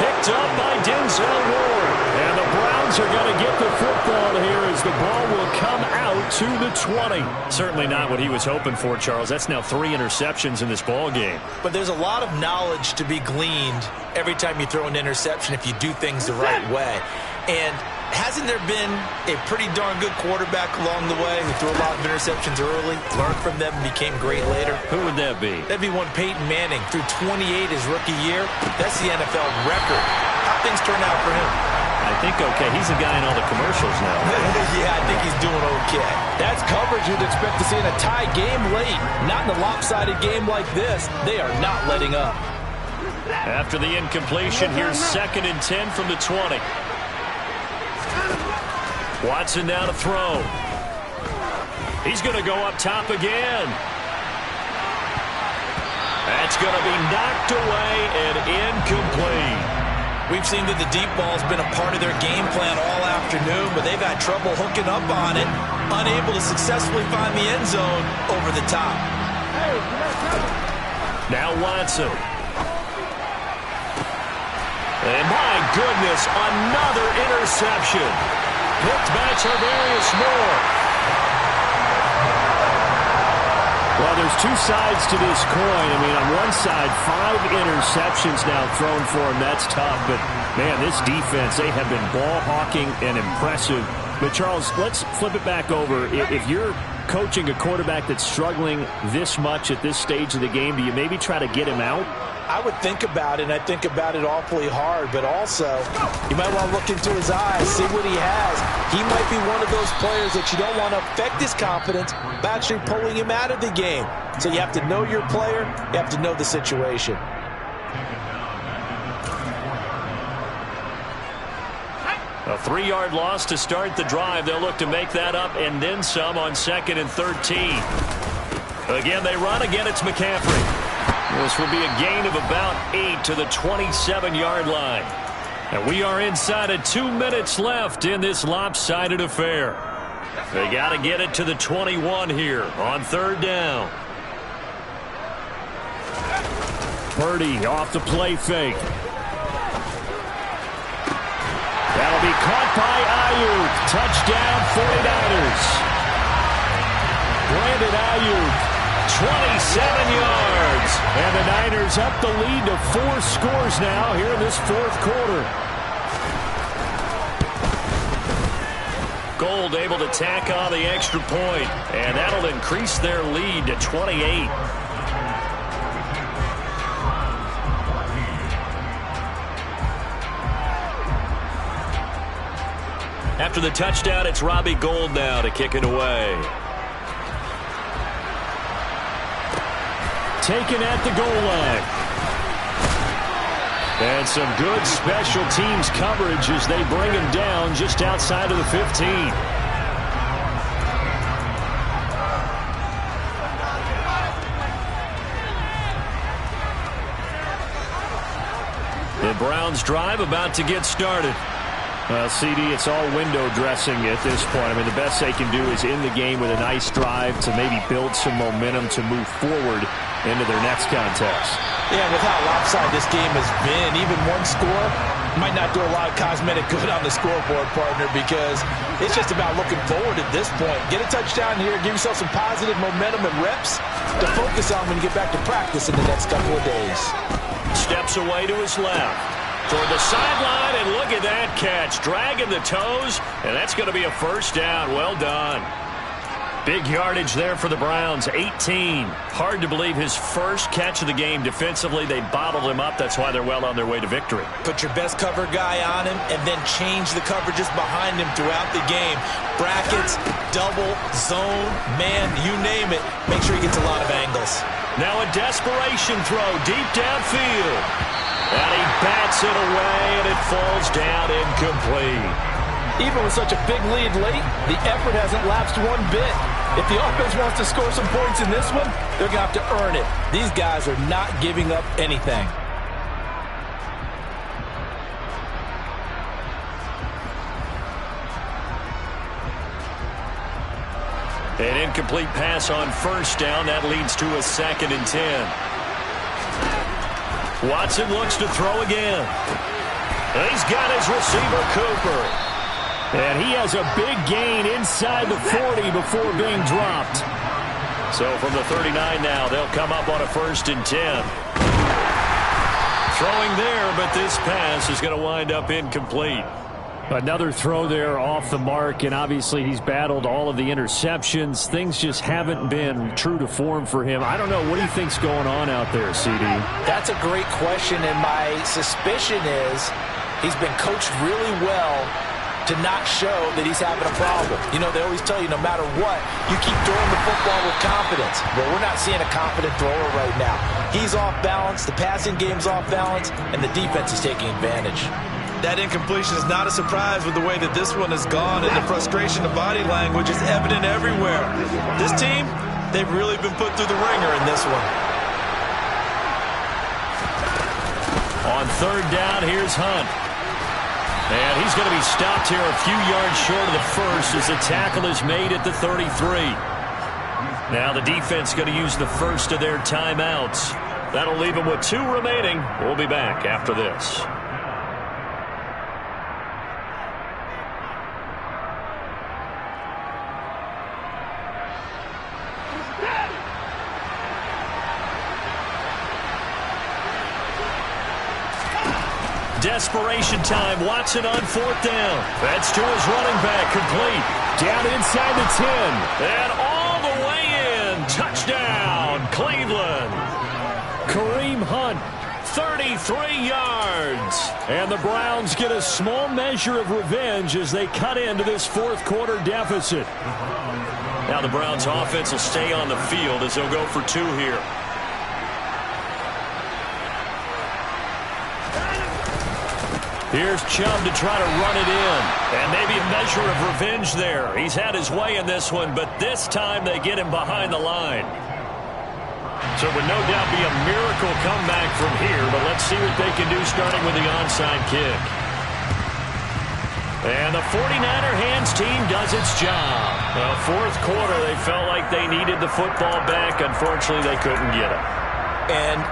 Picked up by Denzel Ward. And the Browns Browns are going to get the football here as the ball will come out to the 20. Certainly not what he was hoping for, Charles. That's now 3 interceptions in this ball game. But there's a lot of knowledge to be gleaned every time you throw an interception if you do things the right way. And hasn't there been a pretty darn good quarterback along the way who threw a lot of interceptions early, learned from them, and became great later? Who would that be? That'd be one Peyton Manning. Threw 28 his rookie year. That's the NFL record. How things turn out for him? I think okay. He's the guy in all the commercials now. Yeah, I think he's doing okay. That's coverage you'd expect to see in a tie game late. Not in a lopsided game like this. They are not letting up. After the incompletion, here's 2nd and 10 from the 20. Watson now to throw. He's going to go up top again. That's going to be knocked away and incomplete. We've seen that the deep ball's been a part of their game plan all afternoon, but they've had trouble hooking up on it, unable to successfully find the end zone over the top. Now Watson. And my goodness, another interception. Picked by Tarvarius Moore. Well, there's 2 sides to this coin. I mean, on one side, 5 interceptions now thrown for him. That's tough. But, man, this defense, they have been ball hawking and impressive. But, Charles, let's flip it back over. If you're coaching a quarterback that's struggling this much at this stage of the game, do you maybe try to get him out? I would think about it, and I think about it awfully hard, but also you might want to look into his eyes, see what he has. He might be one of those players that you don't want to affect his confidence by actually pulling him out of the game. So you have to know your player, you have to know the situation. A 3-yard loss to start the drive. They'll look to make that up and then some on 2nd and 13. Again, they run. Again, it's McCaffrey. This will be a gain of about 8 to the 27-yard line. And we are inside of 2 minutes left in this lopsided affair. They got to get it to the 21 here on 3rd down. Purdy off the play fake. That'll be caught by Ayuk. Touchdown 49ers. Brandon Ayuk, 27 yards. And the Niners up the lead to 4 scores now here in this 4th quarter. Gold able to tack on the extra point, and that'll increase their lead to 28. After the touchdown, it's Robbie Gould now to kick it away. Taken at the goal line. And some good special teams coverage as they bring him down just outside of the 15. The Browns drive about to get started. CD, it's all window dressing at this point. I mean, the best they can do is in the game with a nice drive to maybe build some momentum to move forward into their next contest. Yeah, with how lopsided this game has been, even one score might not do a lot of cosmetic good on the scoreboard, partner, because it's just about looking forward at this point. Get a touchdown here, give yourself some positive momentum and reps to focus on when you get back to practice in the next couple of days. Steps away to his left. Toward the sideline, and look at that catch. Dragging the toes, and that's going to be a 1st down. Well done. Big yardage there for the Browns, 18. Hard to believe his first catch of the game defensively. They bottled him up. That's why they're well on their way to victory. Put your best cover guy on him and then change the coverages behind him throughout the game. Brackets, double, zone, man, you name it. Make sure he gets a lot of angles. Now a desperation throw deep downfield. And he bats it away, and it falls down incomplete. Even with such a big lead late, the effort hasn't lapsed one bit. If the offense wants to score some points in this one, they're going to have to earn it. These guys are not giving up anything. An incomplete pass on 1st down. That leads to a 2nd and 10. Watson looks to throw again. He's got his receiver, Cooper. And he has a big gain inside the 40 before being dropped. So from the 39 now, they'll come up on a 1st and 10. Throwing there, but this pass is going to wind up incomplete. Another throw there off the mark, and obviously he's battled all of the interceptions. Things just haven't been true to form for him. I don't know. What do you think's going on out there, CD? That's a great question, and my suspicion is he's been coached really well to not show that he's having a problem. You know, they always tell you no matter what, you keep throwing the football with confidence. Well, we're not seeing a confident thrower right now. He's off balance, the passing game's off balance, and the defense is taking advantage. That incompletion is not a surprise with the way that this one has gone, and the frustration of body language is evident everywhere. This team, they've really been put through the ringer in this one. On 3rd down, here's Hunt. And he's going to be stopped here a few yards short of the 1st as the tackle is made at the 33. Now the defense going to use the 1st of their timeouts. That'll leave them with 2 remaining. We'll be back after this. Desperation time. Watson on 4th down. That's to his running back. Complete. Down inside the 10. And all the way in. Touchdown, Cleveland. Kareem Hunt, 33 yards. And the Browns get a small measure of revenge as they cut into this 4th quarter deficit. Now the Browns offense will stay on the field as they'll go for 2 here. Here's Chubb to try to run it in. And maybe a measure of revenge there. He's had his way in this one, but this time they get him behind the line. So it would no doubt be a miracle comeback from here, but let's see what they can do starting with the onside kick. And the 49er hands team does its job. Well, 4th quarter, they felt like they needed the football back. Unfortunately, they couldn't get it. And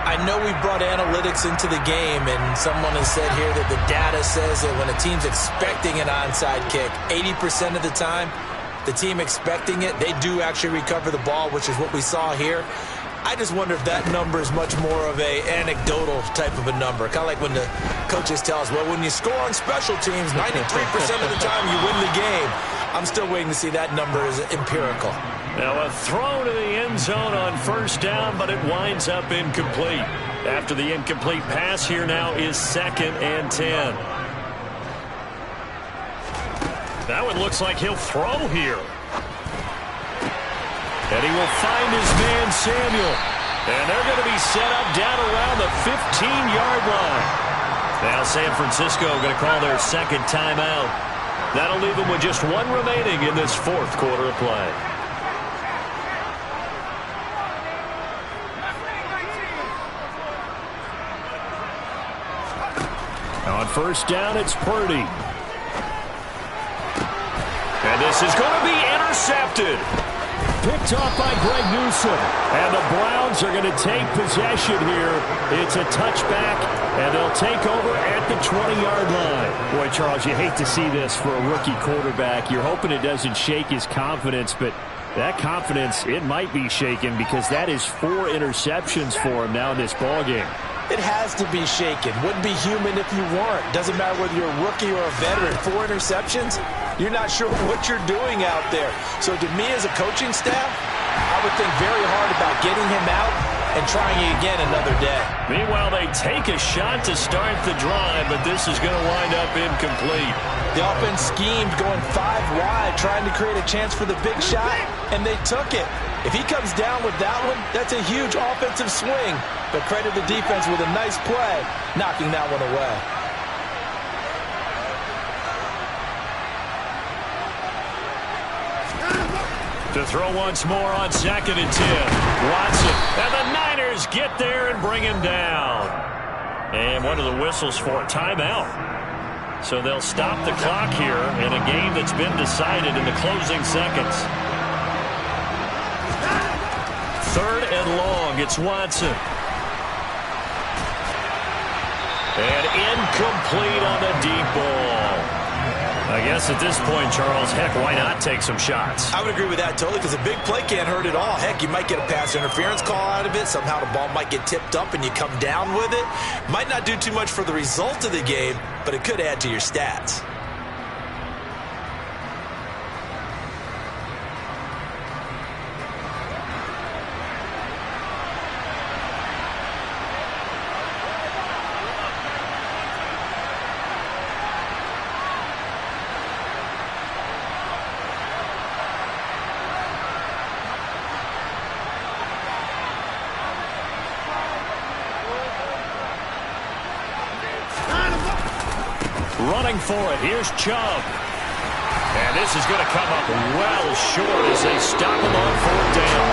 I know we brought analytics into the game, and someone has said here that the data says that when a team's expecting an onside kick, 80% of the time, the team expecting it, they do actually recover the ball, which is what we saw here. I just wonder if that number is much more of a anecdotal type of a number. Kind of like when the coaches tell us, well, when you score on special teams, 93% of the time you win the game. I'm still waiting to see that number is empirical. Now a throw to the end zone on 1st down, but it winds up incomplete. After the incomplete pass, here now is 2nd and 10. That one looks like he'll throw here. And he will find his man Samuel. And they're going to be set up down around the 15-yard line. Now San Francisco going to call their 2nd timeout. That'll leave them with just 1 remaining in this 4th quarter of play. On 1st down, it's Purdy. And this is going to be intercepted. Picked off by Greg Newsome. And the Browns are going to take possession here. It's a touchback, and they'll take over at the 20-yard line. Boy, Charles, you hate to see this for a rookie quarterback. You're hoping it doesn't shake his confidence, but that confidence, it might be shaken because that is 4 interceptions for him now in this ballgame. It has to be shaken. Wouldn't be human if you weren't. Doesn't matter whether you're a rookie or a veteran. 4 interceptions, you're not sure what you're doing out there. So to me as a coaching staff, I would think very hard about getting him out and trying again another day. Meanwhile, they take a shot to start the drive, but this is going to wind up incomplete. The offense schemed going 5 wide, trying to create a chance for the big shot, and they took it. If he comes down with that one, that's a huge offensive swing. But credit the defense with a nice play, knocking that one away. To throw once more on 2nd and 10. Watson, and the Niners get there and bring him down. And one of the whistles for a timeout. So they'll stop the clock here in a game that's been decided in the closing seconds. 3rd and long, it's Watson. And incomplete on the deep ball. I guess at this point, Charles, heck, why not take some shots? I would agree with that totally, because a big play can't hurt at all. Heck, you might get a pass interference call out of it. Somehow the ball might get tipped up and you come down with it. Might not do too much for the result of the game, but it could add to your stats. Running for it. Here's Chubb. And this is going to come up well short as they stop him on 4th down.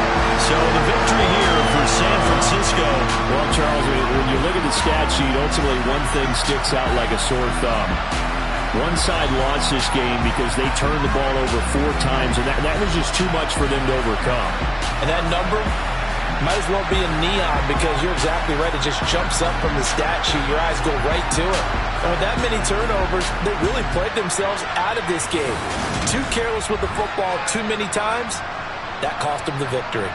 So the victory here for San Francisco. Well, Charles, when you look at the stat sheet, ultimately one thing sticks out like a sore thumb. One side lost this game because they turned the ball over 4 times, and that was just too much for them to overcome. And that number might as well be in neon, because you're exactly right. It just jumps up from the stat sheet. Your eyes go right to it. And with that many turnovers, they really played themselves out of this game. Too careless with the football too many times. That cost them the victory.